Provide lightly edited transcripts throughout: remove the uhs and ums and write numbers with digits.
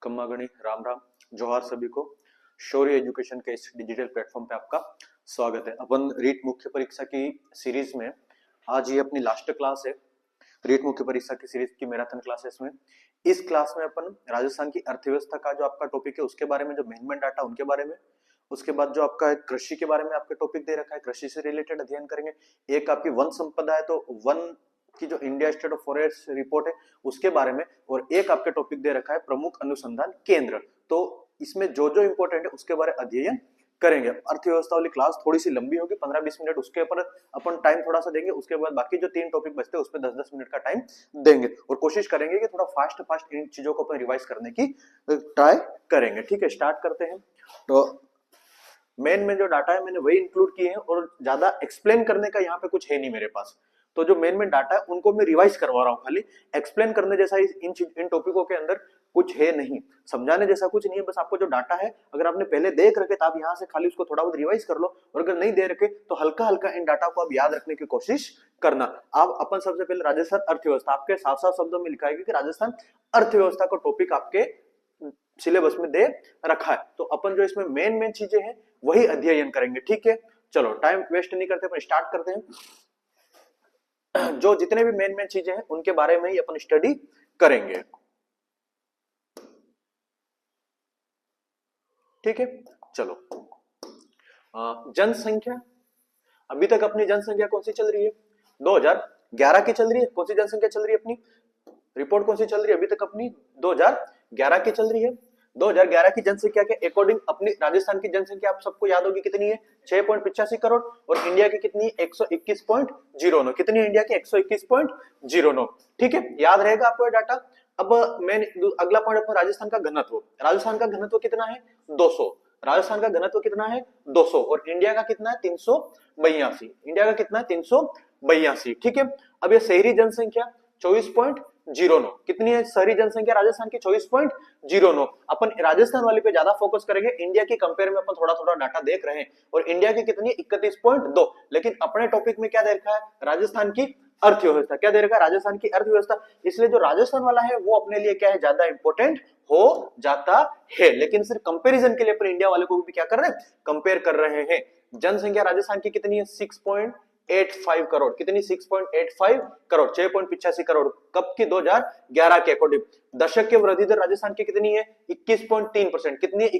खम्मा गणी राम राम जोहार सभी को। शौर्य एजुकेशन के इस डिजिटल प्लेटफॉर्म पे आपका स्वागत है। अपन रीट मुख्य परीक्षा की सीरीज में आज ये अपनी लास्ट क्लास है। रीट मुख्य परीक्षा की सीरीज की मैराथन क्लास है। इसमें इस क्लास में अपन राजस्थान की अर्थव्यवस्था का जो आपका टॉपिक है उसके बारे में, जो मेन डाटा उनके बारे में, उसके बाद जो आपका कृषि के बारे में आपके टॉपिक दे रखा है, कृषि से रिलेटेड अध्ययन करेंगे। एक आपकी वन संपदा है तो वन की जो India state of forest report है उसके बारे में, और एक आपके टॉपिक दे रखा है प्रमुख अनुसंधान केंद्र। तो इसमें जो जो इंपॉर्टेंट है उसके बारे में अध्ययन करेंगे। अर्थव्यवस्था वाली क्लास थोड़ी सी लंबी होगी, 15-20 मिनट उसके ऊपर अपन टाइम थोड़ा सा देंगे। उसके बाद बाकी जो 3 टॉपिक बचते हैं उस पर 10-10 मिनट का टाइम देंगे और कोशिश करेंगे कि थोड़ा फास्ट इन चीजों को अपन रिवाइज करने की ट्राई करेंगे। ठीक है, स्टार्ट करते हैं। तो मेन में जो डाटा है मैंने वही इंक्लूड किए हैं और ज्यादा एक्सप्लेन करने का यहाँ पे कुछ है नहीं मेरे पास। तो जो मेन डाटा है उनको मैं रिवाइज करवा रहा हूँ, खाली एक्सप्लेन करने जैसा इन टॉपिकों के अंदर कुछ है नहीं, समझाने जैसा कुछ नहीं है। बस आपको जो डाटा है अगर आपने पहले देख रखे तो आप यहाँ से खाली उसको थोड़ा बहुत रिवाइज कर लो, और अगर नहीं दे रखे तो हल्का हल्का इन डाटा को आप याद रखने की कोशिश करना। आप अपन सबसे पहले राजस्थान अर्थव्यवस्था, आपके साफ साफ शब्दों में लिखा है कि राजस्थान अर्थव्यवस्था का टॉपिक आपके सिलेबस में दे रखा है। तो अपन जो इसमें मेन चीजें हैं वही अध्ययन करेंगे। ठीक है, चलो टाइम वेस्ट नहीं करते, अपन स्टार्ट करते हैं। जो जितने भी मेन चीजें हैं उनके बारे में ही अपन स्टडी करेंगे। ठीक है, चलो। जनसंख्या, अभी तक अपनी जनसंख्या कौन सी चल रही है? 2011 की चल रही है। कौन सी जनसंख्या चल रही है अपनी? रिपोर्ट कौन सी चल रही है अभी तक अपनी? 2011 की चल रही है। 2011 की जनसंख्या के अकॉर्डिंग अपनी राजस्थान की जनसंख्या आप सबको याद होगी कितनी है? 6.85 करोड़। और इंडिया की कितनी है? 121.09। कितनी है इंडिया की? 121.09। ठीक है, याद रहेगा आपको डाटा। अब मैं अगला पॉइंट अपना राजस्थान का घनत्व। राजस्थान का घनत्व कितना है? 200। राजस्थान का घनत्व कितना है? 200। और इंडिया का कितना है? 382। इंडिया का कितना है? 382। ठीक है, अब ये शहरी जनसंख्या 24.09। कितनी है शहरी जनसंख्या राजस्थान की? 24.09। अपन राजस्थान वाले पे ज्यादा फोकस करेंगे, इंडिया की कंपेयर में अपन थोड़ा थोड़ा डाटा देख रहे हैं। और इंडिया की कितनी है? 31.2। लेकिन अपने टॉपिक में क्या दे रखा है? राजस्थान की अर्थव्यवस्था। क्या दे रखा है? राजस्थान की अर्थव्यवस्था। इसलिए जो राजस्थान वाला है वो अपने लिए क्या है? ज्यादा इंपॉर्टेंट हो जाता है। लेकिन सिर्फ कंपैरिजन के लिए अपन इंडिया वाले को भी क्या कर रहे हैं? कंपेयर कर रहे हैं। जनसंख्या राजस्थान की कितनी है? 6.85 करोड़। कितनी? 6.85 करोड़, 6.85 करोड़। कब की? 2011 के अकॉर्डिंग। दशक के वृद्धि दर राजस्थान की कितनी है? 21.3%। कितनी है?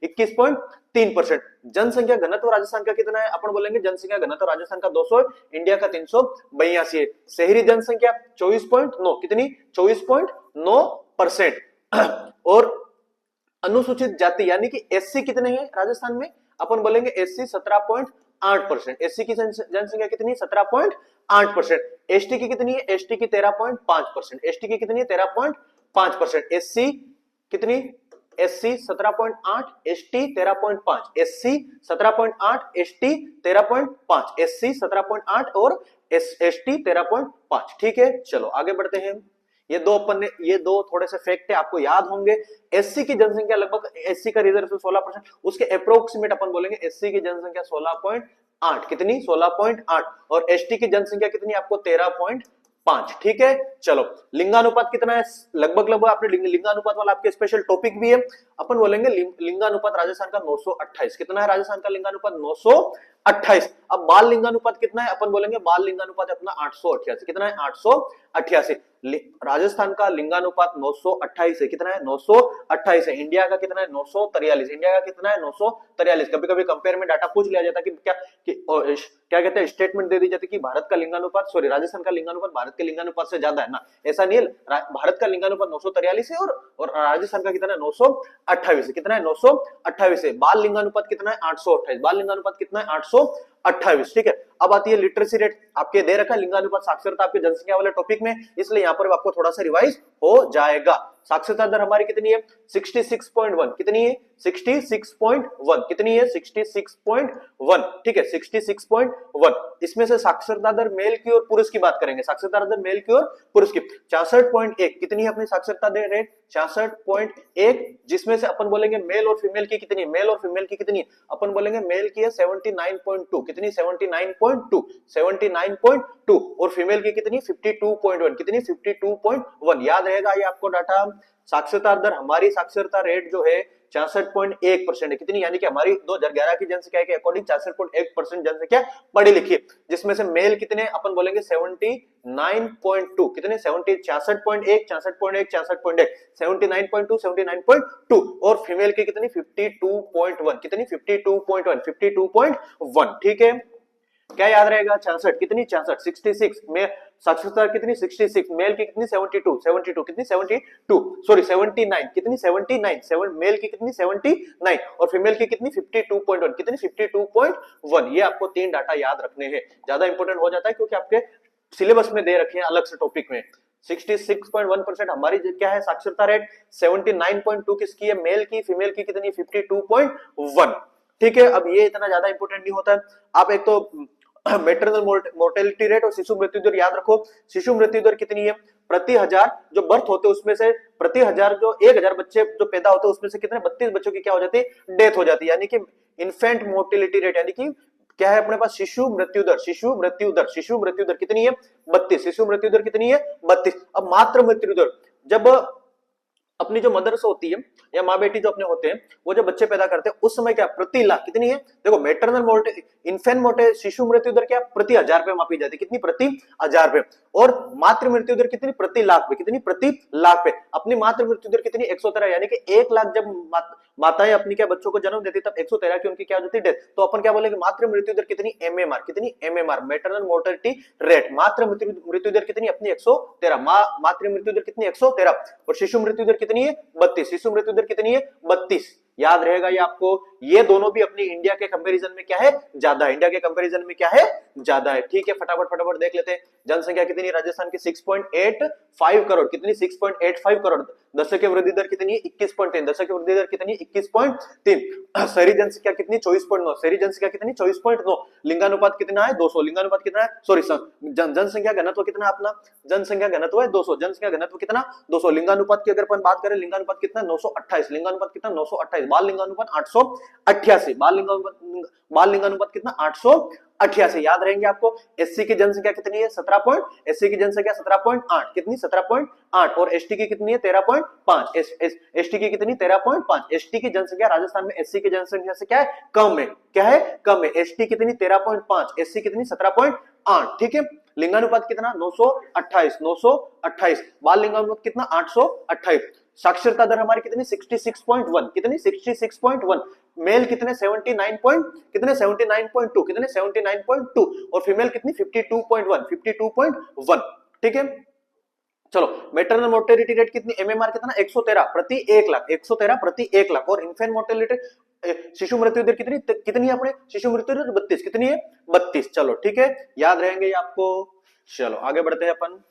21.3%। जनसंख्या घनत्व राजस्थान का कितना है? अपन बोलेंगे जनसंख्या घनत्व राजस्थान का 200 है, इंडिया का 382 है। शहरी जनसंख्या 24.9। कितनी? 24.9%। और अनुसूचित जाति यानी कि एससी कितने हैं राजस्थान में? अपन बोलेंगे एससी 17.8%। एससी की जनसंख्या कितनी? 17.8%। एसटी की कितनी है? एसटी की 13.5%। एसटी की कितनी है? 13.5%। एससी कितनी? SC 17.8, ST 13.5। SC 17.8, ST 13.5। SC 17.8 और एसटी 13.5। ठीक है, चलो आगे बढ़ते हैं। ये दो थोड़े से फैक्ट है, आपको याद होंगे। एससी की जनसंख्या लगभग, एससी का रिजर्वेशन 16%, उसके अप्रोक्सीमेट अपन बोलेंगे एससी की जनसंख्या 16.8। कितनी? 16.8। और एसटी की जनसंख्या कितनी? आपको 13.5। ठीक है, चलो। लिंगानुपात कितना है? लगभग आपने लिंगानुपात वाला आपके स्पेशल टॉपिक भी है। अपन बोलेंगे लिंगानुपात राजस्थान का 928। कितना है राजस्थान का लिंगानुपात? 928। अब बाल लिंगानुपात कितना है? अपन बोलेंगे बाल लिंगानुपात अपना 888। कितना है? 888। राजस्थान का लिंगानुपात 928 है। कितना है? 928 है। इंडिया का कितना है? 943। इंडिया का कितना है? 943। कभी कभी कंपेयर में डाटा पूछ लिया जाता कि क्या कहते हैं, स्टेटमेंट दे दी जाती कि भारत का लिंगानुपात, सॉरी राजस्थान का लिंगानुपात भारत के लिंगानुपात से ज्यादा है ना, ऐसा नहीं है। भारत का लिंगानुपात 943 है और राजस्थान का कितना है? 928 है। कितना है? 928 है। बाल लिंगानुपात कितना है? 828। बाल लिंगानुपात कितना है? 828। ठीक है, अब आती है लिटरेसी रेट। आपके दे रखा है लिंगानुपात साक्षरता आपके जनसंख्या वाले टॉपिक में, इसलिए यहां पर आपको थोड़ा सा रिवाइज हो जाएगा। साक्षरता दर हमारी कितनी है? 66.1। कितनी है? 66.1। कितनी है? 66.1। ठीक है, 66.1। इसमें से साक्षरता दर मेल की और पुरुष की बात करेंगे। साक्षरता दर मेल की और पुरुष की 66.1। कितनी है अपनी साक्षरता दर रेट? 66.1। जिसमें से अपन बोलेंगे मेल और फीमेल की कितनी? मेल और फीमेल की कितनी? अपन बोलेंगे मेल की है 79.2। कितनी? 79.2। 79.2। और फीमेल की कितनी? 52.1। कितनी? 52.1। याद रहेगा ये आपको डाटा। साक्षरता दर, हमारी साक्षरता रेट जो है 66.1% है। कितनी, यानी कि हमारी 2011 की जनसंख्या के अकॉर्डिंग 66.1% जनसंख्या पढ़ी लिखी, जिसमें से मेल कितने अपन बोलेंगे 79.2, कितने 70, 66.1, 66.1, 66.1, 79.2, 79.2, और फीमेल की कितनी 52.1, कितनी 52.1, 52.1। ठीक है, क्या याद रहेगा, 66, कितनी 66, 66 में साक्षरता कितनी 66, मेल की कितनी 72, 72 कितनी 72, सॉरी 79, कितनी 79, 7 मेल की कितनी 79 और फीमेल की कितनी 52.1, कितनी 52.1। ये आपको तीन डाटा याद रखने हैं, ज्यादा इंपॉर्टेंट हो जाता है क्योंकि आपके सिलेबस में दे रखे हैं अलग से टॉपिक में। 66.1% हमारी क्या है साक्षरता रेट, 79.2 किसकी है, मेल की, फीमेल की कितनी 52.1। ठीक है, अब ये इतना ज्यादा इंपॉर्टेंट नहीं होता है। आप एक तो मैटरनल मोर्टेलिटी रेट और शिशु मृत्यु दर याद रखो। शिशु मृत्यु दर कितनी है, प्रति हजार जो बर्थ होते हैं उसमें से प्रति हजार जो 1000 बच्चे जो पैदा होते हैं उसमें से कितने 32 बच्चों की क्या हो जाती है, डेथ हो जाती है, यानी कि इन्फेंट मोर्टेलिटी रेट, यानी कि क्या है अपने पास शिशु मृत्यु दर, शिशु मृत्यु दर, शिशु मृत्यु दर कितनी है 32, शिशु मृत्यु दर कितनी है 32। अब मातृ मृत्यु दर, जब अपनी जो मदर्स होती है या माँ बेटी जो अपने होते हैं वो जब बच्चे पैदा करते हैं उस समय क्या प्रति लाख कितनी है, देखो मैटरनल मोर्टे इन्फेंट मोर्टे शिशु मृत्यु दर क्या प्रति 1000 पे मापी जाती है, कितनी प्रति 1000 पे, और मातृ मृत्यु दर कितनी प्रति लाख पे, कितनी प्रति लाख पे। अपनी मातृ मृत्यु दर कितनी 113, यानी कि 1 लाख जब माताएं अपनी क्या बच्चों को जन्म देती तब 113 की उनकी क्या हो जाती है डेथ, तो अपन क्या बोलेंगे मातृ मृत्यु दर कितनी एमएमआर, कितनी एमएमआर मैटरनल मोर्टेलिटी रेट, मातृ मृत्यु दर कितनी अपनी 113, मातृ मृत्यु दर कितनी 113, और शिशु मृत्यु दर कितनी है 32, शिशु मृत्यु दर कितनी है 32। याद रहेगा ये आपको, ये दोनों भी अपनी इंडिया के कंपैरिजन में क्या है ज्यादा है, इंडिया के कंपैरिजन में क्या है ज्यादा है। ठीक है, फटाफट फटाफट देख लेते हैं। जनसंख्या कितनी राजस्थान की 6.85 करोड़, कितनी 6.85 करोड़, दशक की वृद्धि दर कितनी है 21.3, दशक की वृद्धि दर कितनी 21.3, शहरी जनसंख्या कितनी 24.9, शहरी जनसंख्या कितनी 24.9, लिंगानुपात कितना है 200, लिंगानुपात कितना है सॉरी जनसंख्या घनत्व कितना अपना, जनसंख्या घनत्व है 200, जनसंख्या घनत्व कितना 200, लिंगानुपात की अगर अपन बात करें लिंगानुपात कितना 928, लिंगानुपात कितना 928, बाल लिंगानुपात 888, बाल लिंगानुपात कितना 888। याद रहेंगे आपको। एससी की जनसंख्या कितनी है 17 एससी की जनसंख्या 17.8, कितनी 17.8, और एसटी की कितनी है 13.5, एसटी की कितनी 13.5, एसटी की जनसंख्या राजस्थान में एससी की जनसंख्या से क्या है कम है, क्या है कम है, एसटी कितनी 13.5, एससी कितनी 17.8। ठीक है, लिंगानुपात कितना 928, 928, बाल लिंगानुपात कितना 828, साक्षरता दर हमारी कितनी 66.1, कितनी 66.1, मेल कितने 79 कितने 79.2, कितने 79.2, और फीमेल कितनी 52.1, 52.1। ठीक है, चलो मैटरनल मोर्टेलिटी रेट कितनी एमएमआर कितना 113 प्रति 1 लाख, 113 प्रति 1 लाख, और इन्फेंट मोर्टेलिटी शिशु मृत्यु दर कितनी कितनी है अपने, शिशु मृत्यु दर 32, कितनी है 32। चलो ठीक है, याद रहेंगे ये आपको। चलो आगे बढ़ते हैं अपन।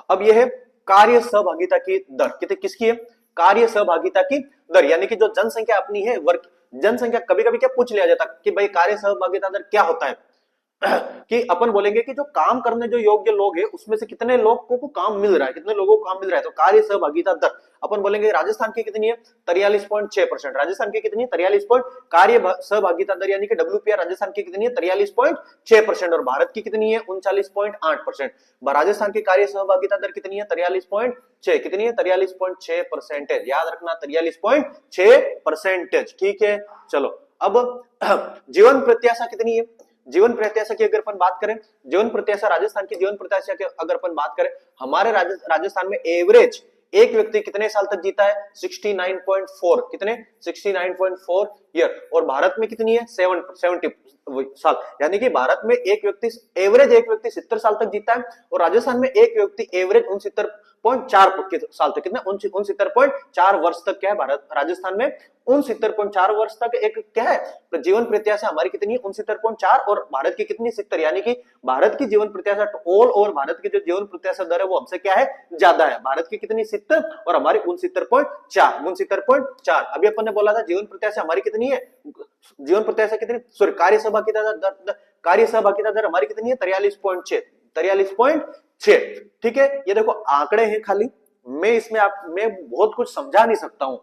अब यह है कार्य सहभागिता की दर, कितनी किसकी है कार्य सहभागिता की दर, यानी कि जो जनसंख्या अपनी है वर्ग जनसंख्या, कभी कभी क्या पूछ लिया जाता कि भाई कार्य सहभागिता दर क्या होता है कि अपन बोलेंगे कि जो काम करने जो योग्य लोग हैं उसमें से कितने लोगों को काम मिल रहा है, कितने लोगों को काम मिल रहा है, तो कार्य सहभागिता दर अपन बोलेंगे राजस्थान की कितनी है 43.6%, राजस्थान की कितनी है 43 कार्य सहभागिता दर, यानी कि डब्ल्यूपीआर राजस्थान की कितनी है 43.6%, और भारत की कितनी है 39.8%। राजस्थान की कार्य सहभागिता दर कितनी है 43.6, कितनी है 43.6%, याद रखना 43.6%। ठीक है, चलो अब जीवन प्रत्याशा कितनी है, जीवन प्रत्याशा की अगर अपन बात करें, जीवन प्रत्याशा राजस्थान की जीवन प्रत्याशा की अगर अपन बात करें, हमारे राजस्थान में एवरेज एक व्यक्ति कितने साल तक जीता है 69.4, कितने 69.4 ईयर, और भारत में कितनी है 70 साल, यानी कि भारत में एक व्यक्ति 70 साल तक जीता है, और राजस्थान में एक व्यक्ति एवरेज 69.4 साल तक, कितना 69.4 वर्ष तक क्या है भारत राजस्थान में 69.4 वर्ष तक एक क्या है जीवन प्रत्याशा हमारी कितनी है 69.4, और भारत की कितनी 70, यानी कि भारत की जीवन प्रत्याशा ऑल और भारत की जो जीवन प्रत्याशा दर है वो हमसे क्या है ज्यादा है, भारत की कितनी 70 और हमारी 69.4। अभी अपन ने बोला था जीवन प्रत्याशा हमारी कितनी है, जीवन प्रत्याशा कितनी सॉरी कार्य सहभागिता दर हमारी कितनी है 43.6। ठीक है, ये देखो आंकड़े हैं खाली, मैं इसमें मैं बहुत कुछ समझा नहीं सकता हूं,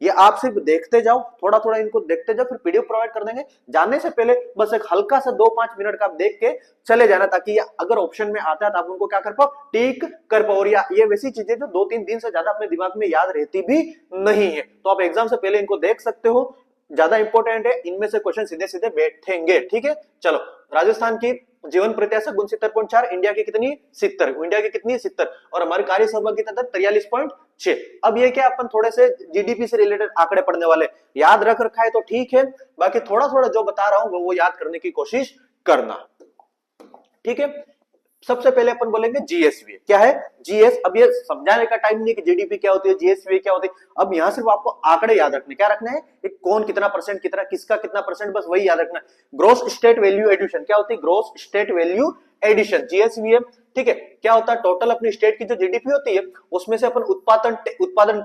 ये आप सिर्फ देखते जाओ, थोड़ा थोड़ा इनको देखते जाओ, फिर पीडीएफ प्रोवाइड कर देंगे। जानने से पहले बस एक हल्का सा 2-5 मिनट का आप देख के चले जाना, ताकि अगर ऑप्शन में आता है तो आप उनको क्या कर पाओ, टिक कर पाओ। और ये वैसी चीजें जो 2-3 दिन से ज्यादा अपने दिमाग में याद रहती भी नहीं है, तो आप एग्जाम से पहले इनको देख सकते हो, ज्यादा इंपॉर्टेंट है, इनमें से क्वेश्चन सीधे सीधे बैठेंगे। ठीक है, चलो राजस्थान की जीवन प्रत्याशा गुण 70.4, इंडिया की कितनी 70, इंडिया की कितनी 70, और हमारी कार्य सहभागिता दर 43.6। अब ये क्या, अपन थोड़े से जीडीपी से रिलेटेड आंकड़े पढ़ने वाले, याद रख रखा है तो ठीक है, बाकी थोड़ा थोड़ा जो बता रहा हूं वो याद करने की कोशिश करना। ठीक है, सबसे पहले अपन बोलेंगे जीएसवी क्या है, जीएस। अब ये समझाने का टाइम नहीं कि जीडीपी क्या होती है, जीएसवी क्या होती है, अब यहां सिर्फ आपको आंकड़े याद रखने, क्या रखना है, एक कौन कितना परसेंट, कितना किसका कितना परसेंट, बस वही याद रखना है। ग्रोस स्टेट वैल्यू एडिशन क्या होती है, gross state value addition, GSV है। ठीक है, क्या होता है, टोटल अपनी स्टेट की जो जीडीपी होती है उसमें से अपन उत्पादन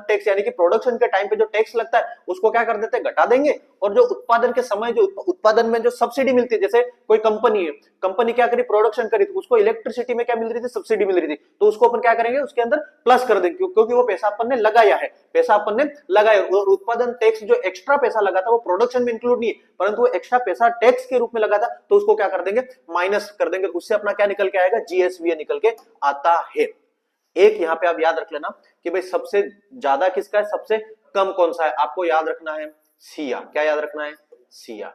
टैक्स यानी कि प्रोडक्शन के टाइम पे जो टैक्स लगता है उसको क्या कर देते हैं, घटा देंगे, और जो उत्पादन के समय जो उत्पादन में जो सब्सिडी मिलती है, जैसे कोई कंपनी है, कंपनी क्या करी, प्रोडक्शन करी, तो उसको इलेक्ट्रिसिटी में क्या मिल रही थी, सब्सिडी मिल रही थी, तो उसको अपन क्या करेंगे, उसके अंदर प्लस कर देंगे, क्योंकि वो पैसा अपन ने लगाया है, पैसा अपन ने लगाया। और उत्पादन टैक्स जो एक्स्ट्रा पैसा लगा था वो प्रोडक्शन में इंक्लूड नहीं है, परंतु वो एक्स्ट्रा पैसा टैक्स के रूप में लगा था, तो उसको क्या कर देंगे, माइनस कर देंगे, उससे अपना क्या निकल के आएगा, जीएसवी निकल के आता है। एक यहां पे आप याद रख लेना कि भाई सबसे ज्यादा किसका है, सबसे कम कौन सा है, आपको याद रखना है सिया। क्या याद रखना है, सिया।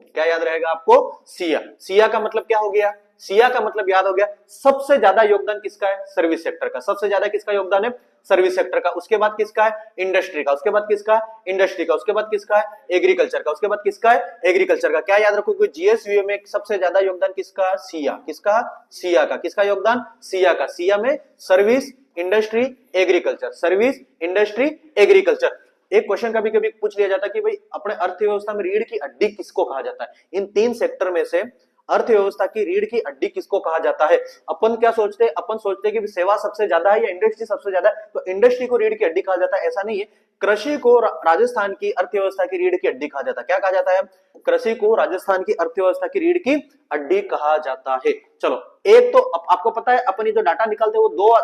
क्या याद रहेगा आपको, सिया। सिया का मतलब क्या हो गया, सिया का मतलब याद हो गया, सबसे ज्यादा योगदान किसका है, सर्विस सेक्टर का। सबसे ज्यादा किसका योगदान है, सर्विस सेक्टर का। उसके बाद किसका है, इंडस्ट्री का। उसके बाद किसका है, इंडस्ट्री का। उसके बाद किसका है, एग्रीकल्चर का। उसके बाद किसका है, एग्रीकल्चर का। क्या याद रखो, जीएसवी में सबसे ज्यादा योगदान किसका, सिया। किसका, सिया का। किसका योगदान, सिया का। सिया में service, industry, agriculture, service, industry, agriculture. एक क्वेश्चन कभी कभी पूछ लिया जाता है कि भाई अपने अर्थव्यवस्था में रीढ़ की हड्डी किसको कहा जाता है, इन 3 सेक्टर में से अर्थव्यवस्था की रीढ़ की हड्डी किसको कहा जाता है। अपन क्या सोचते हैं, अपन सोचते हैं कि सेवा सबसे ज्यादा है या इंडस्ट्री सबसे ज्यादा है, तो इंडस्ट्री को रीढ़ की हड्डी कहा जाता है, ऐसा नहीं है। कृषि को राजस्थान की अर्थव्यवस्था की रीढ़ की हड्डी कहा जाता है। क्या कहा जाता है, कृषि को राजस्थान की अर्थव्यवस्था की रीढ़ की हड्डी कहा जाता है। चलो, एक तो आपको पता है अपन ये जो डाटा निकालते हैं वो दो,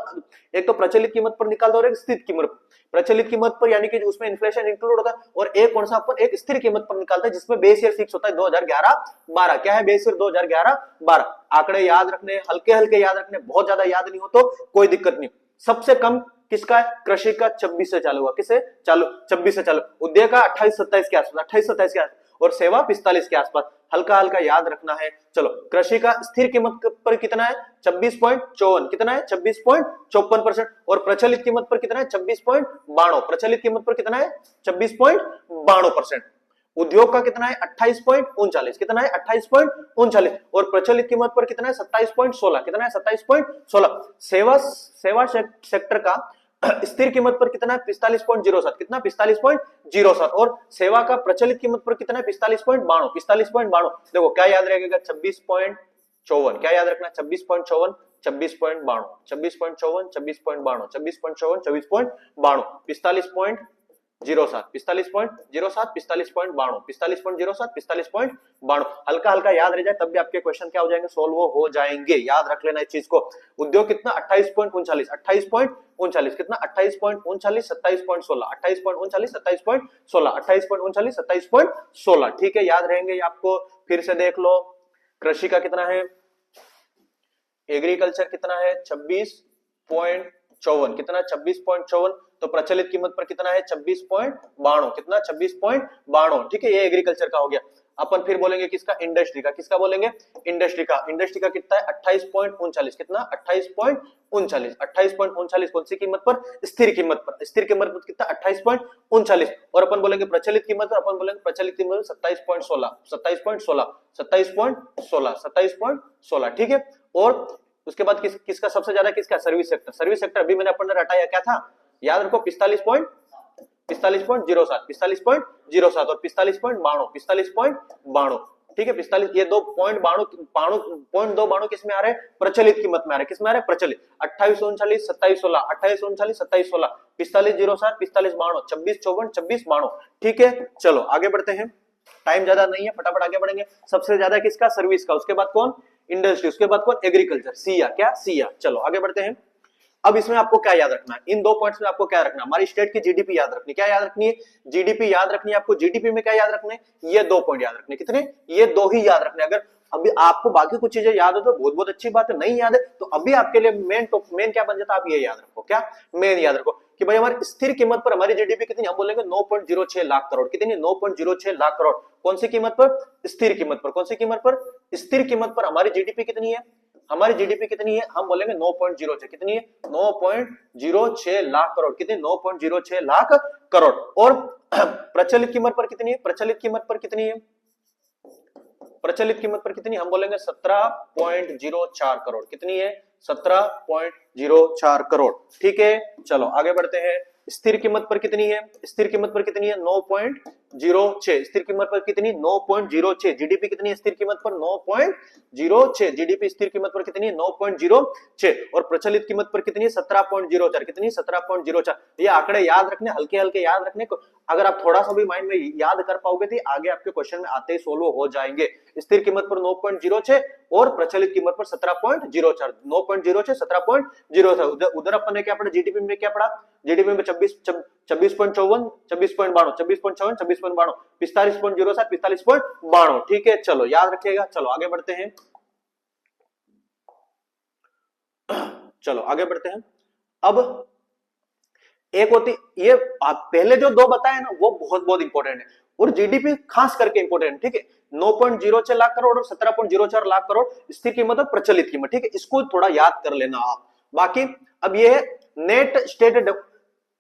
एक तो प्रचलित कीमत पर निकालते और एक स्थिर कीमत। प्रचलित कीमत पर यानी कि उसमें इन्फ्लेशन इंक्लूड होता है, और एक कौन सा अपन, एक स्थिर कीमत पर निकालते हैं जिसमें बेस ईयर फिक्स होता है 2011-12। क्या है, बेस ईयर 2011-12। आंकड़े याद रखने, हल्के हल्के याद रखने, बहुत ज्यादा याद नहीं हो तो कोई दिक्कत नहीं। सबसे कम किसका है, कृषि का 26 से चालू हुआ, किसे चालू, 26 से चालू। उद्योग का 28-27 के आसपास, 28-27 के आसपास, और सेवा 45 के आसपास। हल्का हल्का याद रखना है। चलो, कृषि का स्थिर कीमत पर कितना है, 26.54, कितना है, 26.54%, और प्रचलित कीमत पर कितना है, 26.92, प्रचलित कीमत पर कितना है, 26.92%। उद्योग का कितना है, 28.39, कितना है, 28.39, और प्रचलित कीमत पर कितना है, 27.16, कितना है, 27.16। सेवा सेक्टर का स्थिर कीमत पर कितना है, 45.07, कितना, 45.07, और सेवा का प्रचलित कीमत पर कितना है, 45.92, 45.92। देखो क्या याद रहेगा, 26.54। क्या याद रखना, 26.54, 26.92, 26.54, 26.92, 26.54, 26.92, 45.07, 45.07, 45.92, 45.07, 45.92। हल्का हल्का याद रह जाए तब भी आपके क्वेश्चन क्या हो जाएंगे, सोल्व हो जाएंगे। याद रख लेना इस चीज को। उद्योग कितना, 28.39, 28.39, कितना, 28.39, 27.16, 28.39, 27.16, 28.39, 27.16। ठीक है, याद रहेंगे आपको। फिर से देख लो, कृषि का कितना है, एग्रीकल्चर कितना है, 26.54, कितना, 26.54, तो प्रचलित कीमत पर कितना है, 26.92, कितना, 26.92। ठीक है, ये एग्रीकल्चर का हो गया। अपन फिर बोलेंगे किसका, इंडस्ट्री का। किसका बोलेंगे, इंडस्ट्री का। इंडस्ट्री का कितना है, 28.39, कितना, 28.39, 28.39 कौन सी कीमत पर, स्थिर कीमत पर। स्थिर कीमत पर कितना, 28.39, और अपन बोलेंगे प्रचलित कीमत पर, अपन बोलेंगे प्रचलित कीमत 27.16, 27.16, 27.16, 27.16। ठीक है, और उसके बाद किसका सबसे ज्यादा, किसका, सर्विस सेक्टर। सर्विस सेक्टर अभी मैंने अपन ने रटाया क्या था, याद रखो, 45.07, 45.07 और 45.92, 45.92। ठीक है, 45, ये 2.92 किस में आ रहे हैं, प्रचलित कीमत में आ रहे हैं। किस में आ रहे हैं, प्रचलित। 2839, 2716, 2839, 2716, 4507, 4592, 2654, 2692। ठीक है, चलो आगे बढ़ते हैं, टाइम ज्यादा नहीं है, फटाफट आगे बढ़ेंगे। सबसे ज्यादा किसका, सर्विस का। उसके बाद कौन, इंडस्ट्री। उसके बाद कौन, एग्रीकल्चर, सिया। क्या, सिया। चलो आगे बढ़ते हैं। अब इसमें आपको क्या याद रखना है, इन दो पॉइंट्स में आपको क्या रखना है, हमारी स्टेट की जीडीपी याद रखनी, क्या याद रखनी है, जीडीपी याद रखनी है आपको। जीडीपी में क्या याद रखना है, ये 2 पॉइंट याद रखने, कितने, ये 2 ही याद रखने। अगर अभी आपको बाकी कुछ चीजें याद हो तो बहुत बहुत अच्छी बात है, नहीं याद है तो अभी आपके लिए मेन क्या बन जाता है, आप ये याद रखो, क्या मेन याद रखो कि भाई हमारी स्थिर कीमत पर हमारी जीडीपी कितनी, हम बोलेंगे 9.06 लाख करोड़, कितनी, 9.06 लाख करोड़। कौन सी कीमत पर, स्थिर कीमत पर, कौन सी कीमत पर, स्थिर कीमत पर हमारी जीडीपी कितनी है, हमारी जीडीपी कितनी है, हम बोलेंगे 9.06, कितनी है, 9.06 लाख करोड़, कितनी, 9.06 लाख करोड़। और प्रचलित कीमत पर कितनी है, प्रचलित कीमत पर कितनी है, प्रचलित कीमत पर कितनी, हम बोलेंगे 17.04 करोड़, कितनी है, 17.04 करोड़। ठीक है, चलो आगे बढ़ते हैं। स्थिर कीमत पर कितनी है, स्थिर कीमत पर कितनी है, 9.06, स्थिर कीमत पर कितनी, 9.06, जीडीपी कितनी है स्थिर कीमत पर, 9.06, जीडीपी स्थिर कीमत पर कितनी है, 9.06, और प्रचलित कीमत पर कितनी है, 17.04, कितनी, 17.04। ये आंकड़े याद रखने, हल्के हल्के याद रखने को, अगर आप थोड़ा सा भी माइंड में याद कर पाओगे तो आगे आपके क्वेश्चन में आते ही सोल्व हो जाएंगे। स्थिर कीमत पर 9.06 और प्रचलित कीमत पर 17.04, 9.06 17.04। उधर अपन ने क्या पढ़ा, जीडीपी में क्या पढ़ा, जीडीपी में 24.54, 24.52, 24.54, 24.52, 45.07, 45.52। ठीक है, चलो याद रखिएगा। चलो आगे बढ़ते हैं, चलो आगे बढ़ते हैं। अब एक होती ये, आप पहले जो 2 बताए ना वो बहुत बहुत इंपॉर्टेंट है, और जीडीपी खास करके इंपॉर्टेंट, ठीक है। 9.06 लाख करोड़ और 17.04 लाख करोड़ स्थिर कीमत और प्रचलित कीमत, ठीक है, इसको थोड़ा याद कर लेना आप। बाकी अब ये है नेट स्टेट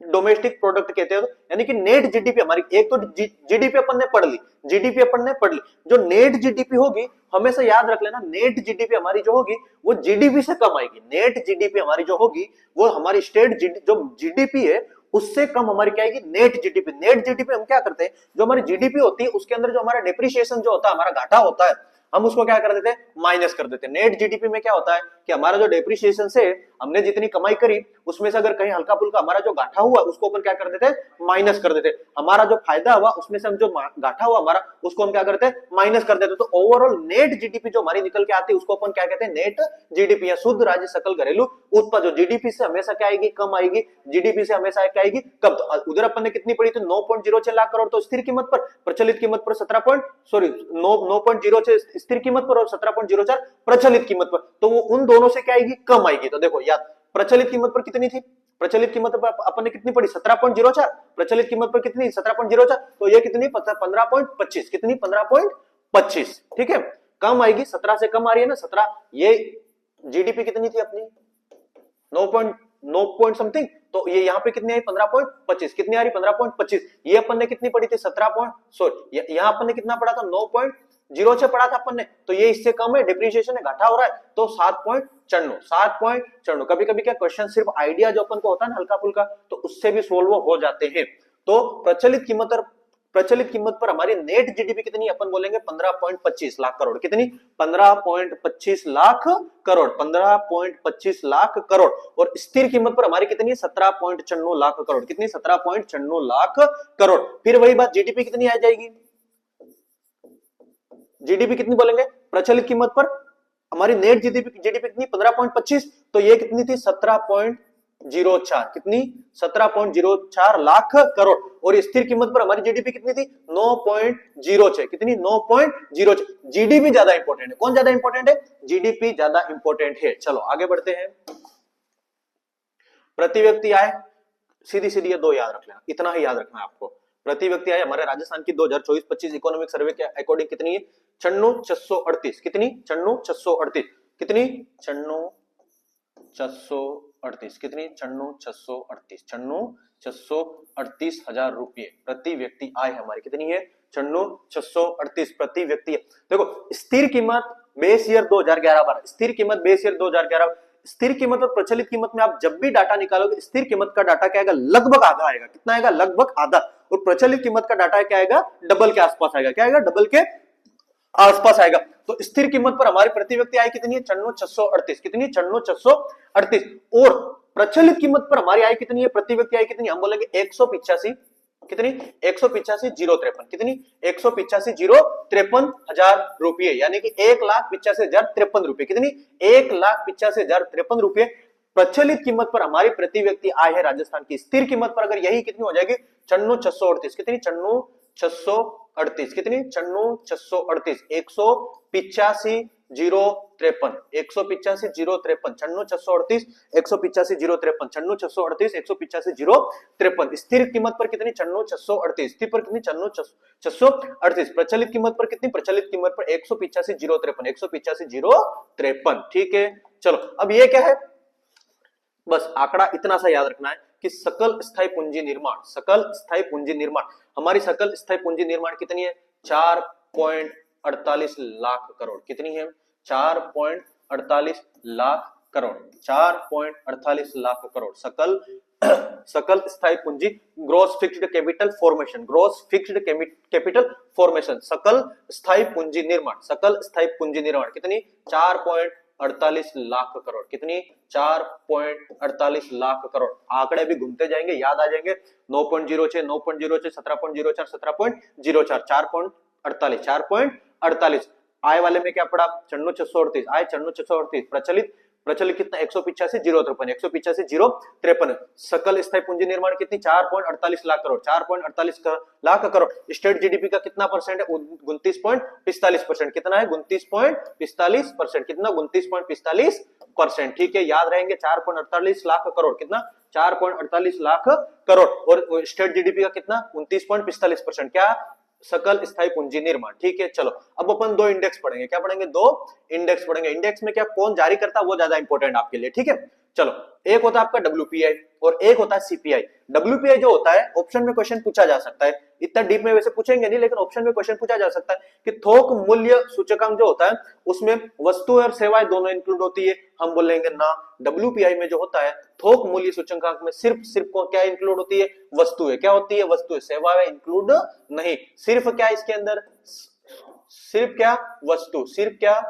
डोमेस्टिक प्रोडक्ट कहते हैं, यानी कि नेट जीडीपी हमारी, एक तो जीडीपी अपन ने पढ़ ली, जीडीपी अपन ने पढ़ ली, जो नेट जीडीपी होगी हमेशा याद रख लेना, नेट जीडीपी हमारी जो होगी वो जीडीपी से कम आएगी। नेट जीडीपी हमारी जो होगी वो हमारी स्टेट जो जीडीपी है उससे कम हमारी क्या आएगी, नेट जीडीपी। नेट जीडीपी हम क्या करते हैं, जो हमारी जीडीपी होती है उसके अंदर जो हमारा डिप्रिसिएशन जो होता है, हमारा घाटा होता है, हम उसको क्या कर देते हैं, माइनस कर देते हैं। नेट जीडीपी में क्या होता है कि हमारा जो डेप्रिसिएशन से हमने जितनी कमाई करी उसमें से अगर कहीं हल्का फुल्का हमारा जो घाटा हुआ उसको अपन क्या कर देते हैं, माइनस कर देते हैं। हमारा जो फायदा हुआ उसमें से हम जो घाटा हुआ हमारा उसको हम क्या करते हैं, माइनस कर देते हैं। तो ओवरऑल नेट जीडीपी जो हमारी निकल के आती है उसको अपन क्या कहते हैं, नेट जीडीपी या शुद्ध राज्य सकल घरेलू उत्पाद। जो जीडीपी से हमेशा क्या आएगी, कम आएगी, जीडीपी से हमेशा क्या आएगी, कम। तो उधर अपन ने कितनी पड़ी थी, 9.06 लाख करोड़ तो स्थिर कीमत पर, प्रचलित कीमत पर 9.06 स्थिर कीमत पर और 17.04 प्रचलित कीमत पर, तो वो उन दोनों से क्या आएगी, कम आएगी। तो देखो याद, प्रचलित कीमत पर कितनी थी, प्रचलित कीमत पर अपन ने कितनी पड़ी, 17.04, प्रचलित कीमत पर कितनी, 17.04, तो ये कितनी, 15.25, कितनी, 15.25। ठीक है, कम आएगी, 17 से कम आ रही है ना, 17। ये जीडीपी कितनी थी अपनी, 9 पॉइंट समथिंग, तो ये यहाँ पे कितनी आई, 15.25, कितनी आ रही, 15.25। ये अपन ने कितनी पड़ी थी, 17 यहाँ अपन ने कितना पढ़ा था, 9.06 पढ़ा था अपन ने, तो ये इससे कम है, डिप्रिसिएशन है, घाटा हो रहा है, तो 7.94। कभी कभी क्या क्वेश्चन सिर्फ आइडिया जो अपन को होता है ना हल्का फुल्का, तो उससे भी सोल्व हो जाते हैं। तो प्रचलित कीमत पर हमारी नेट जीडीपी कितनी, अपन बोलेंगे 15.25 लाख करोड़, कितनी, 15.25 लाख करोड़, 15.25 लाख करोड़। और स्थिर कीमत पर हमारी कितनी है, 17.94 लाख करोड़, कितनी, 17.94 लाख करोड़। फिर वही बात, जीडीपी कितनी आ जाएगी, जीडीपी कितनी बोलेंगे, प्रचलित कीमत पर हमारी नेट जीडीपी कितनी, 15.25, तो ये कितनी थी, 17.04, कितनी, 17.04 लाख करोड़। और स्थिर कीमत पर हमारी जीडीपी कितनी थी, 9.06, कितनी, 9.06। जीडीपी ज्यादा इंपॉर्टेंट है, कौन ज्यादा इंपॉर्टेंट है, जीडीपी ज्यादा इंपॉर्टेंट है। चलो आगे बढ़ते हैं। प्रति व्यक्ति आय, सीधी सीधी ये 2 याद रख लेना, इतना ही याद रखना है आपको। प्रति व्यक्ति आय हमारे राजस्थान की 2024-25 इकोनॉमिक सर्वे के अकॉर्डिंग कितनी है, 96,638, कितनी, 96,638, कितनी, 96,638, कितनी, 96,638, 96,638 रुपये प्रति व्यक्ति आय हमारी कितनी है, 96,638 प्रति व्यक्ति। देखो स्थिर कीमत बेस ईयर 2011-12, स्थिर कीमत बेस ईयर 2011, स्थिर कीमत और प्रचलित कीमत में आप जब भी डाटा निकालोगे स्थिर कीमत का डाटा क्या आएगा, लगभग आधा आएगा, कितना आएगा, लगभग आधा। और प्रचलित कीमत का डाटा क्या आएगा, डबल के आसपास आएगा, क्या आएगा, डबल के आसपास आएगा। तो स्थिर कीमत पर हमारी प्रति व्यक्ति आय कितनी है, 96,638, कितनी, 96,638। और प्रचलित कीमत पर हमारी आय कितनी है, प्रति व्यक्ति आय कितनी, हम बोलेंगे 185, कितनी, 185,053, कितनी, 185,053 रुपये, यानी कि 1,85,053 रुपये, कितनी, 1,85,053 रुपये प्रचलित कीमत पर हमारी प्रति व्यक्ति आय है राजस्थान की, स्थिर कीमत पर अगर यही कितनी हो जाएगी 94,638, कितनी 94,638, कितनी 94,638, 185,053, 185,053, 94,638, 185,053, 94,638, 185,053, स्थिर कीमत पर कितनी 94,638, स्थिर पर कितनी 94,638, प्रचलित कीमत पर कितनी, प्रचलित कीमत पर 185,053, 185,053, ठीक है। चलो अब ये क्या है, बस आंकड़ा इतना सा याद रखना है कि सकल स्थायी पूंजी निर्माण, सकल स्थायी पूंजी निर्माण, हमारी सकल स्थायी पूंजी निर्माण कितनी है 4.48 लाख करोड़, कितनी है 4.48 लाख करोड़, 4.48 लाख करोड़ सकल सकल स्थायी पूंजी, gross fixed capital formation, gross fixed capital formation, सकल स्थायी पूंजी निर्माण, सकल स्थायी पूंजी निर्माण कितनी 4.48 लाख करोड़, कितनी 4.48 लाख करोड़, आंकड़े भी घूमते जाएंगे याद आ जाएंगे, 9.06, 9.06, 17.04, 17.04, 4.48, 4.48, आय वाले में क्या पड़ा 94,638, आय 94,638, प्रचलित प्रचलित कितना 185,053, 185,053, सकल स्थायी पूंजी निर्माण कितनी 4.48 लाख करोड़, 4.48 लाख करोड़, स्टेट जीडीपी का कितना परसेंट है 29.45%, कितना है 29.45%, कितना 29.45%, ठीक है याद रहेंगे 4.48 लाख करोड़, कितना 4.48 लाख करोड़, और स्टेट जीडीपी का कितना 29.45%, क्या सकल स्थायी पूंजी निर्माण, ठीक है। चलो अब अपन दो इंडेक्स पढ़ेंगे, क्या पढ़ेंगे, दो इंडेक्स पढ़ेंगे, इंडेक्स में क्या कौन जारी करता है वो ज्यादा इंपॉर्टेंट आपके लिए, ठीक है। चलो एक होता है आपका डब्ल्यूपीआई और एक होता है सीपीआई। डब्ल्यूपीआई जो होता है ऑप्शन में क्वेश्चन पूछा जा सकता है, इतना डीप में वैसे पूछेंगे नहीं लेकिन ऑप्शन में क्वेश्चन पूछा जा सकता है कि थोक मूल्य सूचकांक जो होता है उसमें वस्तुएं और सेवाएं दोनों इंक्लूड होती है, हम बोलेंगे ना डब्ल्यूपीआई में जो होता है थोक मूल्य सूचकांक में सिर्फ सिर्फ क्या इंक्लूड होती है, वस्तुएं, क्या होती है वस्तुएं, सेवाएं इंक्लूड नहीं, सिर्फ क्या इसके अंदर, सिर्फ क्या वस्तु, सिर्फ क्या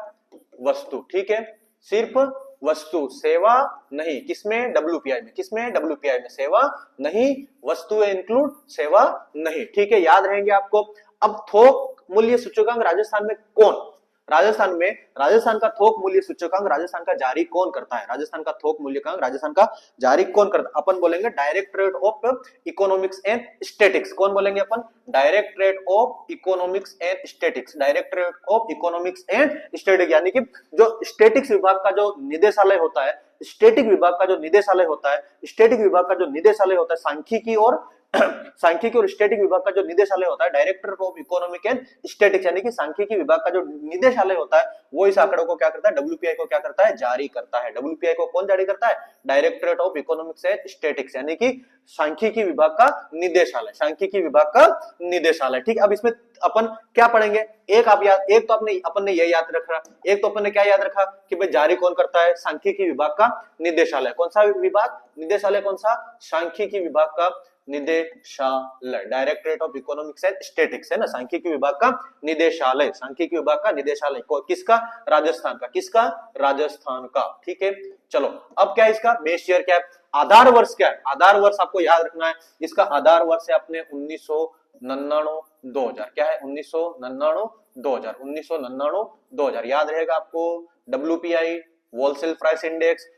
वस्तु, ठीक है, सिर्फ वस्तु, सेवा नहीं, किसमें डब्ल्यूपीआई में, किसमें डब्ल्यूपीआई में, सेवा नहीं, वस्तुएं इंक्लूड, सेवा नहीं, ठीक है याद रहेंगे आपको। अब थोक मूल्य सूचकांक राजस्थान में कौन, राजस्थान में, राजस्थान का थोक मूल्य सूचकांक राजस्थान का जारी कौन करता है, राजस्थान का थोक मूल्यांकन राजस्थान का जारी कौन करता है, अपन बोलेंगे directorate of economics and statics, कौन बोलेंगे अपन, directorate of economics and statics, directorate of economics and statics, यानी कि जो स्टैटिक्स विभाग का जो निदेशालय होता है, स्टैटिक विभाग का जो निदेशालय होता है, स्टैटिक विभाग का जो निदेशालय होता है, सांख्यिकी और सांख्यिकी और स्टैटिक विभाग का जो निदेशालय होता है, director of economic and statics, यानी कि सांख्यिकी विभाग का जो निदेशालय होता है वो इस आंकड़ों को क्या करता है, डब्ल्यूपीआई को क्या करता है, जारी करता है। डब्ल्यूपीआई को कौन जारी करता है, directorate of economics and statics, यानी कि सांख्यिकी विभाग का निदेशालय, सांख्यिकी विभाग का निदेशालय, ठीक। अब इसमें अपन क्या पढ़ेंगे, एक आप याद, एक तो अपन ने ये याद रखा, एक तो अपन ने क्या याद रखा कि भाई जारी कौन करता है, सांख्यिकी विभाग का निदेशालय, कौन सा विभाग, निदेशालय कौन सा, सांख्यिकी विभाग का निदेशालय, directorate of economics and statics है ना, सांख्यिकी विभाग का निदेशालय, सांख्यिकी विभाग का निदेशालय किसका, राजस्थान का, किसका, राजस्थान का, ठीक है। चलो अब क्या है इसका बेस ईयर, क्या है आधार वर्ष, क्या है आधार वर्ष, आपको याद रखना है, इसका आधार वर्ष है अपने 1999 2000, क्या है 1999 2000, 1999 2000 याद रहेगा आपको। WPI wholesale price index,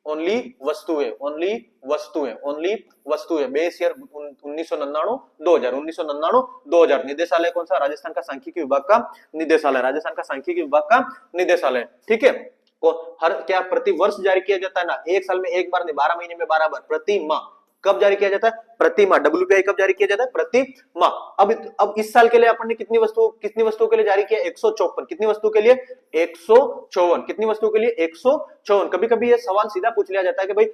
only वस्तुएं, ओनली वस्तुएं, ओनली वस्तुएं, बेस ईयर 1999 2000, 1999 2000, निदेशालय कौन सा, राजस्थान का सांख्यिकी विभाग का निदेशालय, राजस्थान का सांख्यिकी विभाग का निदेशालय, ठीक है। को हर क्या प्रति वर्ष जारी किया जाता है ना, एक साल में एक बार नहीं, 12 महीने में 12 बार, प्रति माह कब जारी किया जाता है, प्रति माह, डब्ल्यूपीआई कब जारी किया जाता है, प्रति माह। अब इस साल के लिए अपन ने कितनी वस्तुओं के लिए जारी किया, 154, कितनी वस्तु के लिए 154, कितनी वस्तु के लिए 154। कभी कभी ये सवाल सीधा पूछ लिया जाता है कि भाई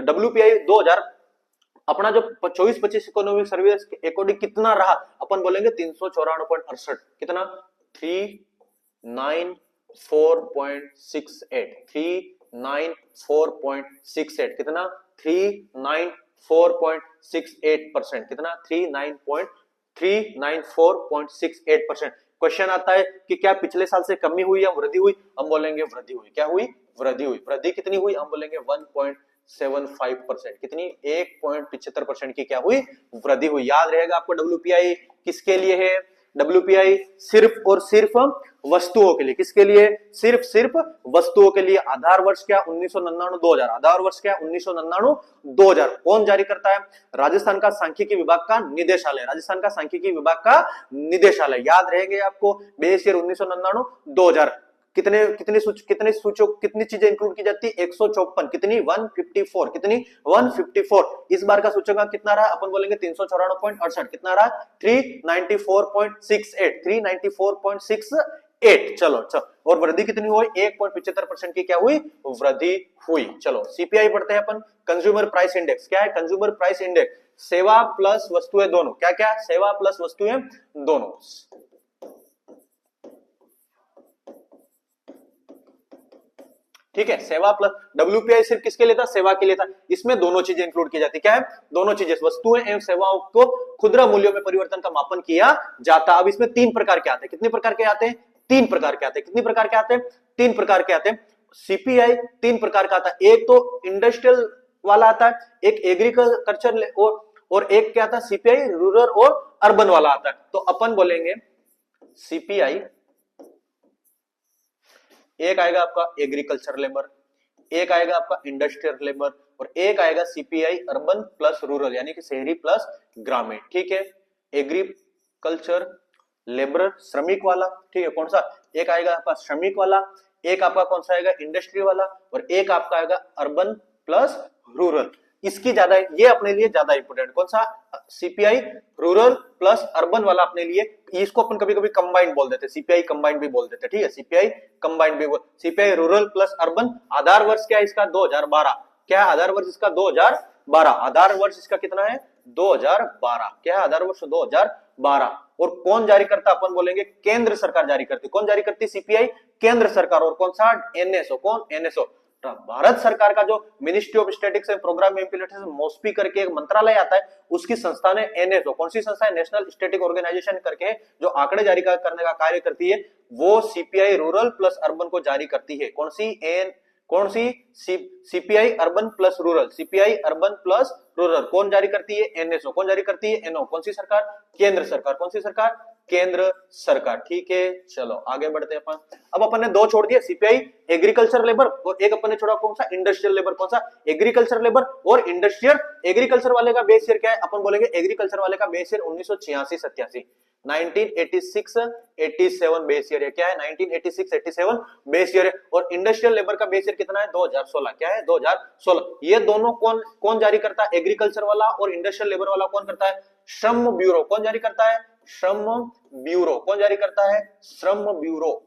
डब्ल्यूपीआई 2000 अपना जो 24-25 इकोनॉमिक सर्विस के अकॉर्डिंग कितना रहा, अपन बोलेंगे 394.68, कितना 394.68, 394.68, कितना 394.68%, कितना 394.68%। क्वेश्चन आता है कि क्या पिछले साल से कमी हुई या वृद्धि हुई, हम बोलेंगे वृद्धि हुई, क्या हुई, वृद्धि हुई, वृद्धि कितनी हुई, हम बोलेंगे 1.75%, कितनी 1.75% की क्या हुई, वृद्धि हुई। याद रहेगा आपको डब्ल्यूपीआई किसके लिए है, WPI सिर्फ और सिर्फ वस्तुओं के लिए, किसके लिए? सिर्फ वस्तुओं के लिए। आधार वर्ष क्या? 1999-2000। आधार वर्ष क्या? 1999-2000। कौन जारी करता है? राजस्थान का सांख्यिकी विभाग का निदेशालय। राजस्थान का सांख्यिकी विभाग का निदेशालय। याद रहेंगे आपको, बेस ईयर 1999-2000। कितनी चीजें इंक्लूड की जाती है? 154। कितनी? 154। कितनी? 154। इस बार का सूचकांक कितना रहा? अपन बोलेंगे 394.68। कितना रहा? 394.68। 394.68। चलो। और वृद्धि कितनी हुई? 1.75% की क्या हुई? वृद्धि हुई। चलो सीपीआई पढ़ते हैं अपन। कंज्यूमर प्राइस इंडेक्स क्या है? कंज्यूमर प्राइस इंडेक्स सेवा प्लस वस्तुएं दोनों। क्या क्या? सेवा प्लस वस्तुएं दोनों। ठीक है, सेवा प्लस WPI सिर्फ किसके लिए था? सेवा के लिए था। इसमें दोनों चीजें इंक्लूड की जाती। क्या है? दोनों चीजें, वस्तुएं एवं सेवाओं को खुदरा मूल्यों में परिवर्तन का मापन किया जाता। अब इसमें 3 प्रकार के आते हैं। कितने प्रकार के आते हैं? 3 प्रकार के आते हैं। कितने प्रकार के आते हैं? 3 प्रकार के आते हैं। सीपीआई 3 प्रकार का आता है। एक तो इंडस्ट्रियल वाला आता है, एक एग्रीकल्चर और एक क्या आता है? सीपीआई रूरल और अर्बन वाला आता है। तो अपन बोलेंगे सीपीआई, एक आएगा आपका एग्रीकल्चर लेबर, एक आएगा आपका इंडस्ट्रियल लेबर, और एक आएगा सीपीआई अर्बन प्लस रूरल, यानी कि शहरी प्लस ग्रामीण। ठीक है, एग्रीकल्चर लेबर श्रमिक वाला। ठीक है, कौन सा? एक आएगा आपका श्रमिक वाला, एक आपका कौन सा आएगा? इंडस्ट्री वाला, और एक आपका आएगा अर्बन प्लस रूरल। इसकी ज्यादा, ये अपने लिए ज्यादा इंपोर्टेंट कौन सा? सीपीआई रूरल प्लस अर्बन वाला अपने लिए। इसको अपन कभी कभी कंबाइंड बोल देते, सीपीआई कंबाइंड भी बोल देते। ठीक है, सीपीआई कंबाइंड भी बोल। CPI rural plus urban. आधार वर्ष क्या है इसका? 2012। क्या है आधार वर्ष इसका? 2012। आधार वर्ष इसका कितना है? 2012। क्या है आधार वर्ष? 2012। और कौन जारी करता? अपन बोलेंगे केंद्र सरकार जारी करती। कौन जारी करती? सीपीआई केंद्र सरकार। और कौन सा? एनएसओ। कौन? एनएसओ। भारत सरकार का जो ministry of statistics and programme implementation, MOSPI करके एक मंत्रालय आता है, उसकी संस्था ने एनएसओ। कौन सी संस्था है? नेशनल स्टैटिक ऑर्गेनाइजेशन करके, जो आंकड़े जारी करने का कार्य करती है, वो सीपीआई रूरल प्लस अर्बन को जारी करती है। कौन सी? CPI urban plus rural. CPI urban plus rural कौन जारी करती है? एनएसओ। कौन जारी करती है? एनओ। कौन सी सरकार? केंद्र सरकार। कौन सी सरकार? केंद्र सरकार। ठीक है, चलो आगे बढ़ते हैं अपन। अब अपन ने 2 छोड़ दिए, सीपीआई एग्रीकल्चर लेबर, और एक अपन ने छोड़ा कौन सा? Industrial labour. कौन सा? एग्रीकल्चर लेबर और इंडस्ट्रियल। एग्रीकल्चर वाले का बेस ईयर क्या है? अपन बोलेंगे एग्रीकल्चर वाले का बेस ईयर 1986-87। 1986-87 बेस ईयर है। क्या है? 1986-87 बेस ईयर है। और इंडस्ट्रियल लेबर का बेस ईयर कितना है? 2016। क्या है? 2016। ये दोनों कौन जारी करता है? एग्रीकल्चर वाला और इंडस्ट्रियल लेबर वाला कौन करता है? श्रम ब्यूरो। कौन जारी करता है? श्रम ब्यूरो। कौन जारी करता है? श्रम ब्यूरो।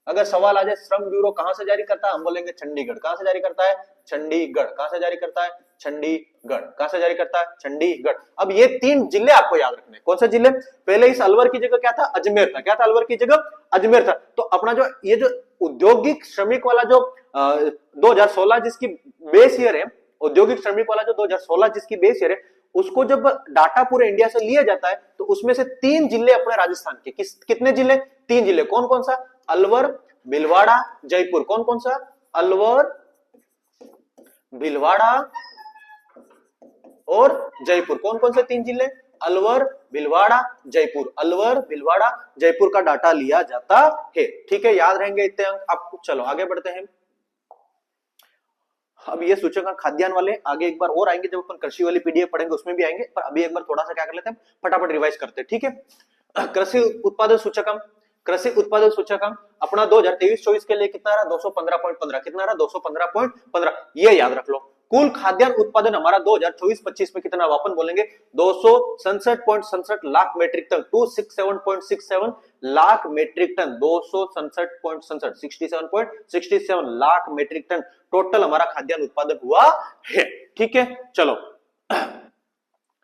अगर सवाल आ जाए श्रम ब्यूरो कहां से जारी करता है, हम बोलेंगे चंडीगढ़। कहां से जारी करता है? चंडीगढ़। कहां से जारी करता है? चंडीगढ़। कहां से जारी करता है? चंडीगढ़। अब ये 3 जिले आपको याद रखने। कौन से जिले? पहले इस अलवर की जगह क्या था? अजमेर था। क्या था? अलवर की जगह अजमेर था। तो अपना जो ये जो औद्योगिक श्रमिक वाला जो 2016 जिसकी बेस ईयर है, औद्योगिक श्रमिक वाला जो 2016 जिसकी बेस ईयर है, उसको जब डाटा पूरे इंडिया से लिया जाता है, तो उसमें से 3 जिले अपने राजस्थान के। कितने जिले? 3 जिले। कौन कौन सा? अलवर, भीलवाड़ा, जयपुर। कौन कौन सा? अलवर, भीलवाड़ा और जयपुर। कौन कौन से 3 जिले? अलवर, भीलवाड़ा, जयपुर। अलवर, भीलवाड़ा, जयपुर का डाटा लिया जाता है। ठीक है, याद रहेंगे इतने अंक आपको। चलो आगे बढ़ते हैं। अब ये सूचकांक खाद्यान्न वाले आगे एक बार और आएंगे, जब अपन कृषि वाली पीडीएफ पढ़ेंगे उसमें भी आएंगे, पर अभी एक बार थोड़ा सा क्या कर लेते हैं, फटाफट रिवाइज करते हैं। ठीक है, कृषि उत्पादन सूचकांक। कृषि उत्पादन सूचकांक अपना 2023-24 के लिए कितना रहा? 215.15। कितना रहा? 215.15। ये याद रख लो। कुल खाद्यान्न उत्पादन हमारा 2024-25 में कितना? अपन बोलेंगे 267.67 lakh metric tonne. 267.67 lakh metric tonne. 267.67 67.67 lakh metric tonne total हमारा खाद्यान्न उत्पादन हुआ है। ठीक है, चलो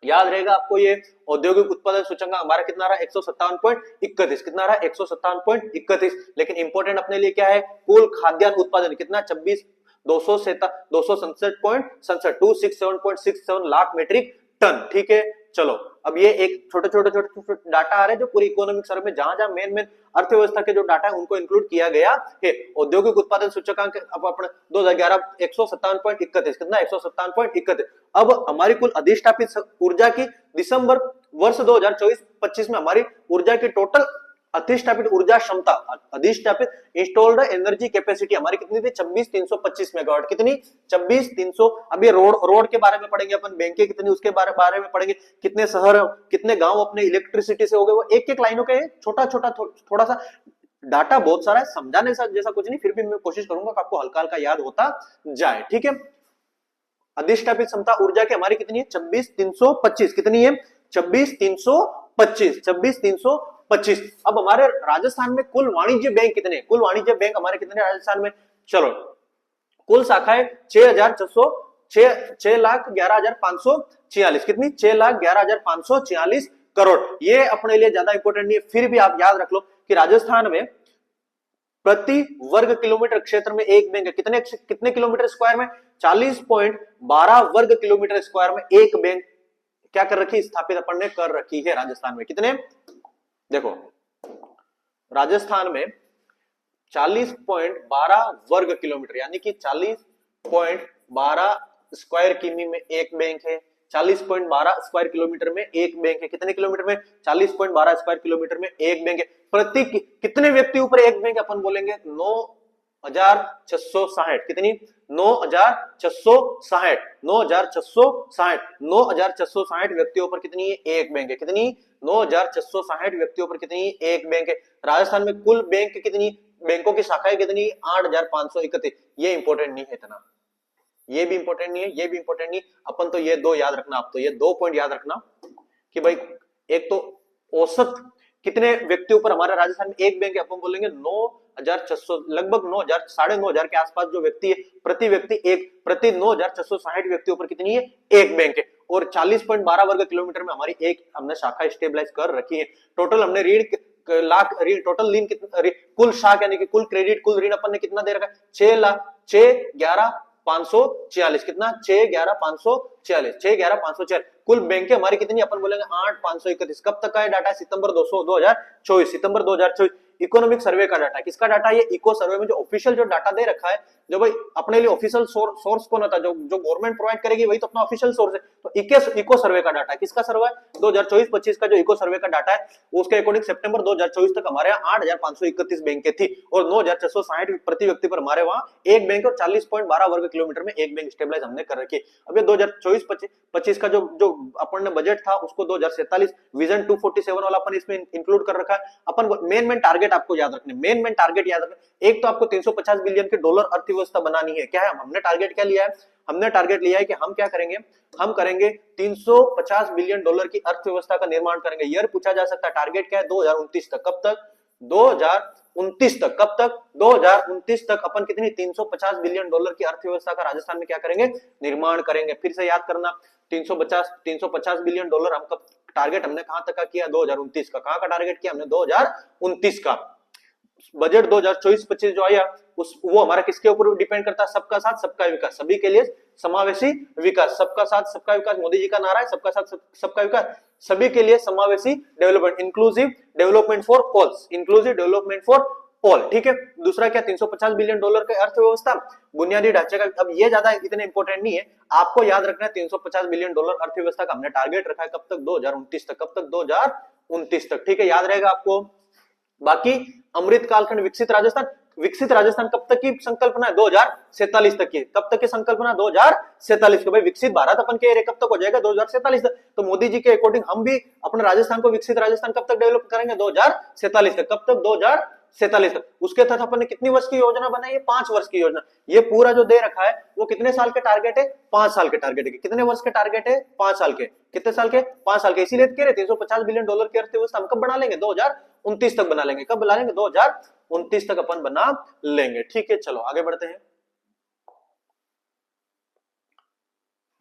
याद रहेगा आपको, ये औद्योगिक उत्पादन सूचकांक हमारा कितना रहा? 157.31। कितना रहा? 157.31। लेकिन इंपॉर्टेंट अपने लिए क्या है? कुल खाद्यान्न उत्पादन कितना? 267.67 लाख मेट्रिक टन। ठीक है, चलो अब ये एक छोटे छोटे डाटा आ रहे हैं जो पूरी इकोनॉमिक सर्वे में जहां जहां मेन अर्थव्यवस्था के जो डाटा है उनको इंक्लूड किया गया है। औद्योगिक उत्पादन सूचकांक अब अपना 2011 157.31। कितना? 157.31। अब हमारी कुल अधिष्ठापित ऊर्जा की दिसंबर वर्ष 2024-25 में हमारी ऊर्जा की टोटल अधिष्ठापित ऊर्जा क्षमता, अधिष्ठापित इंस्टॉल्ड एनर्जी कैपेसिटी हमारी कितनी थी? 26,325 मेगावाट। कितनी? 26,300। अब ये रोड के बारे में पढ़ेंगे अपन, बैंकें कितनी उसके बारे में पढ़ेंगे, कितने शहर कितने गांव अपने इलेक्ट्रिसिटी से हो गए, वो एक एक लाइनों के छोटा छोटा थोड़ा सा डाटा बहुत सारा है, समझाने जैसा कुछ नहीं, फिर भी मैं कोशिश करूंगा कि आपको हल्का हल्का याद होता जाए। ठीक है, अधिष्ठापित क्षमता ऊर्जा की हमारी कितनी है? 26,325। कितनी है? 26,325। 26,325। अब हमारे राजस्थान में कुल वाणिज्य बैंक कितने? कुल वाणिज्य बैंक हमारे कितने राजस्थान में? चलो, कुल शाखाएं 6,11,546। कितनी? 6,11,546 करोड़। ये अपने लिए ज्यादा इंपॉर्टेंट नहीं है, फिर भी आप याद रख लो कि राजस्थान में प्रति वर्ग किलोमीटर क्षेत्र में एक बैंक है। कितने किलोमीटर स्क्वायर में? 40.12 वर्ग किलोमीटर स्क्वायर में एक बैंक क्या कर रखी? स्थापित अपन ने कर रखी है राजस्थान में। कितने? देखो, राजस्थान में 40.12 वर्ग किलोमीटर यानी कि 40.12 स्क्वायर किमी में एक बैंक है। 40.12 स्क्वायर किलोमीटर में एक बैंक है। कितने किलोमीटर में? 40.12 स्क्वायर किलोमीटर में एक बैंक है। प्रति कितने व्यक्ति ऊपर एक बैंक? अपन बोलेंगे 9,660। कितनी? 9,660। 9,660। 9,660 व्यक्तियों पर कितनी है? एक बैंक है। कितनी? 9,660 व्यक्तियों पर कितनी? एक बैंक है। राजस्थान में कुल बैंक कितनी? बैंकों की शाखाएं कितनी? 8,531। ये इंपॉर्टेंट नहीं है इतना, ये भी इंपॉर्टेंट नहीं है, ये भी इंपॉर्टेंट नहीं। अपन तो ये दो याद रखना, आप तो ये 2 पॉइंट याद रखना कि भाई एक तो औसत कितने व्यक्तियों पर हमारे राजस्थान में एक बैंक है, अपन बोलेंगे 9,600, लगभग 9,000 9,500 के आसपास जो व्यक्ति है प्रति व्यक्ति एक, प्रति 9,660 व्यक्तियों पर कितनी है? एक बैंक है। और 40.12 वर्ग किलोमीटर में हमारी एक हमने शाखा स्टेबलाइज कर रखी है। टोटल हमने ऋण लाख ऋण, टोटल ऋण कितना? कुल शाख यानी कि कुल क्रेडिट, कुल ऋण अपन ने कितना दे रखा है? 6,11,546। कितना? 6,11,546। 6,11,546। कुल बैंकें हमारी कितनी? अपन बोलेंगे 8,531। कब तक का है डाटा? सितंबर 2024। सितंबर 2024 इकोनॉमिक सर्वे का डाटा। किसका डाटा? ये इको सर्वे में जो ऑफिशियल जो डाटा दे रखा है, जो भाई अपने लिए ऑफिशियल सोर्स कौन होता है? जो गवर्नमेंट प्रोवाइड करेगी वही तो अपना ऑफिशियल सोर्स है। तो इको सर्वे का डाटा किसका सर्वे है? 2024-25 का जो इको सर्वे का डाटा है उसके अकॉर्डिंग सितंबर 2024 तक हमारे यहाँ 8,531 बैंकें थी और 9,660 प्रति व्यक्ति पर हमारे वहां एक बैंक और 40.12 वर्ग किलोमीटर में एक बैंक स्टेबलाइज हमने कर रखी है। अब ये 2024-25 का जो अपन ने बजट था उसको 2047 विजन 247 वाला अपन इसमें इंक्लूड कर रखा है। अपन मेन टारगेट आपको याद रखने, मेन टारगेट याद रखने। एक तो आपको 350 बिलियन के डॉलर अर्थव्यवस्था बनानी है। क्या है? हमने टारगेट क्या लिया है? हमने टारगेट लिया है कि हम क्या करेंगे? हम करेंगे 350 बिलियन डॉलर की अर्थव्यवस्था का निर्माण करेंगे। यह पूछा जा सकता है टारगेट क्या है? 2029 तक। कब तक? 2029 तक। कब तक? 2029 तक अपन कितनी? 350 बिलियन डॉलर की अर्थव्यवस्था का राजस्थान में क्या करेंगे? निर्माण करेंगे। फिर से याद करना, 350 बिलियन डॉलर हम कब टारगेट हमने कहां तक का किया? 2029 का। कहां का टारगेट किया हमने? 2029 का। बजट 2024-25 जो आया वो हमारा किसके ऊपर डिपेंड करता है? सबका साथ सबका विकास, सभी के लिए समावेशी विकास। सबका साथ सबका विकास मोदी जी का नारा है, सबका साथ सबका विकास, सभी के लिए समावेशी development, inclusive development for all, inclusive development for all. ठीक है। दूसरा क्या? 350 बिलियन डॉलर की अर्थव्यवस्था, बुनियादी ढांचे का। अब ये ज्यादा इतने इंपॉर्टेंट नहीं है, आपको याद रखना है 350 बिलियन डॉलर अर्थव्यवस्था का हमने टारगेट रखा है। कब तक? 2029 तक। कब तक? 2029 तक। ठीक है, याद रहेगा आपको। बाकी अमृत कालखंड विकसित राजस्थान, विकसित राजस्थान कब तक की संकल्पना है? 2047 तक की। कब तक की संकल्पना? 2047 को। भाई विकसित भारत अपन कह रहे कब तक हो जाएगा? 2047 तक। तो मोदी जी के अकॉर्डिंग हम भी अपने राजस्थान को विकसित राजस्थान कब तक डेवलप करेंगे? 2047 तक। कब तक? 2047 तक। उसके तहत अपन ने कितनी वर्ष की योजना बनाई है? 5 वर्ष की योजना। ये पूरा जो दे रखा है वो कितने साल के टारगेट है? 5 साल के टारगेट है। कितने वर्ष के टारगेट है? 5 साल के। कितने साल के? 5 साल के। इसीलिए कह रहे 350 बिलियन डॉलर की अर्थव्यवस्था हम कब बना लेंगे? 2029 तक बना लेंगे। कब बना लेंगे? 2029 तक अपन बना लेंगे। ठीक है, चलो आगे बढ़ते हैं।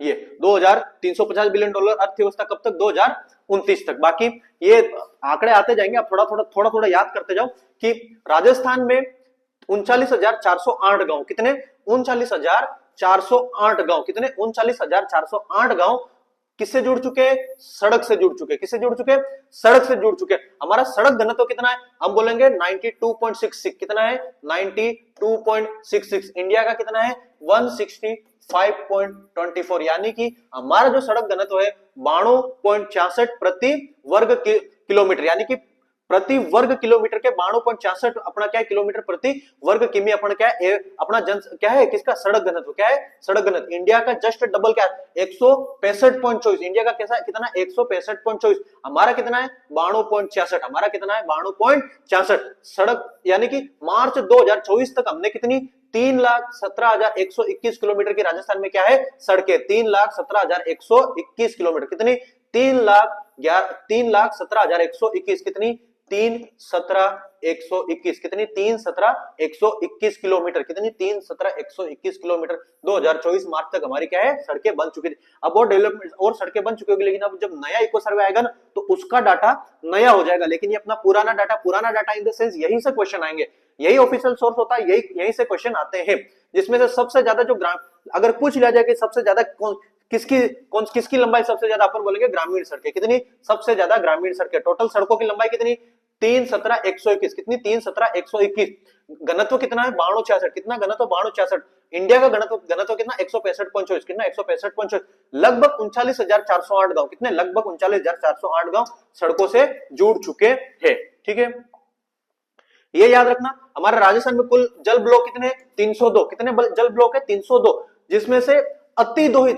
ये 350 बिलियन डॉलर अर्थव्यवस्था कब तक? 2029 तक। बाकी ये आंकड़े आते जाएंगे, आप थोड़ा थोड़ा याद करते जाओ कि राजस्थान में 39,408 गांव। कितने? 39,408 गांव। कितने? 39,408 गांव किससे जुड़ चुके हैं? सड़क से जुड़ चुके हैं। किससे जुड़ चुके हैं? सड़क से जुड़ चुके हैं। हमारा सड़क घनत्व कितना है? हम बोलेंगे 92.66। कितना है? 92.66। इंडिया का कितना है? 165.24। यानी कि हमारा जो सड़क घनत्व है 92.66 प्रति वर्ग किलोमीटर, यानी कि प्रति वर्ग किलोमीटर के 92.66 अपना क्या है? किलोमीटर प्रति वर्ग किमी अपना क्या है? अपना जन क्या है? किसका? सड़क घनत्व। क्या है? सड़क घनत्व। इंडिया का जस्ट डबल क्या है? 165.24। इंडिया का कैसा है? कितना? 165.24। हमारा कितना है? 92.66। हमारा कितना है? 92.66। सड़क यानी कि मार्च 2024 तक हमने कितनी? 3,17,121 किलोमीटर की राजस्थान में क्या है? सड़कें। 3,17,121 किलोमीटर। कितनी? 3,17,121। कितनी? 3,17,121। कितनी? 3,17,121 किलोमीटर। कितनी? 3,17,121 किलोमीटर 2024 मार्च तक हमारी क्या है? सड़कें बन चुकी थी। अब और डेवलपमेंट और सड़कें बन चुकी होगी, लेकिन अब जब नया इको सर्वे आएगा ना तो उसका डाटा नया हो जाएगा, लेकिन ये अपना पुराना डाटा इन द सेंस यहीं से क्वेश्चन आएंगे, यही ऑफिशियल सोर्स होता है, यहीं से क्वेश्चन आते हैं, जिसमें से सबसे ज्यादा जो अगर पूछ लिया जाए कि सबसे ज्यादा किसकी लंबाई सबसे ज्यादा, अपन बोलेंगे ग्रामीण सड़कें। कितनी? सबसे ज्यादा ग्रामीण सड़कें। टोटल सड़कों की लंबाई कितनी? 3,17,121। कितनी? 3,17,121। घनत्व कितना है? 92.66। कितना घनत्व? 92.66। इंडिया का घनत्व कितना? 165.24। कितना? 165.24। लगभग 39,408 गांव। कितने? लगभग 39,408 गांव सड़कों से जुड़ चुके हैं। ठीक है, ये याद रखना। हमारा राजस्थान में कुल जल ब्लॉक कितने? 302। कितने जल ब्लॉक है? 302, जिसमें से अतिदोहित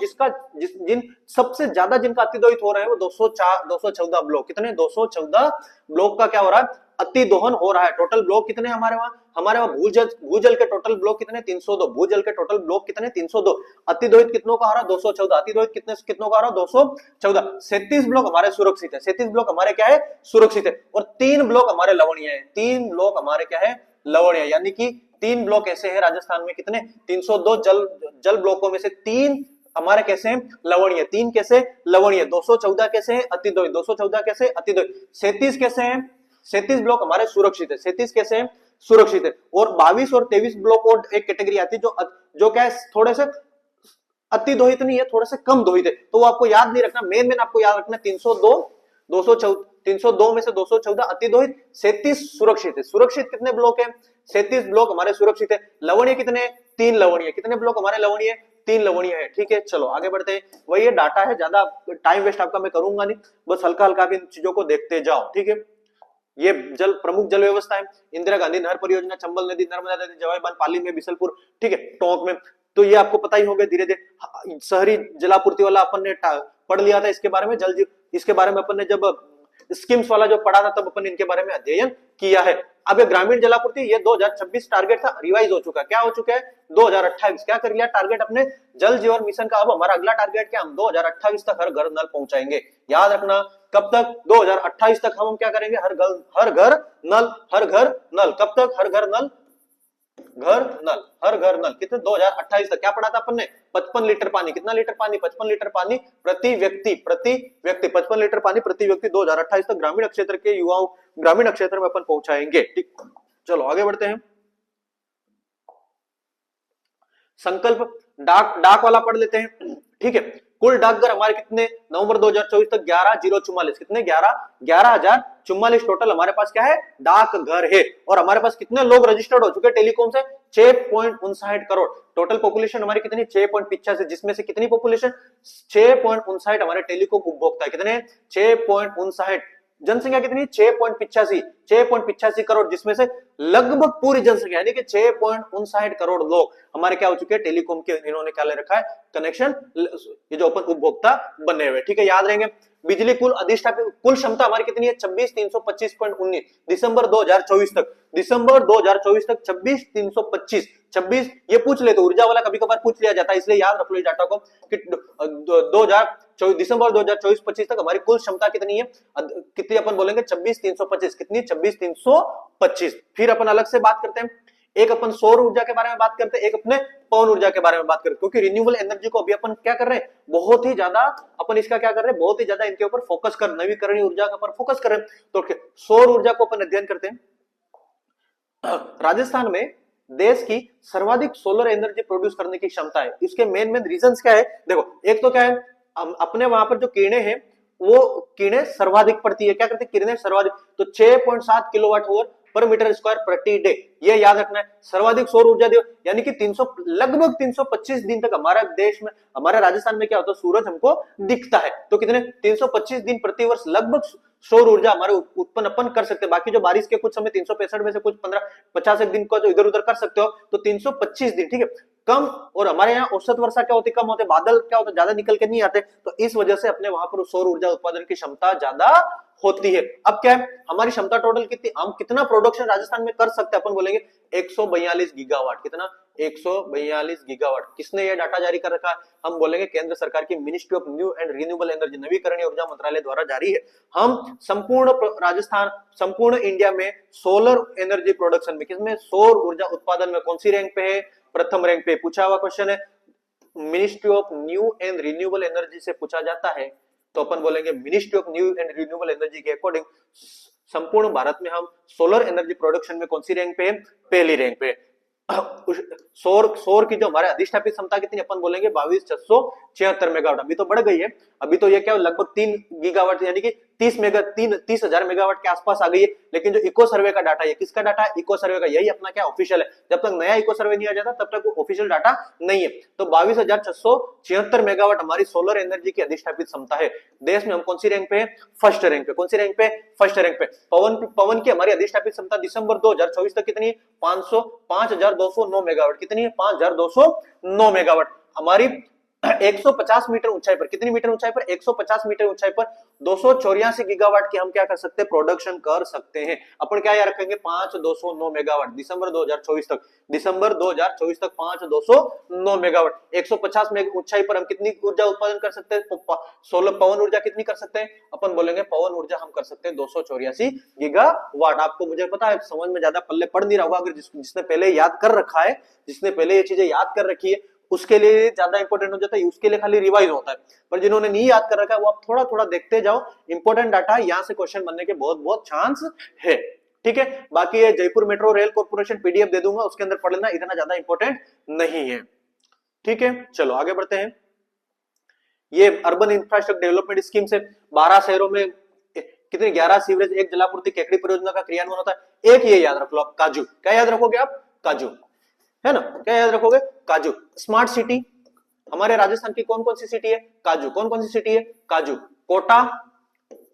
जिन सबसे ज्यादा जिनका अतिदोहित हो रहा है वो 214 ब्लॉक। कितने? 214 ब्लॉक का क्या हो रहा है? अतिदोहन हो रहा है। टोटल ब्लॉक कितने हमारे वहां भूजल के टोटल ब्लॉक कितने? 302। भूजल के टोटल ब्लॉक कितने? 302। अतिदोहित कितनों का हो रहा है? 214। अतिदोहित कितनों का हो रहा है? 214। 37 ब्लॉक हमारे सुरक्षित है। 37 ब्लॉक हमारे क्या है? सुरक्षित है। और 3 ब्लॉक हमारे लवणीय है। 3 ब्लॉक हमारे क्या है? लवणीय। यानी कि 3 ब्लॉक ऐसे हैं राजस्थान में। कितने? 302 जल ब्लॉकों में से 3 हमारे कैसे हैं? लवणीय। 3 कैसे? लवणीय। 214 कैसे है? अतिदोहित। 214 कैसे? अतिदोहित। 37 कैसे हैं? 37 ब्लॉक हमारे सुरक्षित है। 37 कैसे हैं? सुरक्षित है। और 22 और 23 ब्लॉक और एक कैटेगरी आती है जो क्या है? थोड़े से अति दोहित नहीं है, थोड़े से कम दोहित है, तो वो आपको याद नहीं रखना। मेन आपको याद रखना 302 302 में से 214 अति दोहित, 37 सुरक्षित है। सुरक्षित कितने ब्लॉक है? 37 ब्लॉक हमारे सुरक्षित है। लवणीय कितने? 3 लवणीय। कितने ब्लॉक हमारे लवणीय? 3 लवणीय है। ठीक है, चलो आगे बढ़ते हैं। वही ये डाटा है, ज्यादा टाइम वेस्ट आपका मैं करूंगा नहीं, बस हल्का हल्का इन चीजों को देखते जाओ। ठीक है, ये प्रमुख जल व्यवस्था है। इंदिरा गांधी नहर परियोजना, चंबल नदी, नर्मदा नदी, जवाई बांध, पाली में, बिशलपुर, ठीक है, टोंक में, तो ये आपको पता ही होगा। धीरे धीरे शहरी जलापूर्ति वाला अपन ने पढ़ लिया था इसके बारे में। इसके बारे में अपन ने जब स्कीम्स वाला जो पढ़ा था तब अपन इनके बारे में अध्ययन किया है। अब ये ग्रामीण जलापूर्ति, ये 2026 टारगेट था, रिवाइज हो चुका है। क्या हो चुका है? 2028 क्या कर लिया टारगेट अपने जल जीवन मिशन का। अब हमारा अगला टारगेट क्या? हम 2028 तक हर घर नल पहुंचाएंगे। याद रखना, कब तक? 2028 तक हम क्या करेंगे? हर घर नल, हर घर नल। कब तक? हर घर नल, हर घर नल। कितने? 2028 तक। क्या पढ़ा था अपन ने? 55 लीटर पानी। कितना लीटर पानी? 55 लीटर पानी प्रति व्यक्ति 55 लीटर पानी प्रति व्यक्ति 2028 तक ग्रामीण क्षेत्र के युवाओं, ग्रामीण क्षेत्र में अपन पहुंचाएंगे। ठीक, चलो आगे बढ़ते हैं। संकल्प डाक वाला पढ़ लेते हैं। ठीक है, कुल डाकघर हमारे कितने? नवंबर 2024 तक 11,044। कितने? 11,044 टोटल हमारे पास क्या है? डाकघर है। और हमारे पास कितने लोग रजिस्टर्ड हो चुके हैं टेलीकॉम से? 6.59 करोड़। टोटल पॉपुलेशन हमारी कितनी? 6.85, जिसमें से कितनी पॉपुलेशन? 6.59 हमारे टेलीकॉम उपभोक्ता है। कितने? 6.59। जनसंख्या कितनी? 6.85 करोड़, जिसमें से लगभग पूरी जनसंख्या यानी कि 6.59 करोड़ लोग हमारे क्या हो चुके हैं? टेलीकॉम के इन्होंने क्या ले रखा है? कनेक्शन, ये जो अपन उपभोक्ता बने हुए। ठीक है, याद रहेंगे। बिजली कुल अधिष्ठापित कुल क्षमता हमारी कितनी है? 26,325.19 दिसंबर 2024 तक। दिसंबर 2024 तक 26,325। 26 ये पूछ ले तो ऊर्जा वाला कभी कभार पूछ लिया जाता है, इसलिए याद रख लो इस डाटा को कि 2024 दिसंबर 2024-25 तक हमारी कुल क्षमता कितनी है? कितनी अपन बोलेंगे? 26,325। कितनी? 26,325। फिर अपन अलग से बात करते हैं, एक अपन सौर ऊर्जा के बारे में बात करते हैं, एक अपने पवन ऊर्जा के बारे में बात करते हैं, क्योंकि रिन्यूएबल एनर्जी को अभी अपन क्या कर रहे हैं? बहुत ही ज्यादा अपन इसका क्या कर रहे हैं? बहुत ही ज्यादा इनके ऊपर फोकस कर, नवीकरणीय ऊर्जा के ऊपर फोकस कर रहे हैं। तो सौर ऊर्जा को अपन अध्ययन करते हैं। राजस्थान में देश की सर्वाधिक सोलर एनर्जी प्रोड्यूस करने की क्षमता है। इसके मेन रीजंस क्या है? देखो, एक तो क्या है? अपने वहां पर जो किरणें हैं वो किरणें सर्वाधिक पड़ती है। क्या करते हैं किरणें सर्वाधिक, तो 6.7 किलोवाट आवर पर मीटर स्क्वायर प्रति डे, ये याद रखना है। सर्वाधिक सौर ऊर्जा दिवस यानी कि 300 लगभग 325 दिन तक हमारा देश में, हमारे राजस्थान में क्या होता है, सूरज हमको दिखता है। तो कितने 325 दिन प्रति वर्ष लगभग सौर ऊर्जा हमारे उत्पन्न अपन कर सकते हैं। बाकी जो बारिश के कुछ समय 365 में से कुछ 15-50 दिन को जो इधर उधर कर सकते हो, तो 325 दिन, ठीक है, कम। और हमारे यहाँ औसत वर्षा क्या होती है, कम होते, बादल क्या होता है, ज्यादा निकल के नहीं आते, तो इस वजह से अपने वहां पर सौर ऊर्जा उत्पादन की क्षमता ज्यादा होती है। अब क्या है हमारी क्षमता टोटल कितनी, हम कितना प्रोडक्शन राजस्थान में कर सकते हैं, अपन बोलेंगे 142 गीगावाट। कितना, 142 गीगावाट। किसने ये डाटा जारी कर रखा है, हम बोलेंगे केंद्र सरकार की ministry of new and renewable energy, नवीकरणीय ऊर्जा मंत्रालय द्वारा जारी है। हम संपूर्ण राजस्थान, संपूर्ण इंडिया में सोलर एनर्जी प्रोडक्शन में, किसमें, सौर ऊर्जा उत्पादन में कौन सी रैंक पे है, प्रथम रैंक पे। पूछा हुआ क्वेश्चन है, ministry of new and renewable energy से पूछा जाता है, तो अपन बोलेंगे ministry of new and renewable energy के अकॉर्डिंग संपूर्ण भारत में हम सोलर एनर्जी प्रोडक्शन में कौन सी रैंक पे, पहली रैंक पे। सौर की जो हमारे अधिष्ठापित क्षमता कितनी, अपन बोलेंगे 22,676 मेगावाट। अभी तो बढ़ गई है, अभी तो ये क्या लगभग 3 गीगावाट यानी कि 30,000 मेगावाट के आसपास आ गई है। लेकिन जो इको सर्वे का डाटा है, किसका डाटा है, इको सर्वे का, यही अपना क्या ऑफिशियल है। जब तक नया इको सर्वे नहीं आ जाता तब तक ऑफिशियल डाटा नहीं है। तो 22,676 मेगावाट हमारी सोलर एनर्जी की अधिष्ठापित क्षमता है। देश में हम कौन सी रैंक पे, फर्स्ट रैंक पे। कौन सी रैंक पे, फर्स्ट रैंक पे। पवन की हमारी अधिष्ठापित क्षमता दिसंबर 2024 तक कितनी, 5,209 मेगावाट। कितनी है, 5,209 मेगावाट। हमारी 150 मीटर ऊंचाई पर, कितनी मीटर ऊंचाई पर, 150 मीटर ऊंचाई पर 284 गीगावाट की हम क्या कर सकते हैं, प्रोडक्शन कर सकते हैं। अपन क्या याद रखेंगे, 5,209 मेगावाट दिसंबर 2024 तक, दिसंबर 2024 तक 5,209 मेगावाट। 150 ऊंचाई पर हम कितनी ऊर्जा उत्पादन कर सकते हैं, सोलर पवन ऊर्जा कितनी कर सकते हैं, अपन बोलेंगे पवन ऊर्जा हम कर सकते हैं 284 गीगावाट। आपको मुझे पता है समझ में ज्यादा पल्ले पड़ नहीं रहा होगा, अगर जिसने पहले याद कर रखा है, जिसने पहले ये चीजें याद कर रखी है, उसके लिए ज्यादा इंपॉर्टेंट हो जाता है, उसके लिए खाली रिवाइज होता है। पर जिन्होंने नहीं याद कर रखा है वो आप थोड़ा थोड़ा देखते जाओ, इंपॉर्टेंट डाटा यहां से क्वेश्चन बनने के बहुत बहुत चांस है, ठीक है। बाकी ये Jaipur metro rail corporation PDF दे दूंगा, उसके अंदर पढ़ लेना, इतना ज्यादा इंपॉर्टेंट नहीं है, ठीक है। चलो आगे बढ़ते हैं। ये अर्बन इंफ्रास्ट्रक्चर डेवलपमेंट स्कीम से 12 शहरों में कितनी, 11 सीवरेज, एक जलापूर्ति केकड़ी परियोजना का क्रियान्वयन होता है। एक ये याद रख लो आप, काजू। क्या याद रखोगे आप, काजू, है ना, क्या याद रखोगे, काजू। स्मार्ट सिटी, हमारे राजस्थान की कौन कौन सी सिटी है, काजू। कौन कौन सी सिटी है, काजू। कोटा,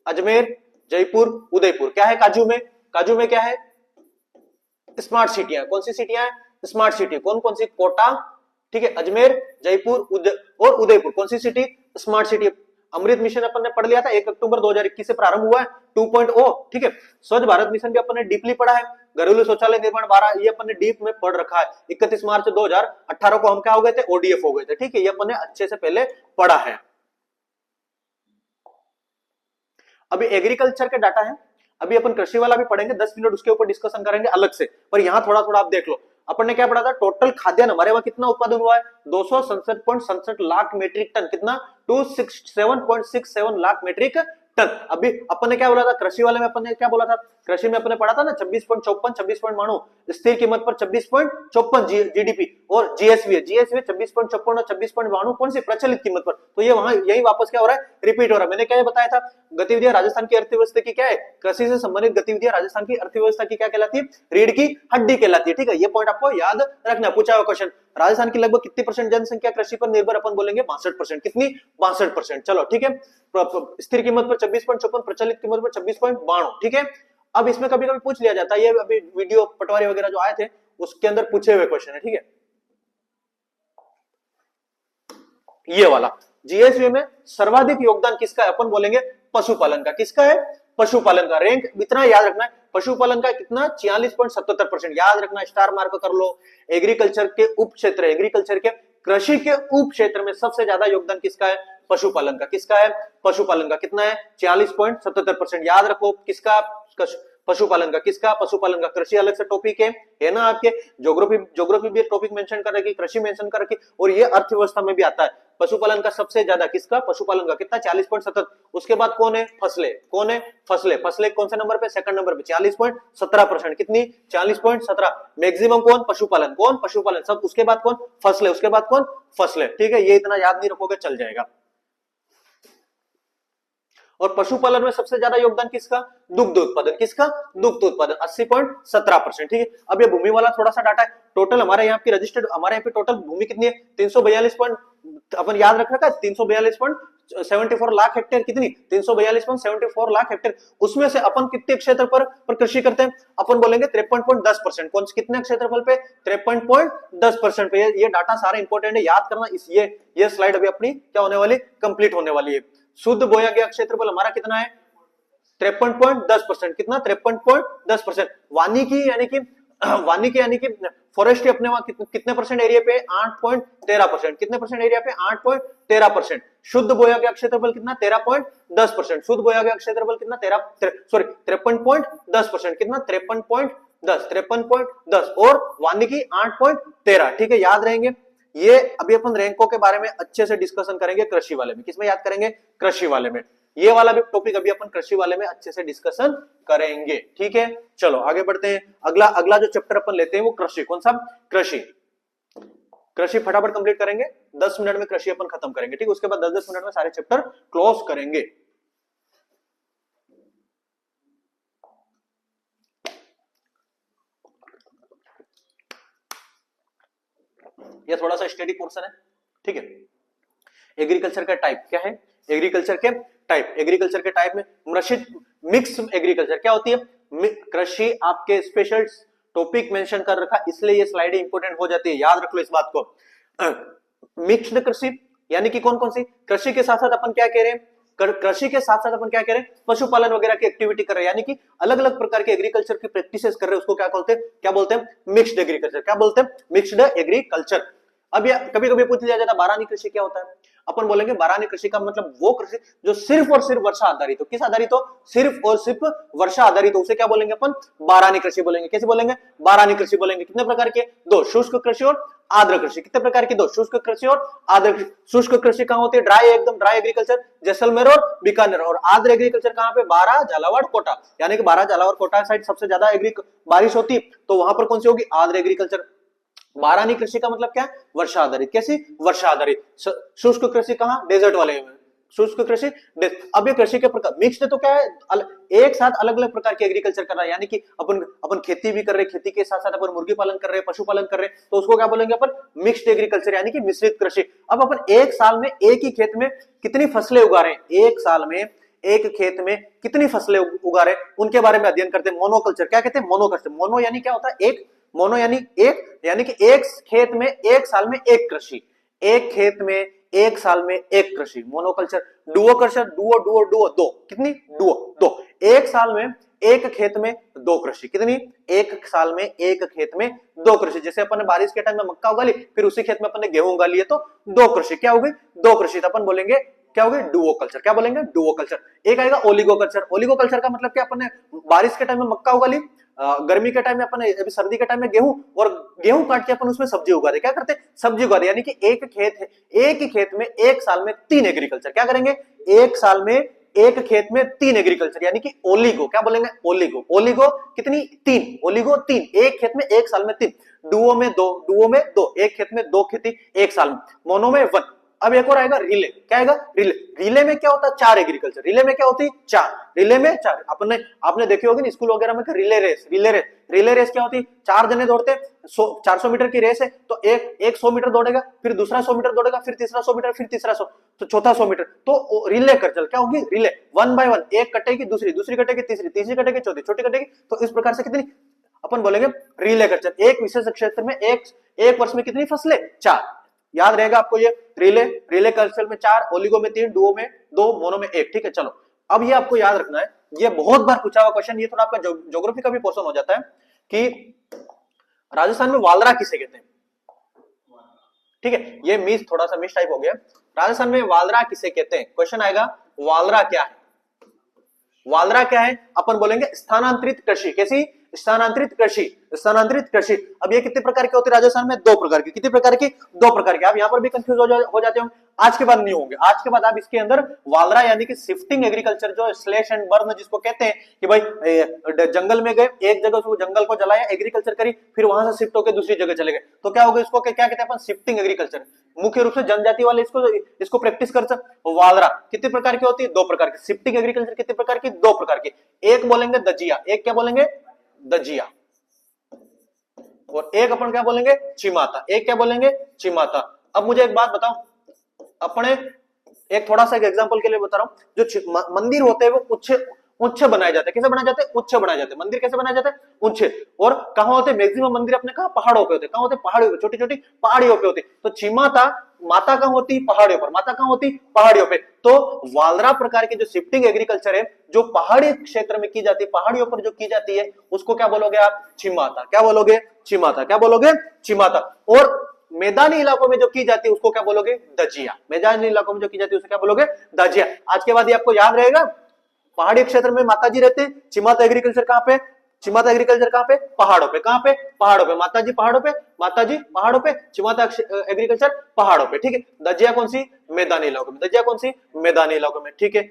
अजमेर, जयपुर, उदयपुर, क्या है काजू में, काजू में क्या है, स्मार्ट सिटियां। कौन सी सिटियां है, स्मार्ट सिटी। कौन कौन सी, कोटा, ठीक है, अजमेर, जयपुर और उदयपुर, कौन सी सिटी, स्मार्ट सिटी। अमृत मिशन अपन ने पढ़ लिया था, 1 अक्टूबर 2021 से प्रारंभ हुआ है, 2.0, ठीक है। स्वच्छ भारत मिशन भी अपन ने डीपली पढ़ा है। घरेलू शौचालय निर्माण 12, ये अपन ने डीप में पढ़ रखा है। 31 मार्च 2018 को हम क्या हो गए थे, ओडीएफ हो गए थे, ठीक है। ये अपन ने अच्छे से पहले पढ़ा है। अभी एग्रीकल्चर के डाटा है, अभी अपन कृषि वाला भी पढ़ेंगे, 10 मिनट उसके ऊपर डिस्कशन करेंगे अलग से, पर यहां थोड़ा थोड़ा आप देख लो। अपन ने क्या पढ़ा था, टोटल खाद्यान्न हमारे वहां कितना उत्पादन हुआ है, 267.67 लाख मीट्रिक टन। कितना, 267.67 लाख मीट्रिक टन। अभी अपन ने क्या बोला था, कृषि वाले में अपन ने क्या बोला था, कृषि में अपन ने पढ़ा था ना 26.54, 26.92, स्थिर कीमत पर 26.54 जीडीपी, और जीएसवी है, जीएसवी 26.54 और 26.92 कौन सी, प्रचलित कीमत पर। तो ये वहां यही वापस क्या हो रहा है, रिपीट हो रहा है। मैंने क्या बताया था, गतिविधियां राजस्थान की अर्थव्यवस्था की क्या है, कृषि से संबंधित गतिविधियां राजस्थान की अर्थव्यवस्था की क्या कहलाती है, रीढ़ की हड्डी कहलाती है, ठीक है। ये पॉइंट आपको याद रखना, पूछा हुआ क्वेश्चन। राजस्थान की लगभग कितनी परसेंट जनसंख्या कृषि पर निर्भर, अपन बोलेंगे 62%। कितनी, 62%। चलो ठीक है। स्थिर कीमत पर 26.54, प्रचलित कीमत पर 26.92, ठीक है। अब इसमें कभी कभी पूछ लिया जाता है, ये अभी वीडियो पटवारी वगैरह जो आए थे उसके अंदर पूछे हुए क्वेश्चन है, ठीक है। ये वाला जीएसवी में सर्वाधिक योगदान किसका है, अपन बोलेंगे पशुपालन का। किसका है, पशुपालन का। रैंक इतना याद रखना है, पशुपालन का कितना, 46.77%। याद रखना, स्टार मार्क कर लो। एग्रीकल्चर के उप क्षेत्र, एग्रीकल्चर के, कृषि के उप क्षेत्र में सबसे ज्यादा योगदान किसका है, पशुपालन का। किसका है, पशुपालन का। कितना है, 46.77%। याद रखो किसका, पशुपालन का। किसका, पशुपालन का। कृषि अलग से टॉपिक है ना आपके, ज्योग्राफी भी टॉपिक मेंशन कर रखी, कृषि मेंशन कर रखी, और ये अर्थव्यवस्था में भी आता है। पशुपालन का सबसे ज्यादा किसका, पशुपालन का। कितना, 40.77। उसके बाद कौन है, फसलें। कौन है, फसलें। फसलें कौन से नंबर पे, सेकंड नंबर पे, 40.17%। कितनी, 40.17। मैक्सिमम कौन, पशुपालन। कौन, पशुपालन। सब उसके बाद कौन, फसलें। उसके बाद कौन, फसलें, ठीक है। ये इतना याद नहीं रखोगे चल जाएगा। और पशुपालन में सबसे ज्यादा योगदान किसका? दुग्ध उत्पादन। किसका? दुग्ध उत्पादन 80.17%। ठीक है, अब ये भूमि वाला थोड़ा सा डाटा है। टोटल हमारे यहाँ की रजिस्टर्ड, हमारे यहाँ पे टोटल भूमि कितनी है? 342 अपन याद रख रखा है 342.74 लाख हेक्टेयर। कितनी? 342.74 लाख हेक्टेयर। उसमें से अपन कितने क्षेत्र पर कृषि करते हैं? अपन बोलेंगे 53.10%। कौन कितने क्षेत्रफल पे? 53.10% पे। ये डाटा सारा इंपॉर्टेंट है, याद करना। इस ये स्लाइड अभी अपनी क्या होने वाली? कंप्लीट होने वाली है। शुद्ध बोया गया क्षेत्रफल हमारा कितना है? 53.10%। कितना? 53.10%। वानिकी यानी कि फॉरेस्ट्री अपने वहां कितने परसेंट एरिया पे? 8.13%। कितने परसेंट एरिया पे? 8.13%। शुद्ध बोया गया क्षेत्रफल कितना? 13.10%। शुद्ध बोया गया क्षेत्रफल कितना? 53.10%। कितना? 53.10 और वानिकी 8.13। ठीक है, याद रहेंगे। ये अभी अपन रैंकों के बारे में अच्छे से डिस्कशन करेंगे कृषि वाले में। किसमें याद करेंगे? कृषि वाले में। ये वाला भी टॉपिक अभी अपन कृषि वाले में अच्छे से डिस्कशन करेंगे। ठीक है, चलो आगे बढ़ते हैं। अगला जो चैप्टर अपन लेते हैं वो कृषि। कौन सा? कृषि। कृषि फटाफट कंप्लीट करेंगे, 10 मिनट में कृषि अपन खत्म करेंगे। ठीक है, उसके बाद 10-10 मिनट में सारे चैप्टर क्लोज करेंगे। ये थोड़ा सा स्टडी पोर्शन है। ठीक है, एग्रीकल्चर का टाइप क्या है? एग्रीकल्चर के टाइप। एग्रीकल्चर के टाइप में मिश्रित मिक्स एग्रीकल्चर क्या होती है? कृषि आपके स्पेशल टॉपिक मेंशन कर रखा, इसलिए ये स्लाइड इंपोर्टेंट हो जाती है, याद रख लो इस बात को। मिक्स्ड कृषि यानी कि कौन कौन सी? कृषि के साथ साथ अपन क्या कह रहे हैं? कृषि के साथ साथ अपन क्या कह रहे हैं? पशुपालन वगैरह की एक्टिविटी कर रहे हैं, यानी कि अलग अलग प्रकार के एग्रीकल्चर की प्रैक्टिसेस कर रहे हैं। उसको क्या बोलते हैं? क्या बोलते हैं? Mixed agriculture. क्या बोलते हैं? Mixed agriculture. अब ये कभी कभी पूछ लिया जाता है बारानी कृषि क्या होता है? अपन बोलेंगे बारानी कृषि का मतलब वो कृषि जो सिर्फ और सिर्फ वर्षा आधारित हो। किस आधारित हो? सिर्फ और सिर्फ वर्षा आधारित हो, उसे क्या बोलेंगे अपन? बारानी कृषि बोलेंगे। कैसे बोलेंगे? बारानी कृषि बोलेंगे। कितने प्रकार के? दो, शुष्क कृषि और आर्द्र कृषि। कितने प्रकार की? दो, शुष्क कृषि और आर्द्र कृषि। शुष्क कृषि कहां होती है? ड्राई, एकदम ड्राई एग्रीकल्चर, जैसलमेर और बीकानेर। और आर्द्र एग्रीकल्चर कहां पे? बारां, झालावाड़, कोटा। यानी कि बारां, झालावाड़, कोटा साइड सबसे ज्यादा बारिश होती है, तो वहां पर कौन सी होगी? आर्द्र एग्रीकल्चर। बारानी कृषि का मतलब क्या है? वर्षा आधारित। कैसी? वर्षा आधारित। शुष्क कृषि कहां? डेजर्ट वाले में। शुष्क कृषि। अब ये कृषि के प्रकार मिक्स्ड तो क्या है? एक साथ अलग अलग प्रकार के एग्रीकल्चर कर रहा है, यानी कि अपन खेती भी कर रहे हैं, खेती के साथ साथ अपन मुर्गी पालन कर रहे हैं, पशुपालन कर रहे हैं, तो उसको क्या बोलेंगे अपन? मिक्स्ड एग्रीकल्चर, यानी कि मिश्रित कृषि। अब अपन एक साल में एक ही खेत में कितनी फसलें उगा रहे हैं? एक साल में एक खेत में कितनी फसलें उगा रहे हैं, उनके बारे में अध्ययन करते हैं। मोनोकल्चर। क्या कहते हैं? मोनोकल्चर। मोनो यानी क्या होता है? एक। मोनो यानी एक, यानी कि एक खेत में एक साल में एक कृषि। एक खेत में एक साल में एक कृषि, monoculture. Duo culture, Duo Duo Duo, दो। कितनी? डुओ, दो। एक साल में एक खेत में दो कृषि। कितनी? एक साल में एक खेत में दो कृषि। जैसे अपन ने बारिश के टाइम में मक्का उगा ली, फिर उसी खेत में अपन ने गेहूं उगा लिए, तो दो कृषि। क्या हो गई? दो कृषि। तो अपन बोलेंगे क्या हो गई? Duo culture. क्या बोलेंगे? Duo culture. एक आएगा ओलिगो कल्चर। ओलिगो कल्चर का मतलब क्या? अपन ने बारिश के टाइम में मक्का उगा ली, गर्मी के टाइम में अपन, अभी सर्दी के टाइम में गेहूं, और गेहूं काट के अपन उसमें सब्जी उगा दे। क्या करते? सब्जी उगा दे। यानी कि एक खेत है, एक ही खेत में एक साल में तीन एग्रीकल्चर। क्या करेंगे? एक साल में एक खेत में तीन एग्रीकल्चर, यानी कि ओलिगो। क्या बोलेंगे? ओलिगो। ओलिगो कितनी? तीन। ओलिगो तीन। एक खेत में एक साल में तीन। डुओ में दो, डुओ में दो, एक खेत में दो खेती एक साल में। मोनो में वन। अब एक और आएगा रिले। क्या आएगा? रिले। रिले में क्या होता है? चार एग्रीकल्चर। रिले में क्या होती है? चार। रिले में चार। आपने देखी होगी ना स्कूल वगैरह में, relay race. Relay race, relay race क्या होती है? चार जने दौड़ते हैं, 400 मीटर की रेस है, तो एक 100 मीटर दौड़ेगा, फिर दूसरा 100 मीटर दौड़ेगा, फिर तीसरा 100 मीटर, फिर तीसरा 100, तो चौथा 100 मीटर। तो रिले कल्चर क्या होगी? रिले। वन बाय वन, एक कटेगी दूसरी, दूसरी कटेगी तीसरी, तीसरी कटेगी चौथी, छोटी कटेगी, तो इस प्रकार से कितनी अपन बोलेंगे? Relay culture. एक विशेष क्षेत्र में एक वर्ष में कितनी फसलें? चार। याद रहेगा आपको ये। रिले कल्चर में चार, ओलिगो में तीन, डुओ में दो, मोनो में एक। ठीक है, चलो अब ये आपको याद रखना है, ये बहुत बार पूछा हुआ क्वेश्चन, ये थोड़ा आपका ज्योग्राफी का भी पोर्शन हो जाता है कि राजस्थान में वालरा किसे कहते हैं? ठीक है, ये मिस, थोड़ा सा मिस टाइप हो गया। राजस्थान में वालरा किसे कहते हैं? क्वेश्चन आएगा वालरा क्या है? वालरा क्या है? अपन बोलेंगे स्थानांतरित कृषि। कैसी? स्थानांतरित कृषि। स्थानांतरित कृषि। अब ये कितने प्रकार के होते हैं राजस्थान में? दो प्रकार की। कितने प्रकार की? दो प्रकार के। आप यहाँ पर भी कंफ्यूज हो जाते हो। आज के बाद नहीं होंगे। आज के बाद आप इसके अंदर वालरा यानी कि शिफ्टिंग एग्रीकल्चर, जो स्लैश एंड बर्न जिसको कहते हैं, कि भाई जंगल में गए, एक जगह से जंगल को जलाया, एग्रीकल्चर करी, फिर वहां से शिफ्ट होकर दूसरी जगह चले गए, तो क्या होगा? इसको क्या कहते हैं अपन? Shifting agriculture. मुख्य रूप से जनजाति वाले इसको प्रैक्टिस कर सकते। वालरा कितने प्रकार की होती है? 2 प्रकार की। शिफ्टिंग एग्रीकल्चर कितने प्रकार की? 2 प्रकार की। एक बोलेंगे दजिया, एक क्या बोलेंगे? दजिया, और एक अपन क्या बोलेंगे? चिमाता। एक क्या बोलेंगे? चिमाता। अब मुझे एक बात बताओ, अपने एक थोड़ा सा एक एग्जांपल के लिए बता रहा हूं, जो मंदिर होते हैं वो उच्च बनाए जाते हैं। कैसे बनाए जाते हैं? उच्च बनाए जाते हैं। मंदिर कैसे बनाए जाते हैं? उच्च। और कहां होते हैं मैक्सिमम मंदिर? अपने कहां? पहाड़ों पे होते हैं। कहां होते हैं? पहाड़ियों पे, छोटी छोटी पहाड़ियों पे होती है। तो चिमाता माता कहां होती? पहाड़ियों पर। माता कहां होती? पहाड़ियों पे। तो वालरा प्रकार की जो शिफ्टिंग एग्रीकल्चर है, जो पहाड़ी क्षेत्र में की जाती है, पहाड़ियों पर जो की जाती है, उसको क्या बोलोगे आप? चिमाता। क्या बोलोगे? चिमाता। क्या बोलोगे? चिमाता। और मैदानी इलाकों में जो की जाती है उसको क्या बोलोगे? दजिया। मैदानी इलाकों में जो की जाती है उसे क्या बोलोगे? दजिया। आज के बाद ये आपको याद रहेगा। पहाड़ी क्षेत्र में माताजी रहते हैं, चिमाता एग्रीकल्चर कहां पे? चिमाता एग्रीकल्चर कहां पे? पहाड़ों पे। कहां पे? पहाड़ों पे। माताजी पहाड़ों पे, माताजी पहाड़ों पे, चिमाता एग्रीकल्चर पहाड़ों पे। ठीक है। दजिया कौन सी? मैदानी इलाकों में। दजिया कौन सी? मैदानी इलाकों में। ठीक है।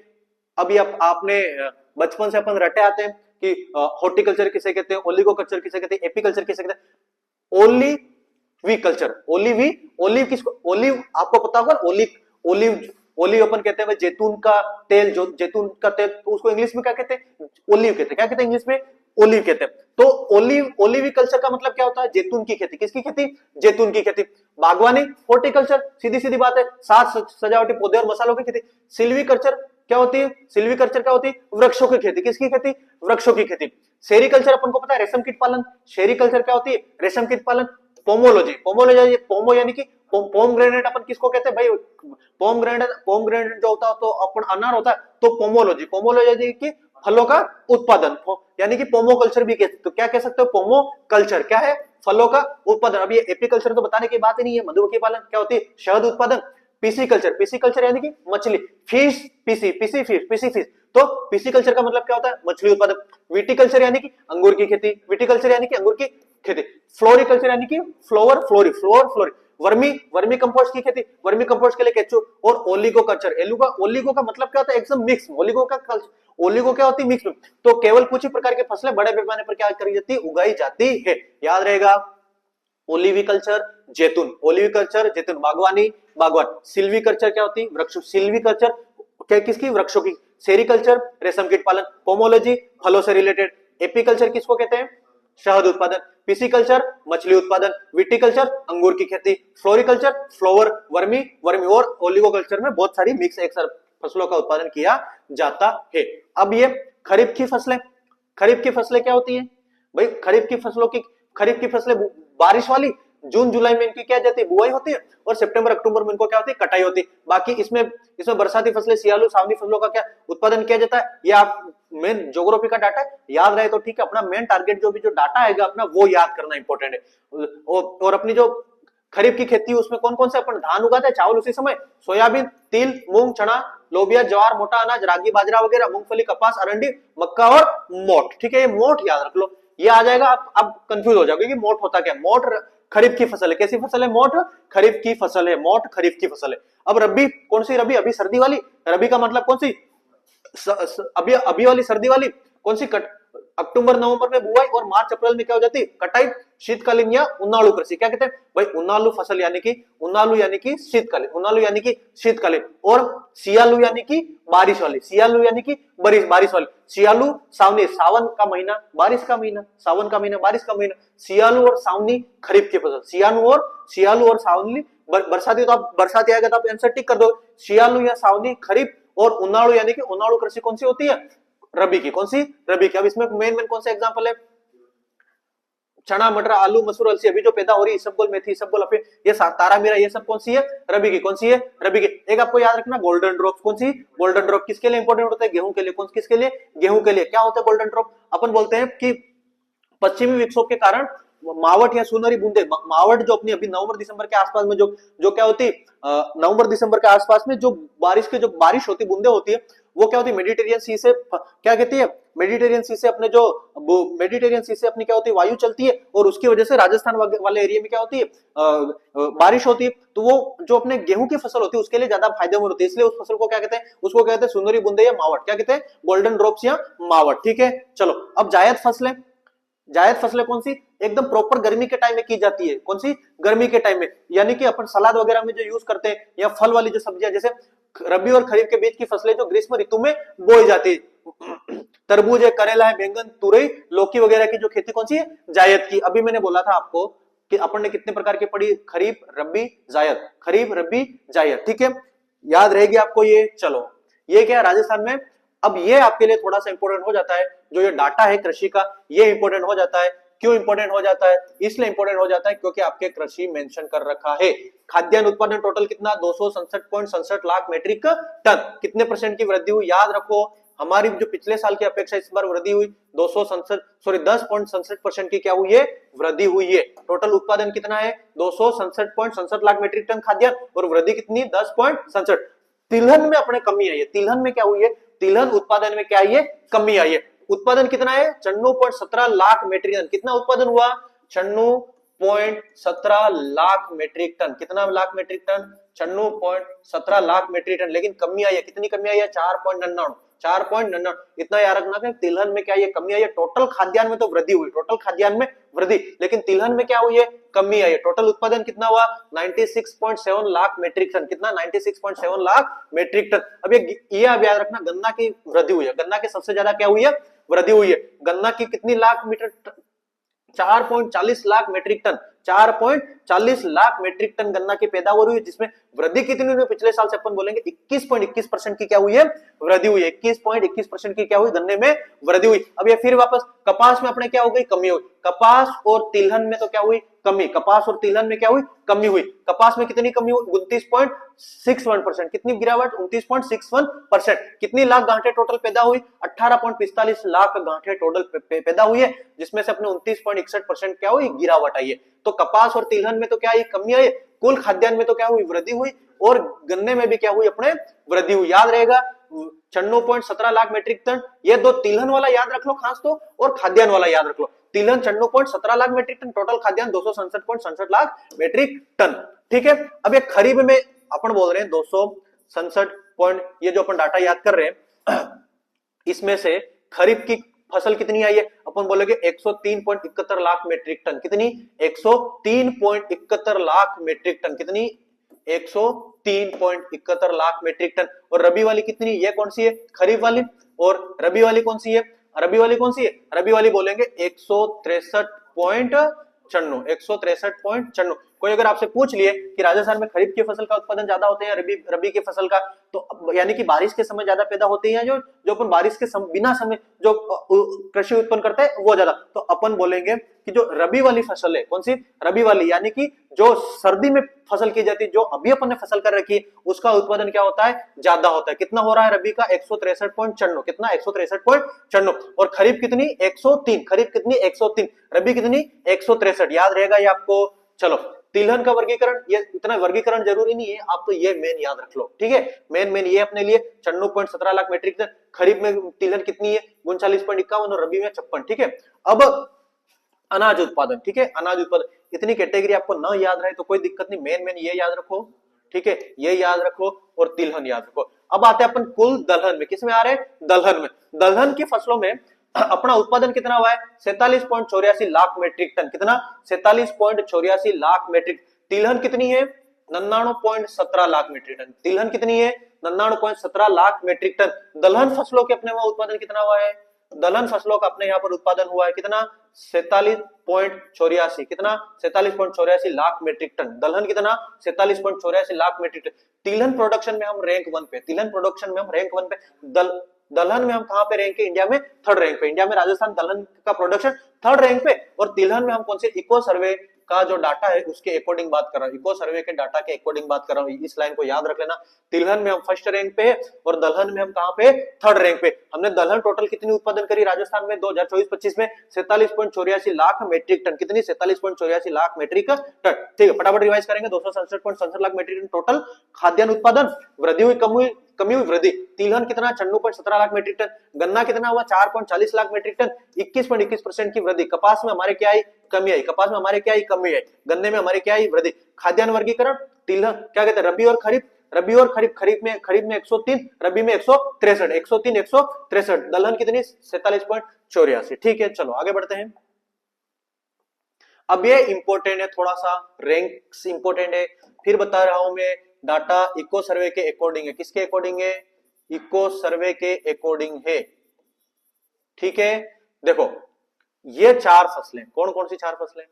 अभी आपने बचपन से अपन रटे आते हैं कि हॉर्टिकल्चर किसे कहते हैं, ओलिगोकल्चर किसे कहते हैं, एपीकल्चर किसे कहते हैं, ओलिवी कल्चर। ओलिव किसको? ओलिव आपको पता होगा। ओलिव ओलिव अपन कहते हैं जैतून का तेल, जो जैतून का तेल, तो उसको इंग्लिश में क्या कहते हैं? ओलिव कहते हैं। क्या कहते हैं इंग्लिश में? ओलिव कहते हैं। तो ओलिवी कल्चर का मतलब क्या होता है? जैतून की खेती। किसकी खेती? जैतून की खेती। बागवानी, हॉर्टिकल्चर, सीधी सीधी बात है, साज सजावटी पौधे और मसालों की खेती। सिल्वीकल्चर क्या होती है? सिल्वीकल्चर क्या होती है? वृक्षों की खेती। किसकी खेती? वृक्षों की खेती। सेरीकल्चर अपन को पता है, रेशम कीट पालन। सेरीकल्चर क्या होती है? रेशम कीट पालन। पोमोलॉजी, पोमो यानी कि पोमग्रेनेट अपन किसको कहते हैं भाई? पोमग्रेनेट जो होता है तो अपन अनार होता है, तो पोमोलॉजी की फलों का उत्पादन, यानी कि पोमोकल्चर भी कहते हैं। तो क्या कह सकते हो? पोमोकल्चर क्या है? फलों का उत्पादन। अब ये एपीकल्चर तो बताने की बात ही नहीं है। मधुमक्खी पालन क्या होती है? शहद उत्पादन। पीसी कल्चर यानी कि मछली, फिश, पीसी फिश। तो पीसीकल्चर का मतलब क्या होता है? मछली उत्पादन। विटिकल्चर यानी कि अंगूर की खेती। विटिकल्चर यानी कि अंगूर की खेती। फ्लोरिकल्चर यानी कि फ्लोरी। वर्मी कंपोस्ट की खेती। वर्मी कंपोस्ट के लिए केचू। और ओलिगोकल्चर, ओलिगो का मतलब क्या होता है? एकदम मिक्स। ओलिगो क्या होती है? मिक्स। तो केवल कुछ ही प्रकार की फसलें बड़े पैमाने पर क्या करी जाती है? उगाई जाती है। याद रहेगा। ओलिविकल्चर जैतून, बागवान। सिल्वीकल्चर क्या होती है? वृक्ष। सिल्वीकल्चर क्या? किसकी? वृक्षों की। सेरीकल्चर रेशम कीट पालन। पोमोलॉजी फलों से रिलेटेड। एपीकल्चर किसको कहते हैं? शहद उत्पादन। पिसिकल्चर मछली उत्पादन। विटिकल्चर अंगूर की खेती। फ्लोरिकल्चर फ्लावर, वर्मी और ओलिगोकल्चर में बहुत सारी मिक्स एक साथ फसलों का उत्पादन किया जाता है। अब ये खरीफ की फसलें क्या होती है भाई? खरीफ की फसलें बारिश वाली। जून जुलाई में इनकी क्या जाती है? बुआई होती है। और सितंबर अक्टूबर में इनको क्या होती है? कटाई होती है। बाकी इसमें बरसाती फसलें, सियालू सावनी फसलों का क्या उत्पादन किया जाता है? ये आप मेन ज्योग्राफी का डाटा है, याद रहे तो ठीक है। अपना मेन टारगेट जो डाटा आएगा अपना, वो याद करना इंपॉर्टेंट है। और अपनी जो खरीफ की खेती उसमें कौन कौन से अपन धान उगाते हैं, चावल उसी समय, सोयाबीन, तिल, मूंग, चना, लोबिया, ज्वार, मोटा अनाज, रागी, बाजरा वगैरह, मूंगफली, कपास, अरंडी, मक्का और मोठ। ठीक है, ये मोठ याद रख लो, ये आ जाएगा। आप कंफ्यूज हो जाओगे कि मोठ होता क्या? मोठ खरीफ की फसल है। कैसी फसल है? मोठ खरीफ की फसल है। मोठ खरीफ की फसल है। अब रबी कौन सी? रबी अभी सर्दी वाली। रबी का मतलब कौन सी? अभी वाली सर्दी वाली। कौन सी? अक्टूबर नवंबर में बुआई और मार्च अप्रैल में क्या हो जाती है? कटाई। शीतकालीन या उन्नाळु कृषि। क्या कहते हैं भाई? उन्नाळु फसल यानी कि शीतकालीन। और सियालू यानी कि बारिश वाली। बारिश वाली। सियालू सावनी, सावन का महीना बारिश का महीना, बारिश का महीना। सियालू और सावनी खरीफ की फसल। सियालू और सावनी बरसाती। तो आप बरसाती आएगा तो आप आंसर टिक कर दो। सियालू या सावनी खरीफ। और उन्नाळु यानी कि उन्नाळु कृषि कौन सी होती है? रबी की। कौन सी? रबी की। अब इसमें मेन कौन सा एग्जांपल है? चना, मटर, आलू, मसूर, अलसी अभी जो पैदा हो रही है, इसबगोल, मेथी, इसबगोल, अफीम, ये तारा मीरा, ये सब कौन सी है? रबी की। कौन सी है? रबी की। एक आपको याद रखना, गोल्डन ड्रॉप। कौन सी? गोल्डन ड्रॉप किसके लिए इंपॉर्टेंट होता है? गेहूं के लिए। किसके लिए? गेहूं के लिए। क्या होता है गोल्डन ड्रॉप? अपन बोलते हैं कि पश्चिमी विक्षोभ के कारण मावट या सुनहरी बूंदे, मावट जो अपनी अभी नवंबर दिसंबर के आसपास में जो क्या होती, नवंबर दिसंबर के आसपास में जो बारिश होती, बूंदे होती है, वो क्या होती है? मेडिटेरियन सी से क्या कहती है? मेडिटेरियन सी से अपनी क्या होती है? वायु चलती है, और उसकी वजह से राजस्थान वाले एरिया में क्या होती है? बारिश होती है। तो वो जो अपने गेहूं की फसल होती है उसके लिए ज्यादा फायदेमंद होती है, इसलिए उस फसल को क्या कहते हैं? उसको कहते हैं सुनहरी बूंदे या मावट। क्या कहते हैं? गोल्डन ड्रॉप्स या मावट। ठीक है, चलो अब जायद फसलें कौन सी? एकदम प्रॉपर गर्मी के टाइम में की जाती है। कौन सी? गर्मी के टाइम में, यानी कि अपन सलाद वगैरह में जो यूज करते हैं या फल वाली जो सब्जियां, जैसे रबी और खरीफ के बीच की फसलें जो ग्रीष्म ऋतु में बोई जाती है, तरबूज है, करेला है, बैंगन, तुरई, लौकी वगैरह की जो खेती कौन सी है? जायद की। अभी मैंने बोला था आपको कि अपन ने कितने प्रकार की पढ़ी? खरीफ, रबी, जायद, खरीफ, रबी, जायद, ठीक है, याद रहेगी आपको ये। चलो, ये क्या है राजस्थान में। अब ये आपके लिए थोड़ा सा इंपॉर्टेंट हो जाता है, जो ये डाटा है कृषि का, ये इंपॉर्टेंट हो जाता है। क्यों इंपॉर्टेंट हो जाता है? इसलिए इंपॉर्टेंट हो जाता है क्योंकि आपके कृषि मेंशन कर रखा है। खाद्यान्न उत्पादन टोटल कितना? 267.67 लाख मेट्रिक टन। कितने परसेंट की वृद्धि हुई? याद रखो, हमारी जो पिछले साल की अपेक्षा इस बार वृद्धि हुई 10.67% की क्या हुई है? वृद्धि हुई है। टोटल उत्पादन कितना है? 267.67 लाख मेट्रिक टन खाद्यान्न, और वृद्धि कितनी? 10.67। तिलहन में अपने कमी आई है। तिलहन में क्या हुई है? तिलहन उत्पादन में क्या आई है? कमी आई है। उत्पादन कितना है? 96.17 लाख मेट्रिक टन। कितना उत्पादन हुआ? 96.17 लाख मेट्रिक टन। कितना lakh metric tonne? 96.17 lakh metric tonne. लेकिन कमी आई है। कितनी कमी आई है? 4.99। 4.99। इतना याद रखना कि तिलहन में क्या ये कमी आई है। टोटल खाद्यान्न में तो वृद्धि हुई, टोटल खाद्यान्न में वृद्धि, लेकिन तिलहन में क्या हुई है? कमी आई है। टोटल उत्पादन कितना हुआ? 96.7 लाख मेट्रिक टन। कितना? 96.7 लाख मेट्रिक टन। अब ये आप याद रखना, गन्ना की वृद्धि हुई है। गन्ना की सबसे ज्यादा क्या हुई है? वृद्धि हुई है। गन्ना की कितनी lakh meter? 4.40 lakh metric tonne. 4.40 lakh metric tonne गन्ना की पैदावार हुई, जिसमें वृद्धि कितनी हुई? पिछले साल से अपन बोलेंगे 21.21% की क्या हुई है? वृद्धि हुई है। 21.21% की क्या हुई? गन्ने में वृद्धि हुई। अब ये फिर वापस कपास में अपने क्या हो गई? कमी हुई। कपास और तिलहन में तो क्या हुई? कमी। कपास और तिलहन में क्या हुई? कमी हुई। कपास में कितनी कमी हुई? 29.61%। कितनी गिरावट? 29.61%। कितनी लाख गांठें टोटल पैदा हुई? 18.45 लाख गांठें टोटल पैदा हुई है, जिसमें से अपने 29.61% क्या हुई? गिरावट आई है। तो कपास और तिलहन में तो क्या आई? कमी आई। कुल खाद्यान्न में तो क्या हुई? वृद्धि हुई। और गन्ने में भी क्या हुई? अपने वृद्धि हुई। याद रहेगा 96.17 लाख मेट्रिक टन। ये दो तिलहन वाला याद रख लो खास तो, और खाद्यान्न वाला याद रख लो। तिलहन 96.17 लाख मेट्रिक टन, टोटल खाद्यान्न 267.67 लाख मेट्रिक टन, ठीक है। अब ये खरीफ में अपन बोल रहे हैं 267 पॉइंट, ये जो अपन डाटा याद कर रहे हैं, इसमें से खरीफ की फसल कितनी आई है? अपन बोलेंगे 103.71 लाख मेट्रिक टन। कितनी? 103.71 लाख मेट्रिक टन। कितनी? 103.71 लाख मेट्रिक टन। और रबी वाली कितनी? ये कौन सी है? खरीफ वाली। और रबी वाली कौन सी है? रबी वाली कौन सी है? रबी वाली बोलेंगे 163.96। 163.96। कोई अगर आपसे पूछ लिए कि राजस्थान में खरीफ की फसल का उत्पादन ज्यादा होते हैं रबी की फसल का, तो यानी कि बारिश के समय ज्यादा पैदा होते हैं, जो जो अपन बारिश के बिना समय जो कृषि उत्पन्न करते हैं वो ज्यादा, तो अपन बोलेंगे कि जो रबी वाली फसल है, कौन सी? रबी वाली, यानी कि जो सर्दी में फसल की जाती है, जो अभी अपन ने फसल कर रखी है, उसका उत्पादन क्या होता है? ज्यादा होता है। कितना हो रहा है रबी का? 163.94। कितना? 163.94। और खरीफ कितनी? 103। खरीफ कितनी? 103। रबी कितनी? 163। याद रहेगा ये आपको। चलो, तिलहन का वर्गीकरण, ये इतना वर्गीकरण जरूरी नहीं है, आप तो ये मेन याद रख लो, ठीक है। मेन ये अपने लिए 96.17 लाख मेट्रिक टन। खरीफ में तिलहन कितनी है? 39.51, और रबी में 56, ठीक है। अब अनाज उत्पादन, ठीक है, अनाज उत्पादन, इतनी कैटेगरी आपको ना याद रहे तो कोई दिक्कत नहीं, मेन ये याद रखो, ठीक है, ये याद रखो, और तिलहन याद रखो। अब आते हैं अपन कुल दलहन में। किसमें आ रहे हैं? दलहन में। दलहन की फसलों में अपना उत्पादन कितना हुआ है? 47.84 लाख मेट्रिक टन। कितना? 47.84 लाख मेट्रिक। तिलहन कितनी है? 99.17 लाख मेट्रिक टन। तिलहन कितनी है? 99.17 लाख मेट्रिक टन। दलहन फसलों के अपने वहां उत्पादन कितना हुआ है? दलहन फसलों का अपने यहाँ पर उत्पादन हुआ है कितना? 47.84। कितना? 47.84 लाख मेट्रिक टन। दलहन कितना? 47.84 लाख मेट्रिक टन। तिलहन प्रोडक्शन में हम रैंक 1 पे, तिलहन प्रोडक्शन में हम रैंक 1 पे। दलहन में हम कहां पे रैंक है? इंडिया में 3rd रैंक पे। इंडिया में राजस्थान दलहन का प्रोडक्शन 3rd रैंक पे। और तिलहन में हम कौन से? इको सर्वे का जो डाटा है उसके अकॉर्डिंग बात कर रहा हूं, इको सर्वे के डाटा के अकॉर्डिंग बात कर रहा हूं, इस लाइन को याद रख लेना। तिलहन में हम 1st रैंक पे है, और दलहन में हम कहां पे? 3rd रैंक पे। हमने दलहन टोटल कितनी उत्पादन करी राजस्थान में 2024-25 में? 47.84 लाख मेट्रिक टन। कितनी? 47.84 लाख मेट्रिक टन, ठीक है। फटाफट रिवाइज करेंगे। 267.67 लाख मेट्रिक टन टोटल खाद्यान्न उत्पादन। वृद्धि हुई, कमी हुई, वृद्धि। तिलहन कितना? 96.17 लाख मेट्रिक टन। गन्ना कितना हुआ? 4.40 लाख मेट्रिक टन, 21.21% की वृद्धि। कपास में हमारे क्या आई? कमी आई। कपास में हमारे क्या आई? कमी आई। गन्ने में हमारे क्या आई? वृद्धि। खाद्यान्न वर्गीकरण, तिलहन क्या कहते हैं? रबी और खरीफ। रबी और खरीफ, खरीफ में 103, रबी में 163, 103, 163। दलहन कितनी? 47.84, ठीक है। चलो आगे बढ़ते हैं। अब ये इंपॉर्टेंट है, थोड़ा सा रैंक्स इंपॉर्टेंट है। फिर बता रहा हूं मैं, डाटा इको सर्वे के अकॉर्डिंग है। किसके अकॉर्डिंग है? इको सर्वे के अकॉर्डिंग है। ठीक है, देखो ये 4 फसलें, कौन कौन सी 4 फसलें?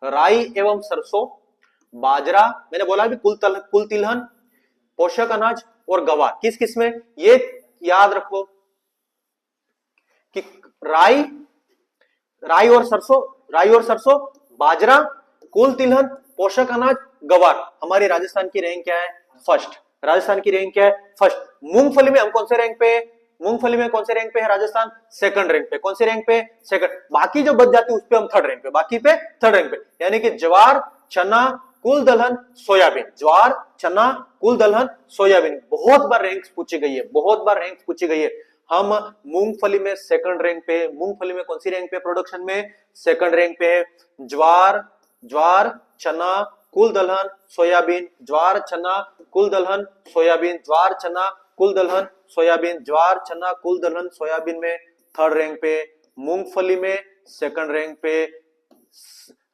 राई एवं सरसों, बाजरा, मैंने बोला भी कुल तिलहन, पोषक अनाज और गवार। किस किस में? ये याद रखो कि राई राई और सरसों, बाजरा, कुल तिलहन, पोषक अनाज, गवार। हमारी राजस्थान की रैंक क्या है? फर्स्ट। राजस्थान की रैंक क्या है? फर्स्ट। मूंगफली में हम कौन से रैंक पे है? मूंगफली में कौन से रैंक पे है राजस्थान? सेकंड रैंक पे। कौन से रैंक पे? सेकंड। बाकी जो बच जाती है उस पे हम थर्ड रैंक पे, बाकी पे थर्ड रैंक पे। यानी कि ज्वार, चना, कुल दलहन, सोयाबीन। ज्वार, चना, कुल दलहन, सोयाबीन। बहुत बार रैंक पूछी गई है, बहुत बार रैंक पूछी गई है। हम मूंगफली में सेकंड रैंक पे। मूंगफली में कौन सी रैंक पे? प्रोडक्शन में सेकंड रैंक पे है। ज्वार, चना, कुल दलहन, सोयाबीन। ज्वार, चना, कुल दलहन, सोयाबीन। ज्वार, चना, कुल दलहन, सोयाबीन। ज्वार, चना, कुल दलहन, सोयाबीन में थर्ड रैंक पे। मूंगफली में सेकंड रैंक पे।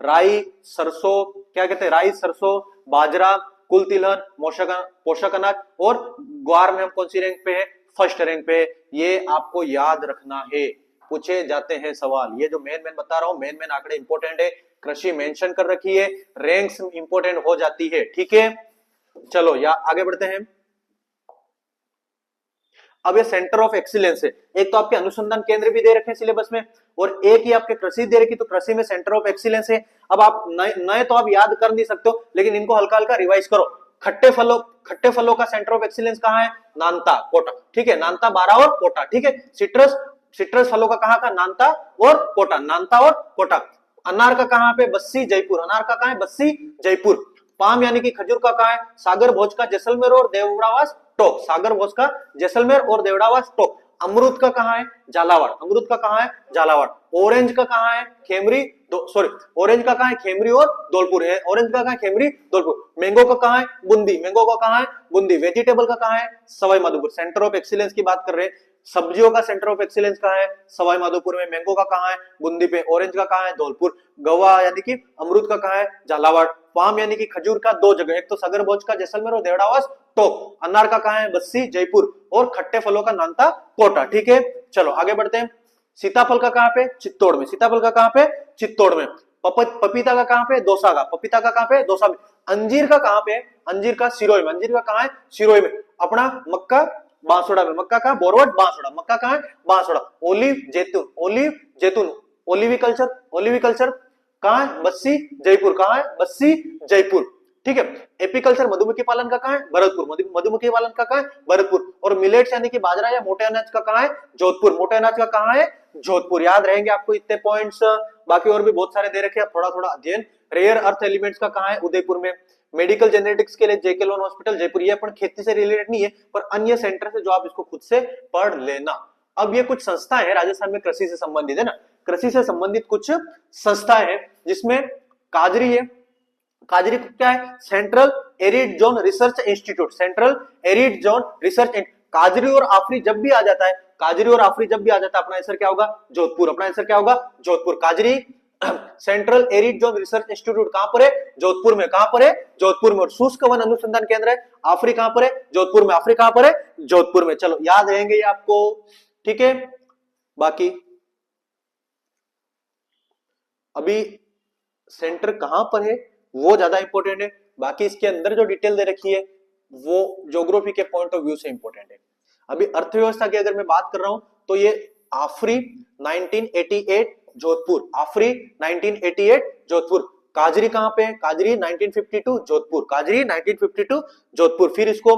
राई, सरसों, क्या कहते हैं? राई, सरसों, बाजरा, कुल तिलहन, पोषक अनाज और ग्वार में हम कौन सी रैंक पे है? फर्स्ट रैंक पे। ये आपको याद रखना है, पूछे जाते हैं सवाल। ये जो मेन बता रहा हूं, मेन आंकड़े इंपॉर्टेंट है। कृषि मेंशन कर रखी है, रैंक्स इंपॉर्टेंट हो जाती है। ठीक है, चलो या आगे बढ़ते हैं। अब ये सेंटर ऑफ एक्सीलेंस है। एक तो आपके अनुसंधान केंद्र भी दे रखे हैं सिलेबस में, और एक ही आपके कृषि दे रखी, तो कृषि में सेंटर ऑफ एक्सीलेंस है। अब आप नए तो आप याद कर नहीं सकते हो, लेकिन इनको हल्का हल्का रिवाइज करो। खट्टे फलों का सेंटर ऑफ एक्सीलेंस कहाँ है? नानता, कोटा। ठीक है, नानता, बारा और कोटा। ठीक है, सिट्रस फलों का कहाँ का? नानता और कोटा। नानता और कोटा। अनार का कहाँ पे? बस्सी, जयपुर। अनार का कहाँ है? बस्सी, जयपुर। पाम यानी कि खजूर का कहाँ है? सागर भोज का जैसलमेर और देवड़ावास टोक। सागर भोज का जैसलमेर और देवड़ावास टोक। अमरूद का कहाँ है? झालावाड़। अमरूद का कहाँ है? झालावाड़। ऑरेंज का कहाँ है? खेमरी, ऑरेंज का कहाँ है? खेमरी और धौलपुर है। ऑरेंज का कहाँ है? खेमरी, धौलपुर। मैंगो का कहाँ है? बूंदी। मैंगो का कहाँ है? बूंदी। वेजिटेबल का कहाँ है? Sawai Madhopur. Centre of excellence की बात कर रहे हैं। सब्जियों का सेंटर ऑफ एक्सीलेंस कहाँ है? सवाई माधोपुर में। मैंगो का कहाँ है? बूंदी पे। ऑरेंज का कहाँ है? धौलपुर। गवा यानी कि अमरूद का कहाँ है? झालावाड़। पाम यानी कि खजूर का 2 जगह, एक तो सागर भोज का जैसलमेर और देवड़ावास टोक। अनार का कहाँ है? बस्सी, जयपुर। और खट्टे फलों का नानता, कोटा। ठीक है, चलो आगे बढ़ते हैं। सीताफल का कहाँ पे? चित्तौड़ में। सीताफल का कहाँ पे? चित्तौड़ में। पपीता का कहाँ पे? दौसा का। पपीता का कहाँ पे? दौसा में। अंजीर का कहाँ पे? अंजीर का सिरोही में। अंजीर का कहाँ है? सिरोही में। अपना मक्का बांसुड़ा में। मक्का का बोरवट, बांसुड़ा। मक्का कहाँ है? बांसुड़ा। ओलिव जैतून, ओलिविकल्चर कहाँ है? बस्सी, जयपुर। कहाँ है? बस्सी, जयपुर। ठीक है, एपीकल्चर, मधुमक्खी पालन का कहाँ है? भरतपुर। मधुमक्खी पालन का कहाँ है? भरतपुर। और मिलेट्स यानी कि बाजरा या मोटे अनाज का कहाँ है? जोधपुर। मोटे अनाज का कहाँ है? जोधपुर। याद रहेंगे आपको इतने पॉइंट्स। बाकी और भी बहुत सारे दे रखे हैं, थोड़ा थोड़ा अध्ययन। रेयर अर्थ एलिमेंट्स का कहाँ है? उदयपुर में। मेडिकल जेनेटिक्स के लिए जेके लोन हॉस्पिटल, जयपुर। ये अपन खेती से रिलेटेड नहीं है, पर अन्य सेंटर से जो आप इसको खुद से पढ़ लेना। अब ये कुछ संस्थाएं हैं राजस्थान में कृषि से संबंधित, है ना। कृषि से संबंधित कुछ संस्थाएं हैं, जिसमें काजरी है। काजरी क्या है? Central arid zone research institute. Central arid zone research. काजरी और आफरी जब भी आ जाता है, काजरी और आफरी जब भी आ जाता है, अपना आंसर क्या होगा? जोधपुर। अपना आंसर क्या होगा? जोधपुर। काजरी central arid zone research institute कहां पर है? जोधपुर में। कहां पर है? जोधपुर में। और शुष्क वन अनुसंधान केंद्र है आफरी कहां पर है? जोधपुर में। आफरी कहां पर है? जोधपुर में। चलो याद रहेंगे ये आपको। ठीक है, बाकी अभी सेंटर कहां पर है वो ज्यादा इंपॉर्टेंट है। बाकी इसके अंदर जो डिटेल दे रखी है वो ज्योग्राफी के पॉइंट ऑफ व्यू से इंपॉर्टेंट है। अभी अर्थव्यवस्था की अगर मैं बात कर रहा हूं तो ये आफरी 1988 जोधपुर। आफरी 1988 जोधपुर। काजरी कहां पे? काजरी 1952 जोधपुर। काजरी 1952 जोधपुर। फिर इसको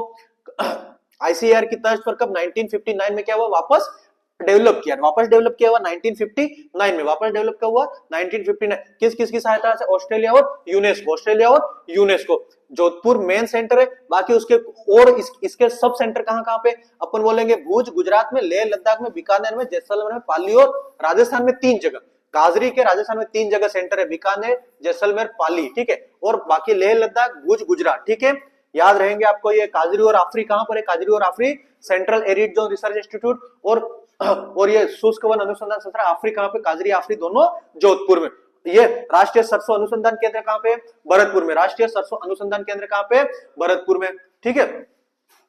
आईसीआर की तर्ज पर कब 1959 में क्या हुआ? वापस डेवलप किया। वापस डेवलप किया हुआ 1959 में। वापस डेवलप किया हुआ 1959। किस किस की सहायता से? ऑस्ट्रेलिया और यूनेस्को। ऑस्ट्रेलिया और यूनेस्को। जोधपुर मेन सेंटर है। बाकी उसके और इसके सब सेंटर कहां कहां पे? अपन बोलेंगे भुज गुजरात में, लेह लद्दाख में, बीकानेर में, जैसलमेर में, पाली और राजस्थान में 3 जगह। काजरी के राजस्थान में 3 जगह सेंटर है, बीकानेर, जैसलमेर, पाली। ठीक है, और बाकी लेह लद्दाख, भुज, गुजरात। ठीक है, याद रहेंगे आपको ये। काजरी और आफरी कहां पर है? काजरी और AFRI central arid zone research institute और ये शुष्क वन अनुसंधान संस्थान आफरी कहां पे? काजरी आफरी दोनों जोधपुर में। ये राष्ट्रीय सरसों अनुसंधान केंद्र कहां पे? भरतपुर में। राष्ट्रीय सरसों अनुसंधान केंद्र कहां पे? भरतपुर में। ठीक है।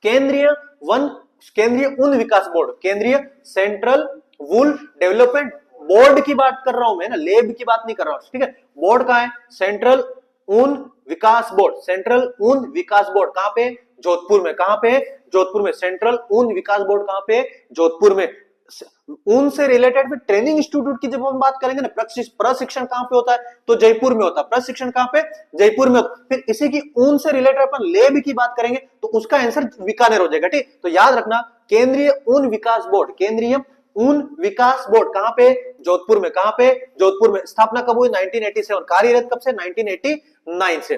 केंद्रीय ऊन विकास बोर्ड, केंद्रीय सेंट्रल वूल डेवलपमेंट बोर्ड की बात कर रहा हूं मैं ना, लेब की बात नहीं कर रहा हूं। ठीक है। बोर्ड कहां है? सेंट्रल ऊन विकास बोर्ड। सेंट्रल ऊन विकास बोर्ड कहां पे? जोधपुर में। कहां पे? जोधपुर में। सेंट्रल ऊन विकास बोर्ड कहां पे? जोधपुर में। ऊन से रिलेटेड में ट्रेनिंग इंस्टीट्यूट की जब हम बात करेंगे ना, प्रशिक्षण कहां पे होता है? तो जयपुर में होता है। प्रशिक्षण कहां पे? जयपुर में होता है। फिर इसी की ऊन से रिलेटेड अपन लेब की बात करेंगे तो उसका आंसर बीकानेर हो जाएगा। ठीक, तो याद रखना केंद्रीय ऊन विकास बोर्ड, केंद्रीय ऊन विकास बोर्ड कहां पे? जोधपुर में। कहां पे? जोधपुर में। स्थापना कब हुई? 1987। कार्यरत कब से? 1989 से।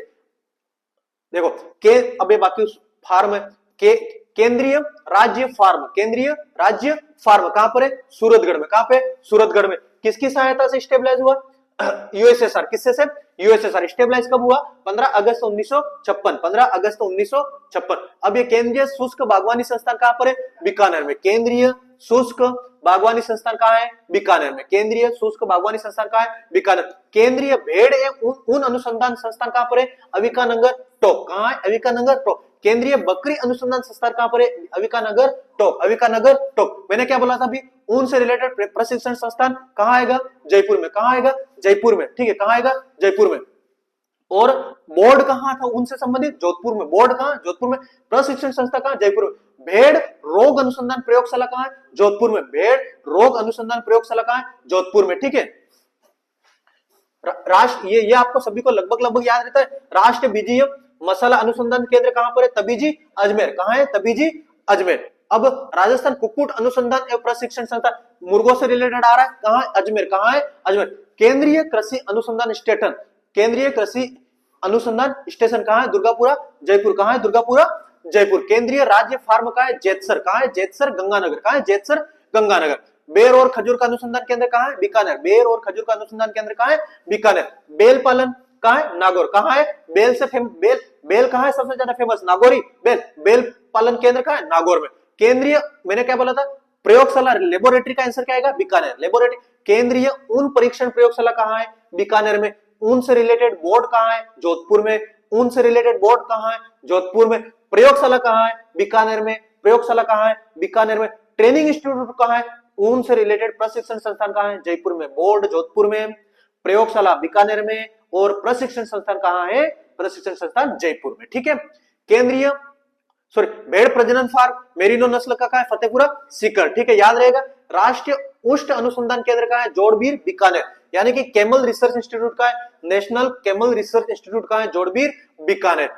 देखो के अबे बाकी फार्म के केंद्रीय राज्य फार्म, केंद्रीय राज्य फार्म कहां पर है? सूरतगढ़ में। कहां पे? सूरतगढ़ में। किसकी सहायता से स्टेबलाइज हुआ? यूएसएसआर। किससे से? यूएसएसआर। स्टेबलाइज कब हुआ? 15 अगस्त 1956। 15 अगस्त 1956। अब ये केंद्रीय शुष्क बागवानी संस्थान कहां पर है? बीकानेर में। केंद्रीय शुष्क बागवानी संस्थान कहां है? बीकानेर में। केंद्रीय शुष्क बागवानी संस्थान कहां है? बीकानेर। केंद्रीय भेड़ एवं ऊन अनुसंधान संस्थान कहां पर है? अविकानगर टोक। कहां है? अविकानगर टोक। केंद्रीय बकरी अनुसंधान संस्थान कहां पर है? अविकानगर टोक। अविकानगर टोक। मैंने क्या बोला था अभी? ऊन से रिलेटेड प्रशिक्षण संस्थान कहां आएगा? जयपुर में। कहां आएगा? जयपुर में। ठीक है, कहां आएगा? जयपुर में। और बोर्ड कहां था ऊन से संबंधित? जोधपुर में। बोर्ड कहां? जोधपुर में। प्रशिक्षण संस्था कहां? जयपुर में। भेड़ रोग अनुसंधान प्रयोगशाला कहां है? जोधपुर में। भेड़ रोग अनुसंधान प्रयोगशाला कहां है? जोधपुर में। ठीक है। राष्ट्र ये आपको सभी को लगभग याद रहता है। राष्ट्रीय बीजीय मसाला अनुसंधान केंद्र कहां पर है? तबीजी अजमेर। कहां है? तबीजी अजमेर। अब राजस्थान कुक्कुट अनुसंधान एवं प्रशिक्षण संस्थान मुर्गों से रिलेटेड आ रहा है। कहां है? अजमेर। कहां है? अजमेर। केंद्रीय कृषि अनुसंधान स्टेशन, केंद्रीय कृषि अनुसंधान स्टेशन कहां है? दुर्गापुरा जयपुर। कहां है? दुर्गापुरा जयपुर। केंद्रीय राज्य फार्म कहां है? जेतसर। कहां है? जेतसर गंगानगर। कहां है? जेतसर गंगानगर। बेर और खजूर का अनुसंधान केंद्र कहां है? बीकानेर। बेर और खजूर का अनुसंधान केंद्र कहां है? बीकानेर। बेल पालन कहां है? नागौर। कहां है? बेल से बेल कहां है सबसे ज्यादा फेमस? नागौरी बेल। बेल पालन केंद्र कहां है? नागौर में। केंद्रीय मैंने क्या बोला था? प्रयोगशाला लेबोरेटरी का आंसर क्या आएगा? बीकानेर। लेबोरेटरी। केंद्रीय ऊन परीक्षण प्रयोगशाला कहां है? बीकानेर में। ऊन से रिलेटेड बोर्ड कहां है? जोधपुर में। ऊन से रिलेटेड बोर्ड कहां है? जोधपुर में। प्रयोगशाला कहां है? बीकानेर में। प्रयोगशाला कहां है? बीकानेर में। ट्रेनिंग इंस्टीट्यूट कहां है? ऊन से रिलेटेड प्रशिक्षण संस्थान कहां है? जयपुर में। बोर्ड जोधपुर में, प्रयोगशाला बीकानेर में और प्रशिक्षण संस्थान कहां है? प्रशिक्षण संस्थान जयपुर में। ठीक है। केंद्रीय भेड़ प्रजनन फार्म मेरिनो नस्ल का कहां है? फतेहपुरा सीकर। ठीक है, याद रहेगा। राष्ट्रीय उष्ट अनुसंधान केंद्र कहां है? जोड़बीर बीकानेर। यानी कि कैमल रिसर्च इंस्टीट्यूट का है, नेशनल कैमल रिसर्च इंस्टीट्यूट का है जोड़बीर बीकानेर।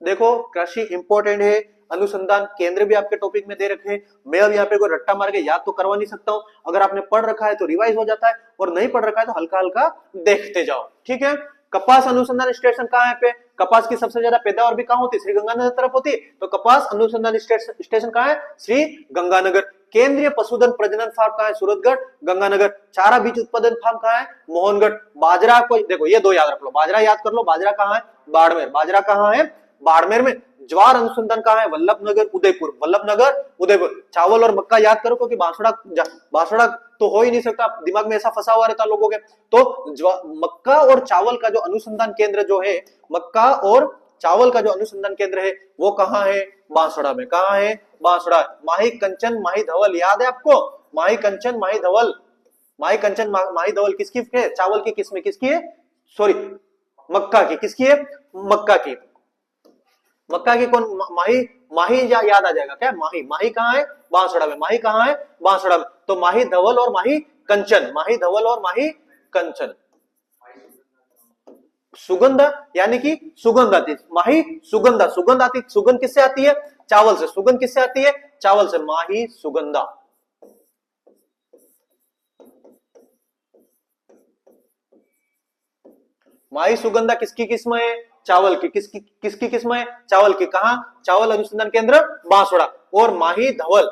देखो कृषि इंपॉर्टेंट है, अनुसंधान केंद्र भी आपके टॉपिक में दे रखे हैं। मैं अब यहाँ पे कोई रट्टा मार के याद तो करवा नहीं सकता हूं। अगर आपने पढ़ रखा है तो रिवाइज हो जाता है और नहीं पढ़ रखा है तो हल्का हल्का देखते जाओ। ठीक है। कपास अनुसंधान स्टेशन कहां है? पे कपास की सबसे ज्यादा पैदावार भी कहां होती है? श्री गंगानगर तरफ होती है। तो कपास अनुसंधान स्टेशन कहां है? श्री गंगानगर। केंद्रीय पशुधन प्रजनन फार्म कहां है? सूरतगढ़ गंगानगर। चारा बीज उत्पादन फार्म कहां है? मोहनगढ़। बाजरा को देखो ये दो याद रख लो, बाजरा याद कर लो। बाजरा कहां है? बाड़मेर। बाजरा कहां है? बाड़मेर में। ज्वार अनुसंधान कहां है? वल्लभनगर उदयपुर। वल्लभनगर उदयपुर। चावल और मक्का याद करो क्योंकि बांसुड़ा तो हो ही नहीं सकता, दिमाग में ऐसा फंसा हुआ रहता लोगों के। तो मक्का और चावल का जो अनुसंधान केंद्र जो है, मक्का और चावल का जो अनुसंधान केंद्र है वो कहां है? बांसुड़ा में। कहां है? बांसुड़ा। माही कंचन माही धवल याद है आपको? माही कंचन माही धवल। माही कंचन माही धवल किसकी है? चावल की किस्म किसकी है? सॉरी मक्का की। किसकी है? मक्का की। मक्का की कौन? माही। माही याद आ जाएगा क्या? माही। माही कहां है? बांसुड़ा में। माही कहां है? बांसुड़ा में। तो माही धवल और माही कंचन। माही धवल और माही कंचन। सुगंधा यानी कि सुगंध आती। माही सुगंधा। सुगंध आती। सुगंध किससे आती है? चावल से। सुगंध किससे आती है? चावल से। माही सुगंधा। माही सुगंधा किसकी किस्म है? चावल की। किसकी किस्म है? चावल की। कहां? चावल अनुसंधान केंद्र बांसुड़ा। और माही धवल,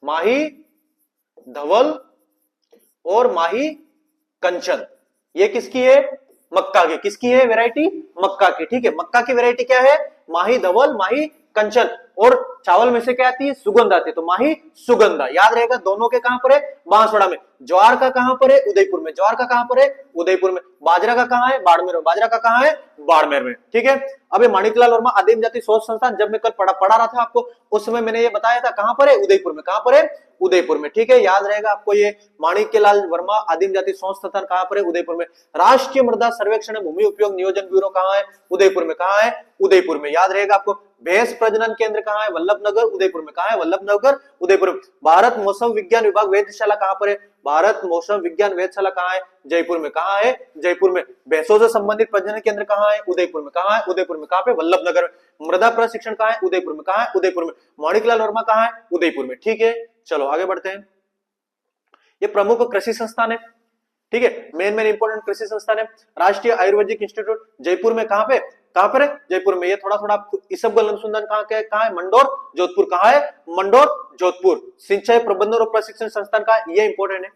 माही धवल और माही कंचन ये किसकी है? मक्का की। किसकी है वैरायटी? मक्का की। ठीक है, मक्का की वैरायटी क्या है? माही धवल माही कंचन, और चावल में से क्या आती है, सुगंध आती है, तो माही सुगंधा। याद रहेगा दोनों के कहां पर है, बांसवाड़ा में। ज्वार का कहां पर है, उदयपुर में। ज्वार का कहां पर है, उदयपुर में। बाजरा का कहां है, बाड़मेर में। बाजरा का कहां है, बाड़मेर में। ठीक है, अब ये माणिकलाल वर्मा आदिम जाति शोध संस्थान, जब मैं कल पढ़ा रहा था आपको, उस समय मैंने ये बताया था कहां पर है, उदयपुर में। कहां पर है, उदयपुर में। ठीक है, याद रहेगा आपको ये माणिक्यलाल वर्मा आदिम जाति शोध संस्थान कहां पर है, उदयपुर में। राष्ट्रीय मृदा सर्वेक्षण भूमि उपयोग नियोजन ब्यूरो कहां है, उदयपुर में। कहां है, उदयपुर में। याद रहेगा आपको भैंस प्रजनन केंद्र कहां है, वल्लभनगर, उदयपुर में। कहां है, वल्लभनगर, उदयपुर में। भारत मौसम विज्ञान विभाग वेधशाला कहां पर है, भारत मौसम विज्ञान वेधशाला कहां है, जयपुर में। कहां है, जयपुर में। भैंसों से संबंधित प्रजनन केंद्र कहां है, उदयपुर में। कहां है, उदयपुर में। कहां पे, वल्लभनगर में। मृदा प्रशिक्षण कहां है, उदयपुर में। कहां है, उदयपुर में। माणिकलाल वर्मा कहां है, उदयपुर में। ठीक है, चलो आगे बढ़ते हैं। ये प्रमुख कृषि संस्थान है, ठीक है, मेन इंपोर्टेंट कृषि संस्थान है। राष्ट्रीय आयुर्वेदिक इंस्टीट्यूट जयपुर में। कहां पे, कहां पर है, जयपुर में। ये थोड़ा थोड़ा आपको इसबगोल अनुसंधान कहां है, मंडोर, जोधपुर। कहां है, मंडोर, जोधपुर। सिंचाई प्रबंधन और प्रशिक्षण संस्थान का, ये इंपोर्टेंट है,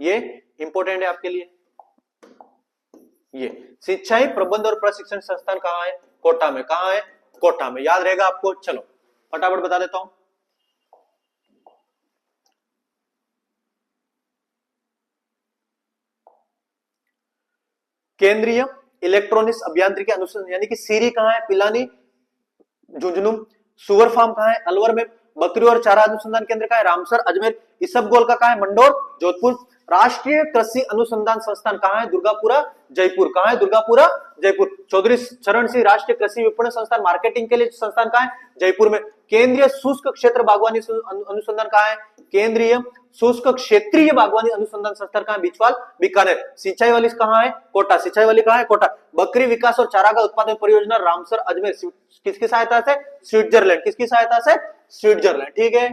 ये इंपोर्टेंट है आपके लिए। ये सिंचाई प्रबंधन और प्रशिक्षण संस्थान कहां है, कोटा में। कहां है, कोटा में। याद रहेगा आपको, चलो फटाफट बता देता हूं। केंद्रीय इलेक्ट्रॉनिक्स अभियांत्रिकी अनुसंधान यानी कि सीरी कहां है, पिलानी, झुंझुनू। सुअर फार्म कहां है, अलवर में। बकरी और चारा अनुसंधान केंद्र कहां है, रामसर, अजमेर। इसबगोल का कहां है, मंडोर, जोधपुर। राष्ट्रीय कृषि अनुसंधान संस्थान कहां है, दुर्गापुरा, जयपुर। कहां है, दुर्गापुरा, जयपुर। चौधरी चरण सिंह राष्ट्रीय कृषि विपणन संस्थान मार्केटिंग के लिए संस्थान कहां है, जयपुर में। केंद्रीय शुष्क क्षेत्र बागवानी अनुसंधान कहां है, केंद्रीय शुष्क क्षेत्रीय बागवानी अनुसंधान संस्थान कहां है, बिचवाल, बीकानेर। सिंचाई वाली कहां है, कोटा। सिंचाई वाली कहां है, कोटा। बकरी विकास और चारागाह उत्पादन परियोजना रामसर, अजमेर। किसकी सहायता से, स्विट्जरलैंड। किसकी सहायता से, स्विट्जरलैंड। ठीक है,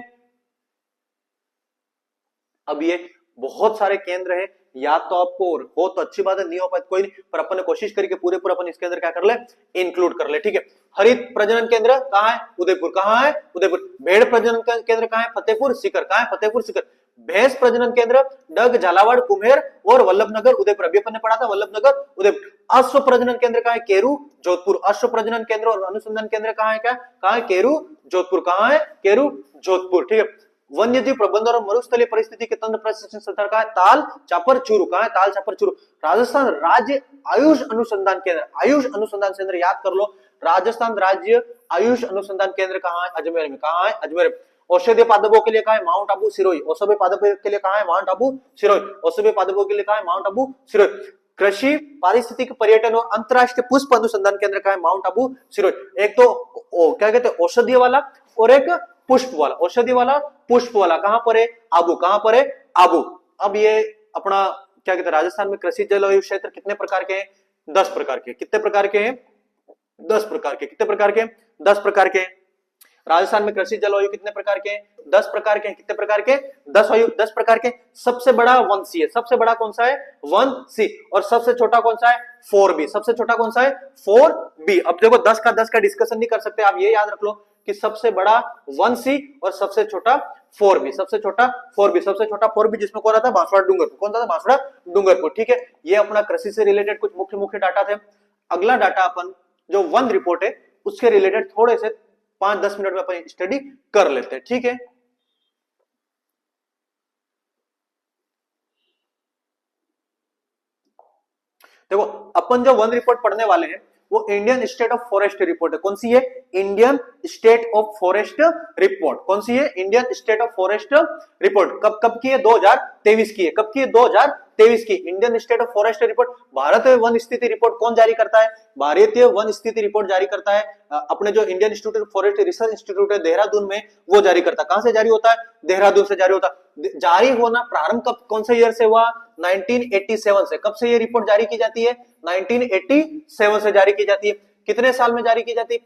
अब ये बहुत सारे केंद्र है, याद तो आपको हो तो अच्छी बात है, नहीं हो पाए कोई नहीं, पर अपन ने कोशिश करी कि पूरे पूरे अपन इसके अंदर क्या कर ले, इंक्लूड कर ले। ठीक है, हरित प्रजनन केंद्र कहां है, उदयपुर। कहां है, उदयपुर। भेड़ प्रजनन केंद्र कहां है, फतेहपुर सीकर। कहां है, फतेहपुर सीकर। भैंस प्रजनन केंद्र डग, झालावाड़, कुम्हेर और वल्लभनगर, उदयपुर। अभी अपन ने पढ़ा था वल्लभनगर, उदयपुर। अश्व प्रजनन केंद्र कहां है, केरू, जोधपुर। अश्व प्रजनन केंद्र और अनुसंधान केंद्र कहां है, क्या कहां है, केरू, जोधपुर। कहां है, केरू, जोधपुर। ठीक है, वन्यजीव प्रबंधन और मरुस्थलीय परिस्थिति के तंत्र प्रशिक्षण संस्थान का है, ताल चापर चूरू। कहां है, ताल चापर चूरू। राजस्थान राज्य आयुष अनुसंधान केंद्र, आयुष अनुसंधान केंद्र याद कर लो, राजस्थान राज्य आयुष अनुसंधान केंद्र कहां है, अजमेर में। कहां है, अजमेर में। औषधीय पादपों के लिए कहां है, माउंट आबू, सिरोही। औषधीय पादपों के लिए कहां है, माउंट आबू, सिरोही। औषधीय पादपों के लिए कहां है, माउंट आबू, सिरोही। कृषि पारिस्थितिक पर्यटन और अंतरराष्ट्रीय पुष्प अनुसंधान केंद्र कहां है, माउंट आबू, सिरोही। एक तो क्या कहते हैं, औषधीय वाला, और एक पुष्प वाला। औषधि वाला, पुष्प वाला कहां पर है, आबू। कहां पर है, आबू। अब ये अपना क्या कहते हैं, राजस्थान में कृषि जलवायु क्षेत्र कितने प्रकार के हैं, 10 प्रकार के। कितने प्रकार के हैं, 10 प्रकार के। कितने प्रकार के, 10 प्रकार के। राजस्थान में कृषि जलवायु कितने प्रकार के हैं, 10 प्रकार के। कितने प्रकार के, 10 प्रकार के। सबसे बड़ा 1C है, सबसे बड़ा कौन सा है, 1C। और सबसे छोटा कौन सा है, 4B। सबसे छोटा कौन सा है, 4B। अब देखो 10 का डिस्कशन नहीं कर सकते, आप ये याद रख लो कि सबसे बड़ा 1C और सबसे छोटा 4B। सबसे छोटा 4B, सबसे छोटा 4B जिसमें कौन आता है, बांसवाड़ा डूंगरपुर। कौन सा था, बांसवाड़ा डूंगरपुर। ठीक है, ये अपना कृषि से रिलेटेड कुछ मुख्य मुख्य डाटा थे। अगला डाटा अपन जो वन रिपोर्ट है उसके रिलेटेड थोड़े से 5-10 मिनट में अपन स्टडी कर लेते हैं। ठीक है, देखो अपन जो वन रिपोर्ट पढ़ने वाले हैं वो Indian state of forest report है। कौन सी है, Indian state of forest report. कौन सी है, Indian state of forest report. कब कब की है, 2023 की है। कब की है, 2023 की। Indian state of forest report. भारतीय वन स्थिति रिपोर्ट कौन जारी करता है, भारतीय वन स्थिति रिपोर्ट जारी करता है अपने जो Indian institute of forest research institute है देहरादून में, वो जारी करता है। कहां से जारी होता है, देहरादून से जारी होता है। जारी होना प्रारंभ कब, कौन से ईयर से हुआ, 1987 से। कब से ये रिपोर्ट जारी की जाती है, 1987 से जारी की जाती है। कितने साल में जारी की जाती है,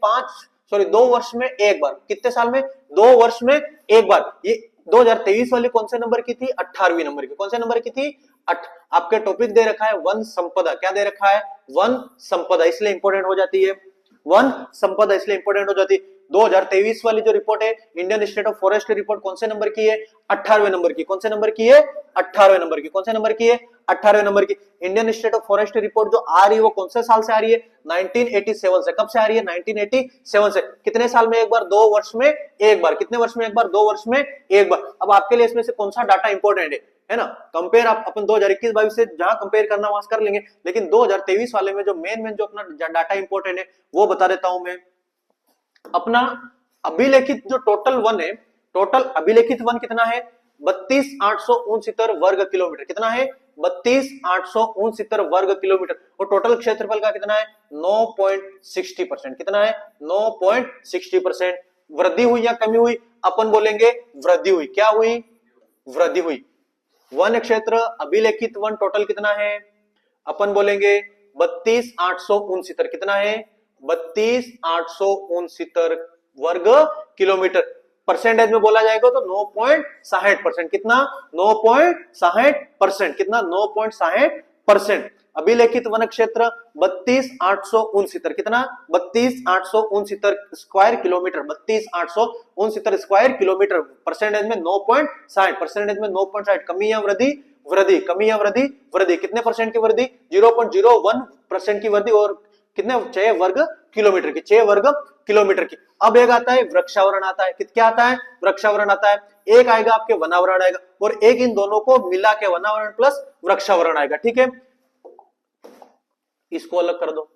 2 वर्ष में एक बार। कितने साल में, 2 वर्ष में एक बार। ये 2023 वाली कौन से नंबर की थी, 18वीं नंबर की। कौन से नंबर की थी, आपके टॉपिक दे रखा है वन संपदा। क्या दे रखा है, वन संपदा, इसलिए इंपॉर्टेंट हो जाती है। वन संपदा, इसलिए इंपोर्टेंट हो जाती। 2023 वाली जो रिपोर्ट है Indian state of forest report कौन से नंबर की है? 18वें नंबर की। कौन से नंबर की है? 18वें नंबर की। कौन से नंबर की है? 18वें नंबर की। Indian state of forest report जो आ रही है वो कौन से साल से आ रही है? 1987 से। कब से आ रही है? 1987 से। कितने साल में एक बार? 2 वर्ष में एक बार। कितने वर्ष में एक बार? 2 वर्ष में एक बार। अब आपके लिए इसमें से कौन सा डाटा इंपॉर्टेंट है ना? कंपेयर आप अपन 2021-22 से जहां कंपेयर करना वहां कर लेंगे, लेकिन 2023 वाले में जो मेन जो अपना डाटा इंपॉर्टेंट है वो बता देता हूं मैं। अपना अभिलेखित जो टोटल वन है, टोटल अभिलेखित वन कितना है? 32,869 वर्ग किलोमीटर। कितना है? 32,869 वर्ग किलोमीटर। और टोटल क्षेत्रफल का कितना है? 9.60%। कितना है? 9.60%। वृद्धि हुई या कमी हुई? अपन बोलेंगे वृद्धि हुई। क्या हुई? वृद्धि हुई। वन क्षेत्र अभिलेखित वन टोटल कितना है? अपन बोलेंगे 32,869। कितना है? 32,869 वर्ग किलोमीटर। परसेंटेज में बोला जाएगा तो 9.60%। कितना? 9.60%। कितना? 9.60%। अभिलेखित वन क्षेत्र 32,869। कितना? 32,869 square kilometre. 32,869 square kilometre. Percentage में 9.60। परसेंटेज में 9.60। कमी या वृद्धि? वृद्धि। कमी या वृद्धि? वृद्धि। कितने परसेंट की वृद्धि? 0.01% की वृद्धि। और कितने? 6 वर्ग किलोमीटर की। 6 वर्ग किलोमीटर की। अब एक आता है वृक्षावरण आता है। क्या आता है? वृक्षावरण आता है। एक आएगा आपके वनावरण आएगा, और एक इन दोनों को मिला के वनावरण प्लस वृक्षावरण आएगा। ठीक है, इसको अलग कर दो।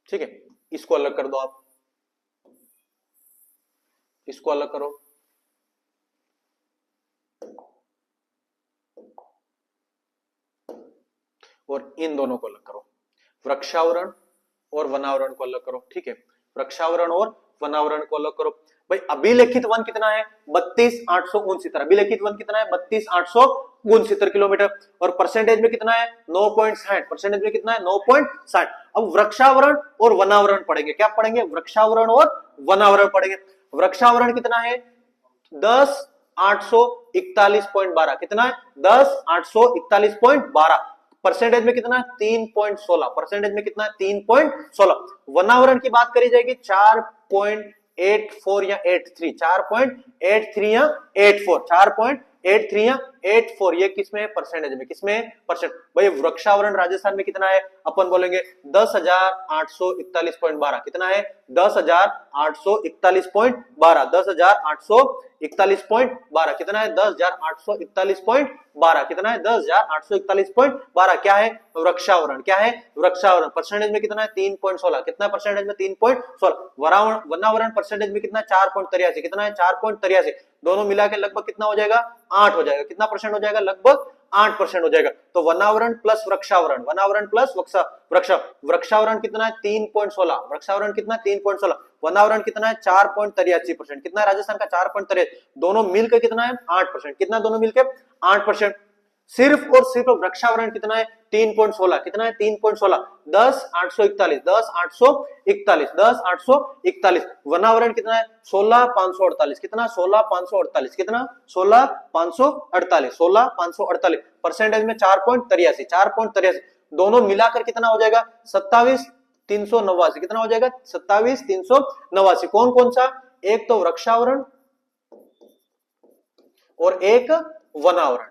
ठीक है, इसको अलग कर दो आप, इसको अलग करो। और इन दोनों को अलग करो, वृक्षावरण और वनावरण को अलग करो। ठीक है, वृक्षावरण और वनावरण को अलग करो। भाई अभिलेखित वन कितना है? 32,869। अभिलेखित वन कितना है? 32,869 किलोमीटर। और परसेंटेज में कितना है? 9.60। परसेंटेज में कितना है? 9.60। अब वृक्षावरण और वनावरण पढ़ेंगे। क्या पढ़ेंगे? वृक्षावरण और वनावरण पढ़ेंगे। वृक्षावरण कितना है? 10,841.12। कितना है? 10,841.12। परसेंटेज में कितना है? 3.16। परसेंटेज में कितना है? 3.16। वनावरण की बात करी जाएगी 4.84 या 83। 4.83 या 84। 4.83 या 84। ये किसमें? परसेंटेज में। किसमें? परसेंट। भाई वृक्षावरण राजस्थान में कितना है? अपन बोलेंगे 10,841.12। कितना है? 10,841.12। 10,841.12। कितना है? 10,841.12। कितना है? 10,841.12। क्या है? वृक्षावरण। क्या है? वृक्षावरण। परसेंटेज में कितना है? 3.16। कितना परसेंटेज में? 3.16। वनावरण परसेंटेज में कितना? 4.83। कितना है? 4.83। दोनों मिला के लगभग कितना हो जाएगा? 8 हो जाएगा। कितना परसेंट हो जाएगा? लगभग 8% हो जाएगा। तो वनावरण प्लस वृक्षावरण, वनावरण प्लस वृक्षावरण कितना है? 3.16। वृक्षावरण कितना? 3.16। वनावरण कितना है? 4.83%। कितना है राजस्थान का? 4.83। दोनों मिलकर कितना है? 8%। कितना? दोनों मिलकर 8%। सिर्फ और सिर्फ वृक्षावरण कितना है? 3.16। कितना है? 3.16। 10,841। 10,841। 10,841। वनावरण कितना है? 16,548। कितना? 16,548। कितना? 16,548। 16,548। परसेंटेज में 4.83। 4.83। दोनों मिलाकर कितना हो जाएगा? 27,389। कितना हो जाएगा? 27,389। कौन कौन सा? एक तो वृक्षावरण और एक वनावरण।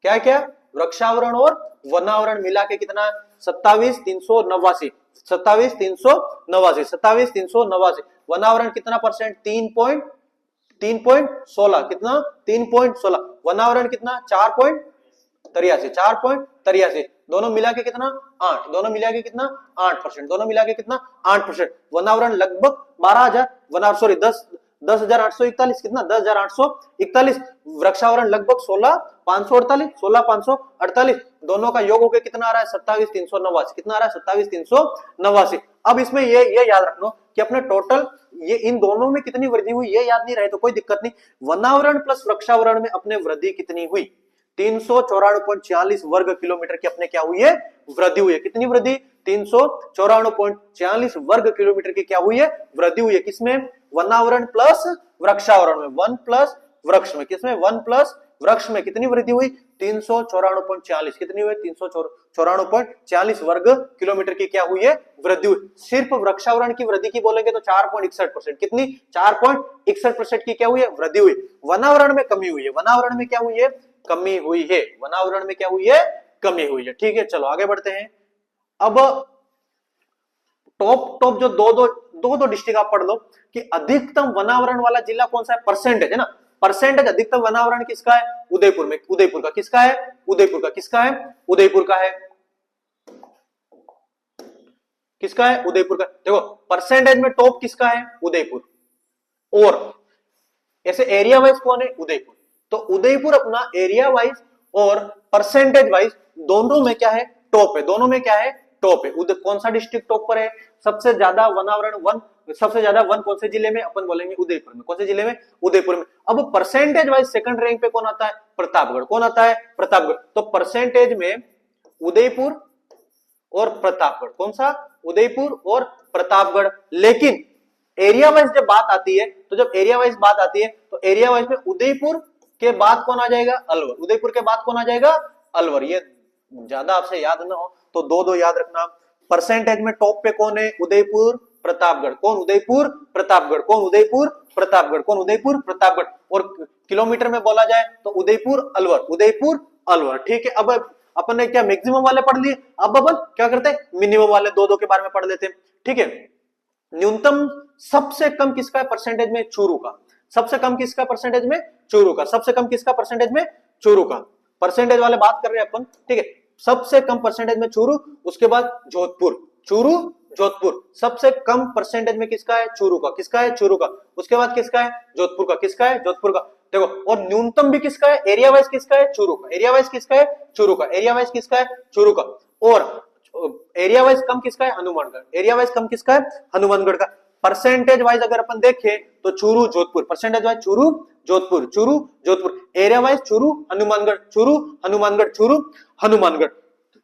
क्या क्या? वृक्षावरण और वनावरण मिला के कितना? 27,389। 27,389। 27,389। वनावरण कितना परसेंट? 3.16। कितना? 3.16। वनावरण कितना? 4.83। 4.83। दोनों मिला के कितना? 8। दोनों मिला के कितना? 8%। दोनों मिला के कितना? 8%। वनावरण लगभग 10,841। कितना? 10,841। वृक्षावरण लगभग 16,548। 16,548। दोनों का योग होकर कितना आ रहा है? 27,389। कितना आ रहा है? 27,389। अब इसमें ये याद रखना कि अपने टोटल ये इन दोनों में कितनी वृद्धि हुई ये याद नहीं रहे तो कोई दिक्कत नहीं। वनावरण प्लस वृक्षावरण में अपने वृद्धि कितनी हुई? 394.46 वर्ग किलोमीटर की अपने क्या हुई है? वृद्धि हुई है। कितनी वृद्धि? 394.46 वर्ग किलोमीटर की क्या हुई है? वृद्धि हुई है। किसमें? वनावरण प्लस वृक्षावरण में। वन प्लस वृक्ष में। किसमें? वन प्लस वृक्ष में कितनी वृद्धि हुई? 394.40 कितनी हुई? 394.40 वर्ग किलोमीटर की क्या हुई है? वृद्धि हुई। सिर्फ वृक्षावरण की वृद्धि की बोलेंगे तो 4.61%। कितनी? 4.61% की क्या हुई है? वृद्धि हुई। वनावरण में कमी हुई है। वनावरण में क्या हुई है? कमी हुई है। वनावरण में क्या हुई है? कमी हुई है। ठीक है, चलो आगे बढ़ते हैं। अब टॉप जो दो डिस्ट्रिक्ट आप पढ़ लो कि अधिकतम वनावरण वाला जिला कौन सा है? परसेंटेज है ना, परसेंटेज अधिकतम वनावरण किसका है? उदयपुर में। उदयपुर का किसका है? उदयपुर का किसका है? उदयपुर का है। किसका है? उदयपुर का। देखो परसेंटेज में टॉप किसका है? उदयपुर। और ऐसे एरिया वाइज कौन है? उदयपुर। तो उदयपुर अपना एरिया वाइज और परसेंटेज वाइज दोनों में क्या है? टॉप है। दोनों में क्या है? टॉप है। कौन सा डिस्ट्रिक्ट टॉप पर है? सबसे ज्यादा वनावरण वन, सबसे ज्यादा वन कौन से जिले में? अपन बोलेंगे उदयपुर में। कौन से जिले में? उदयपुर में। अब परसेंटेज वाइज सेकंड रैंक पे कौन आता है? प्रतापगढ़। कौन आता है? प्रतापगढ़। तो परसेंटेज में उदयपुर और प्रतापगढ़। कौन सा? उदयपुर और प्रतापगढ़। लेकिन एरिया वाइज जब बात आती है, तो जब एरिया वाइज बात आती है तो एरिया वाइज में उदयपुर के बाद कौन आ जाएगा? अलवर। उदयपुर के बाद कौन आ जाएगा? अलवर। ये ज्यादा आपसे याद ना हो तो दो याद रखना। परसेंटेज में टॉप पे कौन है? उदयपुर प्रतापगढ़। कौन? उदयपुर प्रतापगढ़। कौन? उदयपुर प्रतापगढ़। कौन? उदयपुर प्रतापगढ़। और किलोमीटर में बोला जाए तो उदयपुर अलवर। उदयपुर अलवर। ठीक है, अब अपन ने क्या मैक्सिमम वाले पढ़ लिए, अब अपन क्या करते हैं? मिनिमम वाले दो के बारे में पढ़ लेते हैं। ठीक है, न्यूनतम सबसे कम किसका है परसेंटेज में? चूरू का। सबसे कम किसका परसेंटेज में? चूरू का। सबसे कम किसका परसेंटेज में? चूरू का। परसेंटेज वाले बात कर रहे हैं अपन। ठीक है, सबसे कम परसेंटेज में चूरू, उसके बाद जोधपुर। चूरू जोधपुर। सबसे कम परसेंटेज में किसका है? चूरू का। किसका है? चूरू का। उसके बाद किसका है? जोधपुर का। किसका है? जोधपुर का। देखो, और न्यूनतम भी किसका है? एरिया वाइज किसका है? चूरू का। एरिया वाइज किसका है? चूरू का। एरिया वाइज किसका है? चूरू का। और एरिया वाइज कम किसका है? हनुमानगढ़। एरिया वाइज कम किसका है? हनुमानगढ़ का। परसेंटेज वाइज अगर अपन देखें तो Churu Jodhpur. Percentage wise Churu Jodhpur. Churu Jodhpur. Area wise Churu Hanumangarh. Churu Hanumangarh. Churu Hanumangarh.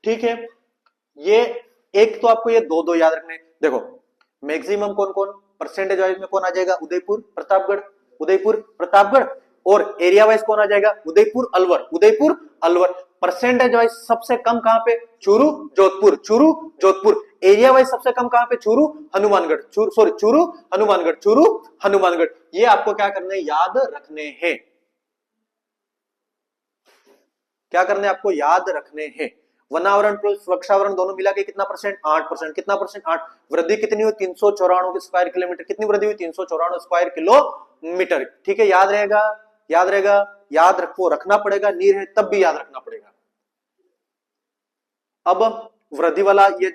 ठीक है, ये एक तो आपको ये दो याद रखने। देखो मैक्सिमम कौन कौन परसेंटेज वाइज में कौन आ जाएगा? उदयपुर प्रतापगढ़। उदयपुर प्रतापगढ़। और एरिया वाइज कौन आ जाएगा? उदयपुर अलवर। उदयपुर अलवर। परसेंटेज वाइज सबसे कम कहां पे? चूरू जोधपुर। चूरू जोधपुर। एरिया वाइज सबसे कम कहां पे? चूरू हनुमानगढ़। चूरू हनुमानगढ़। चूरू हनुमानगढ़। ये आपको क्या करने? याद रखने हैं। क्या करने? आपको याद रखने हैं। वनावरण प्लस वृक्षावरण दोनों मिला के कितना परसेंट? 8%। कितना परसेंट? 8। वृद्धि कितनी हुई? 394 स्क्वायर किलोमीटर। कितनी वृद्धि हुई? 394 स्क्वायर किलोमीटर। ठीक है, याद रहेगा, याद रहेगा, याद रखो, रखना पड़ेगा। नहीं रहे तब भी याद रखना पड़ेगा। अब वृद्धि वाला ये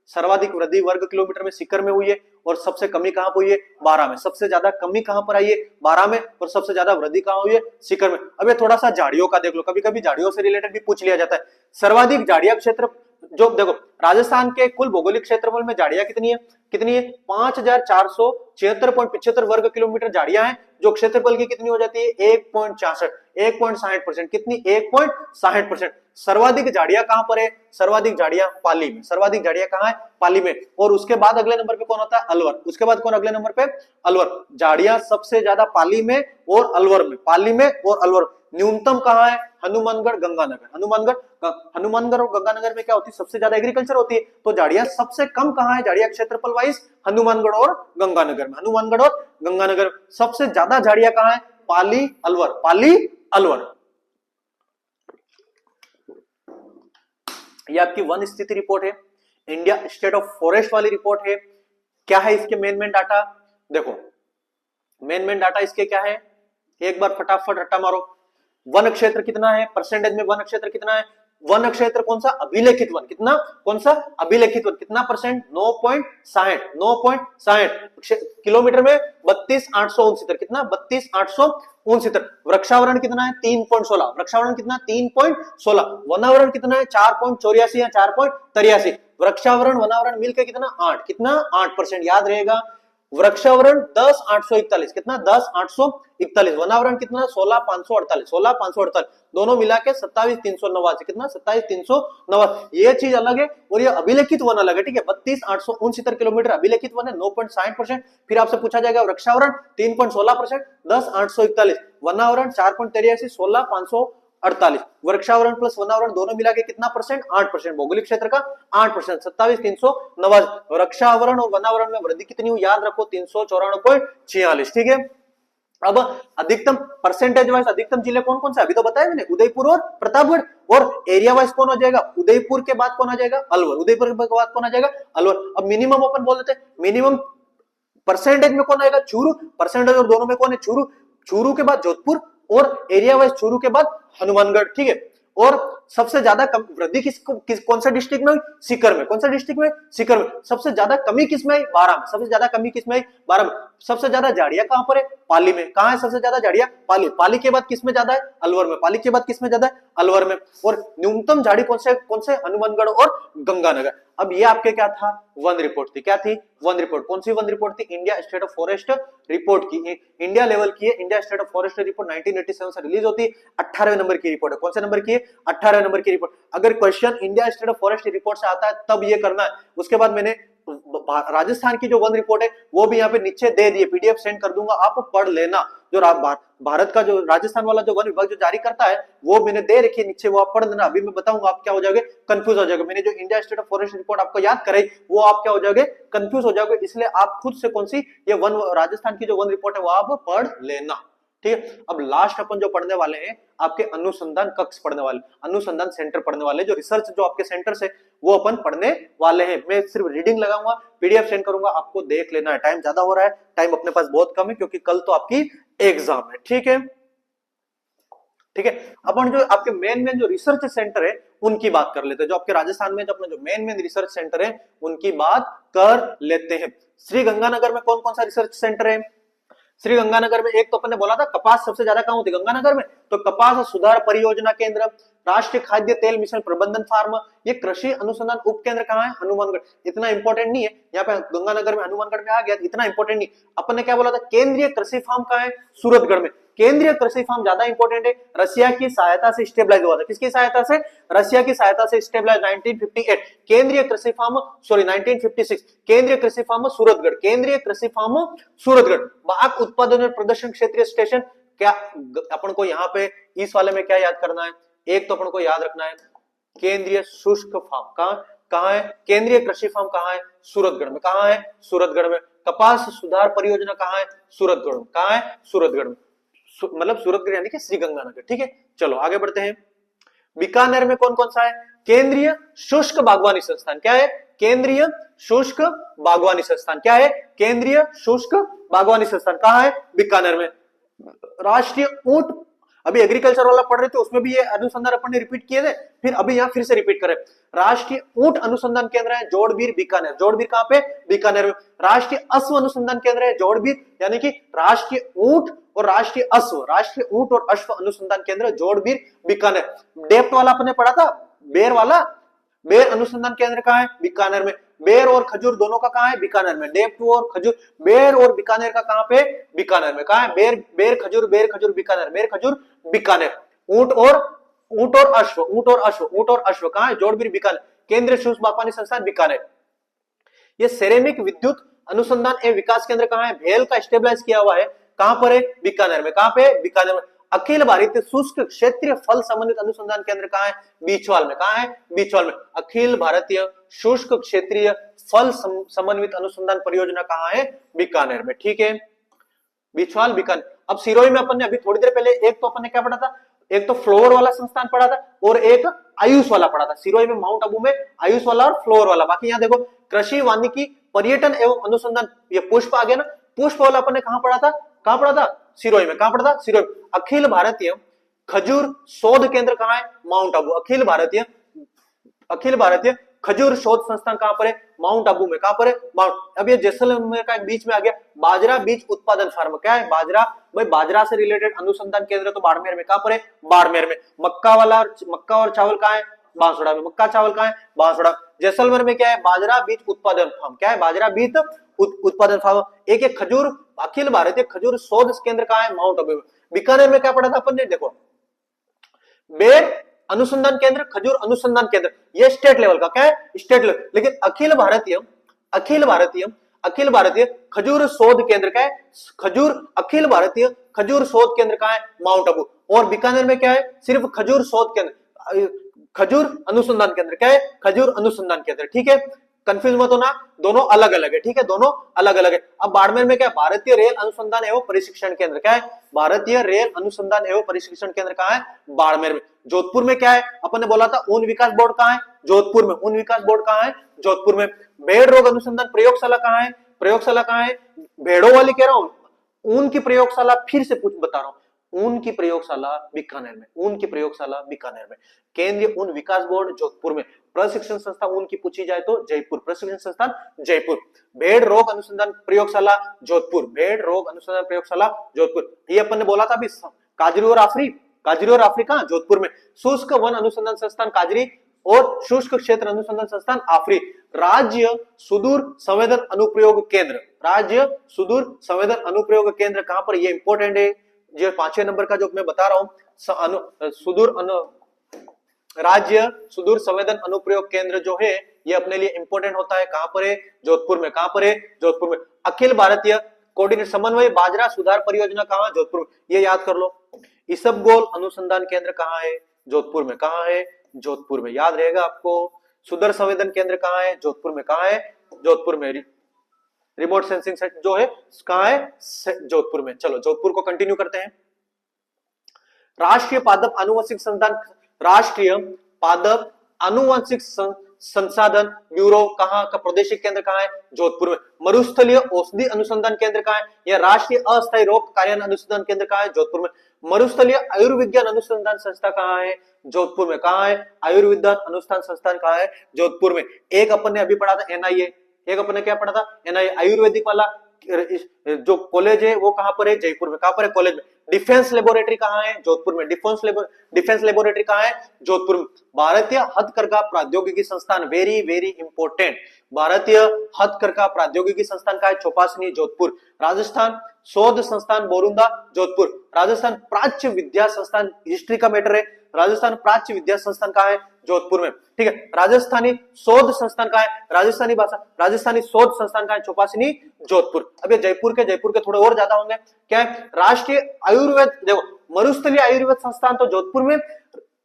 सर्वाधिक वृद्धि वर्ग किलोमीटर में सीकर में हुई है और सबसे कमी कहां पर हुई है? 12 में। सबसे ज्यादा कमी कहां पर आई है? 12 में। और सबसे ज्यादा वृद्धि कहां हुई है? सीकर में। अब ये थोड़ा सा झाड़ियों का देख लो, कभी कभी झाड़ियों से रिलेटेड भी पूछ लिया जाता है। सर्वाधिक झाड़िया क्षेत्र जो देखो, राजस्थान के कुल भौगोलिक क्षेत्रफल में झाड़ियां कितनी है? कितनी है? 5476.75 वर्ग किलोमीटर झाड़ियां हैं, जो क्षेत्रफल की कितनी हो जाती है? 1.60%। कितनी? 1.60%। सर्वाधिक झाड़ियां कहां पर है? सर्वाधिक झाड़ियां पाली में। सर्वाधिक झाड़ियां कहां है? पाली में। और उसके बाद अगले नंबर पे कौन होता है? अलवर। उसके बाद कौन अगले नंबर पे? अलवर। झाड़ियां सबसे ज्यादा पाली में और अलवर में। पाली में और अलवर। न्यूनतम कहां है? हनुमानगढ़ गंगानगर। हनुमानगढ़ और गंगानगर में क्या होती है? सबसे ज्यादा एग्रीकल्चर होती है। तो झाड़ियां सबसे कम कहां है? झाड़ियां क्षेत्रफल वाइज हनुमानगढ़ और गंगानगर में। हनुमानगढ़ और गंगानगर। सबसे ज्यादा झाड़ियां कहां है? पाली अलवर। पाली अलवर। ये आपकी वन स्थिति रिपोर्ट है, इंडिया स्टेट ऑफ फॉरेस्ट वाली रिपोर्ट है। क्या है इसके मेन डाटा? देखो मेन डाटा इसके क्या है, एक बार फटाफट रट्टा मारो। वन क्षेत्र कितना है? परसेंटेज में वन क्षेत्र कितना है? वन क्षेत्र कौन सा? अभिलेखित वन। कितना? कौन सा? अभिलेखित वन। कितना परसेंट? 9.60। 9.60 किलोमीटर में 32,869। कितना? 32,869। वृक्षावरण कितना है? 3.16। वृक्षावरण कितना? 3.16। वनावरण कितना है? 4.84 या 4.83। वृक्षावरण वनावरण मिलकर कितना? 8। कितना? 8%। याद रहेगा। वृक्षावरण 10,841। कितना? 10,841। वनावरण कितना? 16,548। 16,548। दोनों मिला के 27,389। कितना? 27,389। ये चीज अलग है और ये अभिलेखित वन अलग है। ठीक है, 32,869 किलोमीटर अभिलेखित वन है, 9.60%। फिर आपसे पूछा जाएगा वृक्षावरण 3.16%, 10,841। वनावरण 4.83, 16,548। 48, वृक्षावरण प्लस वनावरण दोनों मिला के कितना परसेंट, 8%, भौगोलिक क्षेत्र का 8%, 27,389, वृक्षावरण और वनावरण में वृद्धि कितनी हुई, याद रखो 394.46, ठीक है। अब अधिकतम परसेंटेज वाइज अधिकतम जिले कौन कौन से, अभी तो बताया मैंने, उदयपुर और प्रतापगढ़, और एरिया वाइज कौन हो जाएगा, उदयपुर के बाद कौन आ जाएगा, अलवर, उदयपुर के बाद कौन आ जाएगा, अलवर। अब मिनिमम अपन बोल देते हैं, मिनिमम परसेंटेज में कौन आएगा, चूरू, परसेंटेज और दोनों में कौन है, चूरू, चूरू के बाद जोधपुर, और एरिया वाइज चूरू के बाद हनुमानगढ़, ठीक है। और सबसे ज्यादा वृद्धि कौन सा डिस्ट्रिक्ट में हुई, सीकर में, कौन सा डिस्ट्रिक्ट में, सीकर में। सबसे ज्यादा कमी किसमें आई, बारां में, सबसे ज्यादा कमी किसमें आई, बारां में। सबसे ज्यादा झाड़ियां कहां पर है, पाली में, कहां है सबसे ज्यादा झाड़ियां, पाली, पाली के बाद किसमें ज्यादा है, अलवर में, पाली के बाद किसमें ज्यादा है, अलवर में। और न्यूनतम झाड़ी कौन से, हनुमानगढ़ और गंगानगर। अब ये आपके क्या था, वन रिपोर्ट थी, क्या थी, वन रिपोर्ट। कौन सी वन रिपोर्ट थी, India state of forest report की, इंडिया लेवल की है, India state of forest report 1987 से रिलीज होती है, 18वें नंबर की रिपोर्ट है। कौन से नंबर की है, 18वें नंबर की रिपोर्ट। अगर question India state of forest report से आता है तब ये करना है। उसके बाद मैंने राजस्थान की जो वन रिपोर्ट है वो भी यहाँ पे नीचे दे दिए, पीडीएफ सेंड कर दूंगा, आप पढ़ लेना। जो भारत का जो राजस्थान वाला जो वन विभाग जो जारी करता है वो मैंने दे रखी है नीचे, वो आप पढ़ लेना। अभी मैं बताऊंगा आप क्या हो जाओगे, कंफ्यूज हो जाओगे। मैंने जो India state of forest report आपको याद कराई वो आप क्या हो जाओगे, कंफ्यूज हो जाओगे। इसलिए आप खुद से कौन सी ये राजस्थान की जो वन रिपोर्ट है वो आप पढ़ लेना, ठीक है। अब लास्ट अपन जो पढ़ने वाले हैं आपके अनुसंधान कक्ष पढ़ने वाले, अनुसंधान सेंटर पढ़ने वाले, जो रिसर्च जो आपके सेंटर से वो अपन पढ़ने वाले हैं। मैं सिर्फ रीडिंग लगाऊंगा, पीडीएफ सेंड करूंगा, आपको देख लेना है। टाइम ज्यादा हो रहा है, टाइम अपने पास बहुत कम है क्योंकि कल तो आपकी एग्जाम है, ठीक है, ठीक है। अपन जो आपके मेन जो रिसर्च सेंटर है उनकी बात कर लेते हैं। जो आपके राजस्थान में जो अपना जो मेन रिसर्च सेंटर है उनकी बात कर लेते हैं। श्री गंगानगर में कौन कौन सा रिसर्च सेंटर है, श्री गंगानगर में एक तो अपन ने बोला था कपास सबसे ज्यादा कहां होती है, गंगानगर में, तो कपास सुधार परियोजना केंद्र, राष्ट्रीय खाद्य तेल मिशन प्रबंधन फार्म, ये कृषि अनुसंधान उप केंद्र कहां है, हनुमानगढ़। इतना इंपॉर्टेंट नहीं है, यहाँ पे गंगानगर में हनुमानगढ़ में आ गया, इतना इंपॉर्टेंट नहीं। अपन ने क्या बोला था, केंद्रीय कृषि फार्म कहां है, सूरतगढ़ में। केंद्रीय कृषि फार्म ज्यादा इंपॉर्टेंट है, रशिया की सहायता से स्टेबलाइज हुआ था, किसकी सहायता से, रशिया की सहायता से स्टेबलाइज 1958। केंद्रीय कृषि फार्म 1956, केंद्रीय कृषि फार्म सूरतगढ़, केंद्रीय कृषि फार्म सूरतगढ़। बाग उत्पादन और प्रदर्शन क्षेत्रीय स्टेशन, क्या अपन को यहाँ पे इस वाले में क्या याद करना है, एक तो अपन को याद रखना है केंद्रीय शुष्क फार्म कहां है, केंद्रीय कृषि फार्म कहां है, सूरतगढ़ में, कहां है, सूरतगढ़ में। कपास सुधार परियोजना कहां है, सूरतगढ़ में, कहां है, सूरतगढ़ में, मतलब सूरतगढ़ यानी कि श्रीगंगानगर, ठीक है। चलो आगे बढ़ते हैं। बीकानेर में कौन कौन सा है, केंद्रीय शुष्क बागवानी संस्थान, क्या है, केंद्रीय शुष्क बागवानी संस्थान, क्या है, केंद्रीय शुष्क बागवानी संस्थान, कहां है, बीकानेर में। राष्ट्रीय ऊंट, अभी एग्रीकल्चर वाला पढ़ रहे थे उसमें भी ये अनुसंधान अपन ने रिपीट किए थे, फिर अभी यहाँ फिर से रिपीट करें। राष्ट्रीय ऊंट अनुसंधान केंद्र है जोड़बीर बीकानेर, जोड़बीर कहां पे, बीकानेर में। राष्ट्रीय अश्व अनुसंधान केंद्र है जोड़बीर, यानी कि राष्ट्रीय ऊंट और राष्ट्रीय अश्व, राष्ट्रीय ऊंट और अश्व अनुसंधान केंद्र जोड़बीर बीकानेर। डेप्थ वाला आपने पढ़ा था, बेर वाला, बेर अनुसंधान केंद्र कहां है, बीकानेर में। बेर और खजूर दोनों का कहां है, बीकानेर में। डेप्थ और खजूर, बेर और बीकानेर का कहां पे, बीकानेर में। कहां है, बेर खजूर बीकानेर, बेर खजूर बीकानेर। ऊंट और अश्व कहां है, जोड़बीर बीकानेर। केंद्रीय शुष्क बागवानी संस्थान बीकानेर। ये सेरेमिक विद्युत अनुसंधान एवं विकास केंद्र कहां है, भेल का स्टेबलाइज किया हुआ है, कहां पर है, बीकानेर में। कहां पे, बीकानेर में। अखिल भारतीय शुष्क क्षेत्रीय फल समन्वित अनुसंधान केंद्र कहां है, बीचवाल में, कहां है, बीचवाल में। अखिल भारतीय शुष्क क्षेत्रीय फल समन्वित अनुसंधान परियोजना कहां है, बीकानेर में, ठीक है, बीचवाल, बीकानेर। अब सिरोही में अपन ने अभी थोड़ी देर पहले एक तो अपन ने क्या पढ़ा था, एक तो फ्लोर वाला संस्थान पढ़ा था और एक आयुष वाला पढ़ा था। सिरोही में, माउंट आबू में आयुष वाला और फ्लोर वाला। बाकी यहाँ देखो कृषि वानिकी पर्यटन एवं अनुसंधान, ये पुष्प आ गया ना, पुष्प वाला अपन ने कहां पढ़ा था, कहां पढ़ा था, सिरोही में। कहां पढ़ा था, सिरोही। अखिल भारतीय खजूर शोध केंद्र कहां है, माउंट आबू। अखिल भारतीय खजूर शोध संस्थान कहां पर है, माउंट आबू में। कहां पर है, माउंट। अब ये जैसलमेर का बीच में आ गया बाजरा बीज उत्पादन फार्म, क्या है, बाजरा, भाई बाजरा से रिलेटेड अनुसंधान केंद्र तो बाड़मेर में। कहां पर है, बाड़मेर में। मक्का और चावल कहां है, बांसवाड़ा में। मक्का चावल कहां है, बांसवाड़ा। जैसलमेर में क्या है, बाजरा बीज उत्पादन फार्म, क्या है, बाजरा बीज उत्पादन फार्म। एक खजूर, अखिल भारतीय खजूर शोध केंद्र कहां है, माउंट आबू में। बीकानेर में क्या पढ़ा था अपन ने, देखो बेर अनुसंधान केंद्र, खजूर अनुसंधान केंद्र, ये स्टेट लेवल का, क्या है, स्टेट लेवल। लेकिन अखिल भारतीय खजूर शोध केंद्र क्या है, अखिल भारतीय खजूर शोध केंद्र कहां है, माउंट आबू। और बीकानेर में क्या है, सिर्फ खजूर शोध केंद्र, खजूर अनुसंधान केंद्र। क्या है, खजूर अनुसंधान केंद्र। ठीक है, कंफ्यूज मत होना, दोनों अलग अलग है। ठीक है, दोनों अलग अलग है। अब बाड़मेर में क्या है, भारतीय रेल अनुसंधान एवं प्रशिक्षण केंद्र। क्या है, भारतीय रेल अनुसंधान एवं प्रशिक्षण केंद्र कहाँ है, बाड़मेर में। जोधपुर में क्या है, अपन ने बोला था ऊन विकास बोर्ड कहाँ है, जोधपुर में। ऊन विकास बोर्ड कहाँ है, जोधपुर में। भेड़ रोग अनुसंधान प्रयोगशाला कहाँ है, प्रयोगशाला कहाँ है, भेड़ों वाली कह रहा हूं, ऊन की प्रयोगशाला फिर से बता रहा हूं, ऊन की प्रयोगशाला बीकानेर में, ऊन की प्रयोगशाला बीकानेर में। केंद्रीय ऊन विकास बोर्ड जोधपुर में। प्रशिक्षण संस्था ऊन की पूछी जाए तो जयपुर, प्रशिक्षण संस्थान जयपुर। भेड़ रोग अनुसंधान प्रयोगशाला जोधपुर, भेड़ रोग अनुसंधान प्रयोगशाला जोधपुर। ये अपन ने बोला था अभी, काजरी और आफरी, काजरी और आफरी कहां, जोधपुर में। शुष्क वन अनुसंधान संस्थान काजरी और शुष्क क्षेत्र अनुसंधान संस्थान आफरी। राज्य सुदूर संवेदन अनुप्रयोग केंद्र, राज्य सुदूर संवेदन अनुप्रयोग केंद्र कहां पर, ये इंपॉर्टेंट है। जो 5वें नंबर का जो मैं बता रहा हूं, राज्य सुदूर संवेदन अनुप्रयोग केंद्र जो है, ये अपने लिए इंपॉर्टेंट होता है। कहां पर है, जोधपुर में। कहां पर है, जोधपुर में। अखिल भारतीय कोऑर्डिनेट समन्वय बाजरा सुधार परियोजना कहां, जोधपुर में, ये याद कर लो। इसबगोल अनुसंधान केंद्र कहां है, जोधपुर में। कहां है, जोधपुर में, याद रहेगा आपको। सुदूर संवेदन केंद्र कहां है, जोधपुर में। कहां है, जोधपुर में। रिमोट सेंसिंग सेट जो है कहां है, जोधपुर में। चलो जोधपुर को कंटिन्यू करते हैं। राष्ट्रीय पादप आनुवंशिक संस्थान, राष्ट्रीय पादप आनुवंशिक संसाधन ब्यूरो कहां का प्रादेशिक केंद्र कहां है, जोधपुर में। मरुस्थलीय औषधि अनुसंधान केंद्र कहां है, यह राष्ट्रीय अस्थायी रोग कार्यान्वयन अनुसंधान केंद्र कहां है, जोधपुर में। मरुस्थलीय आयुर्विज्ञान अनुसंधान संस्था कहां है, जोधपुर में। कहां है, आयुर्विज्ञान अनुसंधान संस्थान कहां है, जोधपुर में। एक अपन ने अभी पढ़ा था एनआईए, एक अपन ने क्या पढ़ा था, एनआईए आयुर्वेदिक वाला जो कॉलेज है वो कहां पर है, जयपुर में। कहां पर है, कॉलेज में। डिफेंस लेबोरेटरी कहां है, जोधपुर में। डिफेंस लेबोरेटरी कहां है, जोधपुर में। भारतीय हथकरघा प्रौद्योगिकी संस्थान, वेरी वेरी इंपॉर्टेंट, भारतीय हथकरघा प्रौद्योगिकी संस्थान का है, चौपासनी, जोधपुर। राजस्थान शोध संस्थान बोरुंदा, जोधपुर। राजस्थान प्राच्य विद्या संस्थान, हिस्ट्री का मैटर है, राजस्थान प्राच्य विद्या संस्थान कहां है, जोधपुर में। ठीक है, राजस्थानी शोध संस्थान कहां है, राजस्थानी भाषा, राजस्थानी शोध संस्थान कहां है, चौपासनी, जोधपुर। अब ये जयपुर के थोड़े और ज्यादा होंगे। क्या है, राष्ट्रीय आयुर्वेद, देखो मरुस्थलीय आयुर्वेद संस्थान तो जोधपुर में,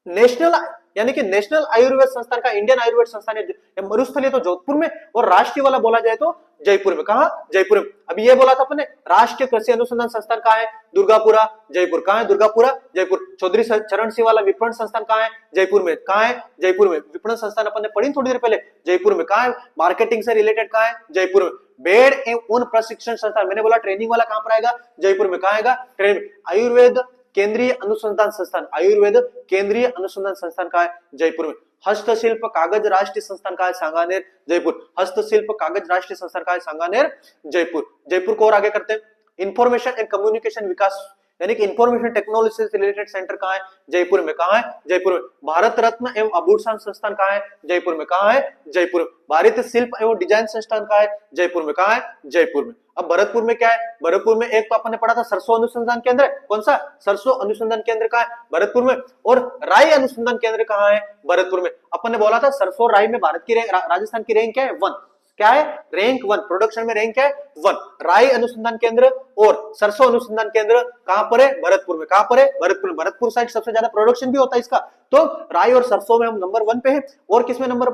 नेशनल यानी कि नेशनल आयुर्वेद संस्थान का, इंडियन आयुर्वेद संस्थान है मरुस्थलीय तो जोधपुर में, और राष्ट्रीय वाला बोला जाए तो जयपुर में। कहा, जयपुर में। अभी ये बोला था अपने, राष्ट्रीय कृषि अनुसंधान संस्थान कहां है, दुर्गापुरा, जयपुर। कहां है, दुर्गापुरा, जयपुर। चौधरी चरण सिंह वाला विपणन संस्थान कहां है, जयपुर में। कहां है, जयपुर में। विपणन संस्थान अपन ने पढ़ी थोड़ी देर पहले, जयपुर में। कहां है, मार्केटिंग से रिलेटेड कहां है, जयपुर में। भेड़ एवं ऊन प्रशिक्षण संस्थान, मैंने बोला ट्रेनिंग वाला कहां पर आएगा, जयपुर में। कहां आएगा, ट्रेनिंग। आयुर्वेद केंद्रीय अनुसंधान संस्थान, आयुर्वेद केंद्रीय अनुसंधान संस्थान का है, जयपुर में। हस्तशिल्प कागज राष्ट्रीय संस्थान का है, सांगानेर, जयपुर। हस्तशिल्प कागज राष्ट्रीय संस्थान का है, सांगानेर, जयपुर। जयपुर को और आगे करते हैं। इंफॉर्मेशन एंड कम्युनिकेशन विकास यानी कि इंफॉर्मेशन टेक्नोलॉजी से रिलेटेड सेंटर कहां है, जयपुर में। कहां है, जयपुर में। भारत रत्न एवं आभूषण संस्थान कहां है, जयपुर में। कहां है, जयपुर में। भारतीय शिल्प एवं डिजाइन संस्थान कहां है, जयपुर में। कहां है, जयपुर में। अब भरतपुर में क्या है, भरतपुर में एक तो अपन ने पढ़ा था सरसों अनुसंधान केंद्र, कौन सा, सरसों अनुसंधान केंद्र कहां है, भरतपुर में। और राई अनुसंधान केंद्र कहां है, भरतपुर में। अपन ने बोला था सरसों राई में भारत की राजस्थान की रैंक क्या है, 1। क्या है, रैंक 1, प्रोडक्शन में रैंक क्या है, 1। राई अनुसंधान केंद्र और सरसों अनुसंधान केंद्र कहां पर है, भरतपुर में। कहां पर है, भरतपुर में। भरतपुर साइड सबसे ज्यादा प्रोडक्शन भी होता है इसका, तो राई और सरसों में हम नंबर 1 पे हैं। और किसमें नंबर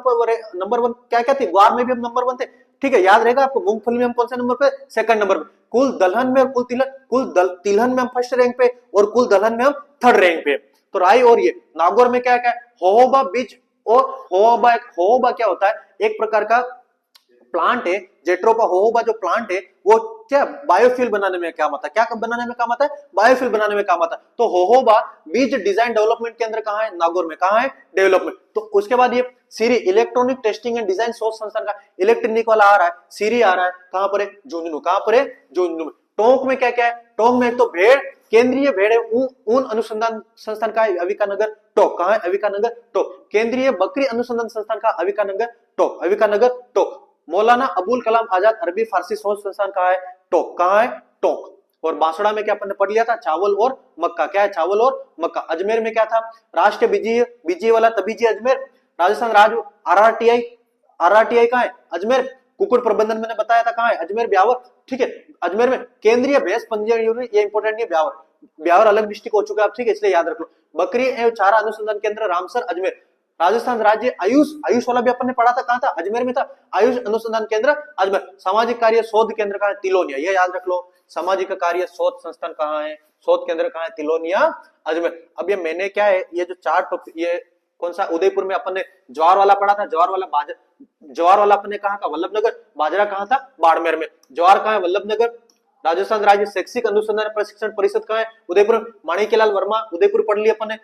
1, क्या क्या थी, ग्वार में भी हम नंबर 1 थे। ठीक है, याद रहेगा आपको। मूंगफली में हम कौन से नंबर पे, सेकंड नंबर पे। कुल दलहन में और कुल तिलहन में हम फर्स्ट रैंक पे, और कुल दलहन में हम थर्ड रैंक पे। तो राई और ये नागौर में क्या क्या है, होहोबा बीज। और होहोबा क्या होता है, एक प्रकार का प्लांट है, जेट्रोपा होहोबा जो प्लांट है वो क्या बायोफ्यूल बनाने में काम आता है, क्या बनाने में काम आता है, बायोफ्यूल बनाने में काम आता है। तो होहोबा बीज डिजाइन डेवलपमेंट केंद्र कहां है, नागौर में। कहां है, डेवलपमेंट। तो उसके बाद ये CEERI electronic testing and design source संस्थान का इलेक्ट्रॉनिक वाला आ रहा है, सीरी आ रहा है, कहां पर है, झुंझुनू। कहां पर है, झुंझुनू में। टोंक में क्या क्या है, टोंक में तो भेड़, केंद्रीय भेड़ ऊन अनुसंधान संस्थान का है, अविकानगर, टोंक। कहां है, अविकानगर, टोंक। केंद्रीय बकरी अनुसंधान संस्थान का अविकानगर, टोंक, अविकानगर, टोंक। मौलाना अबुल कलाम आजाद अरबी फारसी शोध संस्थान कहां है, टोंक। कहां है, टोंक। और बांसुड़ा में क्या अपन ने पढ़ लिया था, चावल और मक्का। क्या है, चावल और मक्का। अजमेर में क्या था, राष्ट्रीय बीजी वाला तबीजी अजमेर। राजस्थान राज्य आरआरटीआई कहां है, अजमेर। कुकुड़ प्रबंधन मैंने बताया था कहां है, अजमेर, ब्यावर। ठीक है, अजमेर में। केंद्रीय भैंस पंजीयन यूनिट, ये इंपॉर्टेंट है, ब्यावर। ब्यावर अलग डिस्ट्रिक्ट हो चुका है, ठीक है, इसलिए याद रख लो। बकरी एवं चारा अनुसंधान केंद्र रामसर अजमेर, राजस्थान राज्य। आयुष, आयुष वाला भी अपन ने पढ़ा था, कहां था, अजमेर में था। आयुष अनुसंधान केंद्र अजमेर। सामाजिक कार्य शोध केंद्र कहां है, तिलोनिया, ये याद रख लो। सामाजिक कार्य शोध संस्थान कहां है, शोध केंद्र कहां है, तिलोनिया अजमेर। अब ये मैंने क्या है, ये जो चार टॉपिक, ये कौन सा, उदयपुर में अपन ने ज्वार वाला पढ़ा था, ज्वार वाला बाजरा, ज्वार वाला अपन ने कहा था वल्लभनगर, बाजरा कहां था, बाड़मेर में। ज्वार कहां है, वल्लभनगर। राजस्थान राज्य शैक्षिक अनुसंधान प्रशिक्षण परिषद कहां है, उदयपुर। माणिक्यलाल वर्मा, उदयपुर पढ़ लिया अपन ने।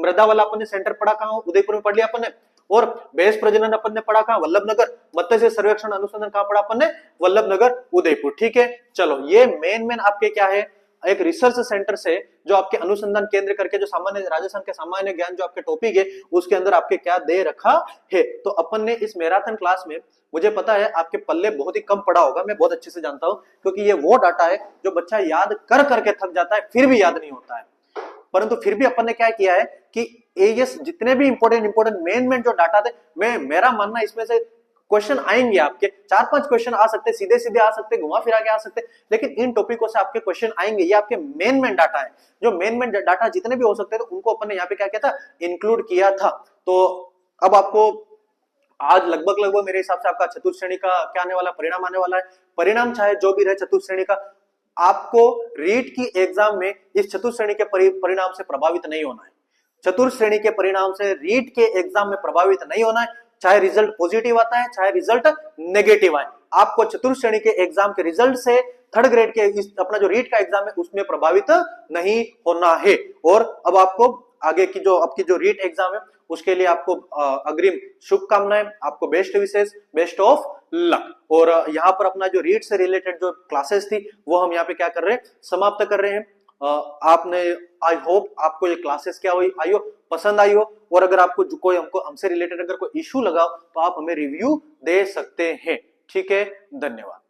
मृदा वाला अपन ने सेंटर पढ़ा कहां, उदयपुर में पढ़ लिया अपन ने। और बेस प्रजनन अपन ने पढ़ा कहां, वल्लभनगर। मत्स्य सर्वेक्षण अनुसंधान कहां पढ़ा अपन ने, वल्लभनगर, उदयपुर, ठीक है। चलो ये मेन आपके क्या है, एक रिसर्च सेंटर से जो आपके अनुसंधान केंद्र करके जो सामान्य राजस्थान के सामान्य ज्ञान जो आपके टॉपिक है उसके अंदर आपके क्या दे रखा है। तो अपन ने इस मैराथन क्लास में, मुझे पता है आपके पल्ले बहुत ही कम पड़ा होगा, मैं बहुत अच्छे से जानता हूं, क्योंकि ये वो डाटा है जो बच्चा याद कर करके थक जाता है, फिर भी याद नहीं होता है। परंतु फिर भी अपन ने क्या किया है कि ये जितने भी इंपॉर्टेंट मेन जो डाटा थे, मेरा मानना इसमें से क्वेश्चन आएंगे आपके 4-5 क्वेश्चन आ सकते, सीधे सीधे आ सकते, घुमा फिरा के आ सकते, लेकिन इन टॉपिकों से आपके क्वेश्चन आएंगे। ये आपके मेन डाटा है, जो मेन डाटा जितने भी हो सकते हैं, तो उनको अपन ने यहाँ पे क्या किया था, इंक्लूड किया था। तो अब आपको आज लगभग मेरे हिसाब से आपका चतुर्थ श्रेणी का क्या आने वाला, परिणाम आने वाला है। परिणाम चाहे जो भी रहे चतुर्थ श्रेणी का, आपको रीट की एग्जाम में इस चतुर्थ श्रेणी के परिणाम से प्रभावित नहीं होना है। चतुर्थ श्रेणी के परिणाम से रीट के एग्जाम में प्रभावित नहीं होना है, चाहे रिजल्ट पॉजिटिव आता है चाहे रिजल्ट नेगेटिव आए। आपको चतुर्थ श्रेणी के एग्जाम के रिजल्ट से थर्ड ग्रेड के अपना जो रीट का एग्जाम है उसमें प्रभावित नहीं होना है। और अब आपको आगे की जो आपकी जो रीट एग्जाम है उसके लिए आपको अग्रिम शुभकामनाएं, आपको best wishes, best of luck. और यहाँ पर अपना जो रीट से रिलेटेड जो क्लासेस थी वो हम यहाँ पे क्या कर रहे हैं, समाप्त कर रहे हैं। आपने, आई होप आपको ये क्लासेस क्या हुई, आई हो पसंद आई हो। और अगर आपको जो कोई हमसे रिलेटेड अगर कोई इश्यू लगा तो आप हमें रिव्यू दे सकते हैं, ठीक है। धन्यवाद।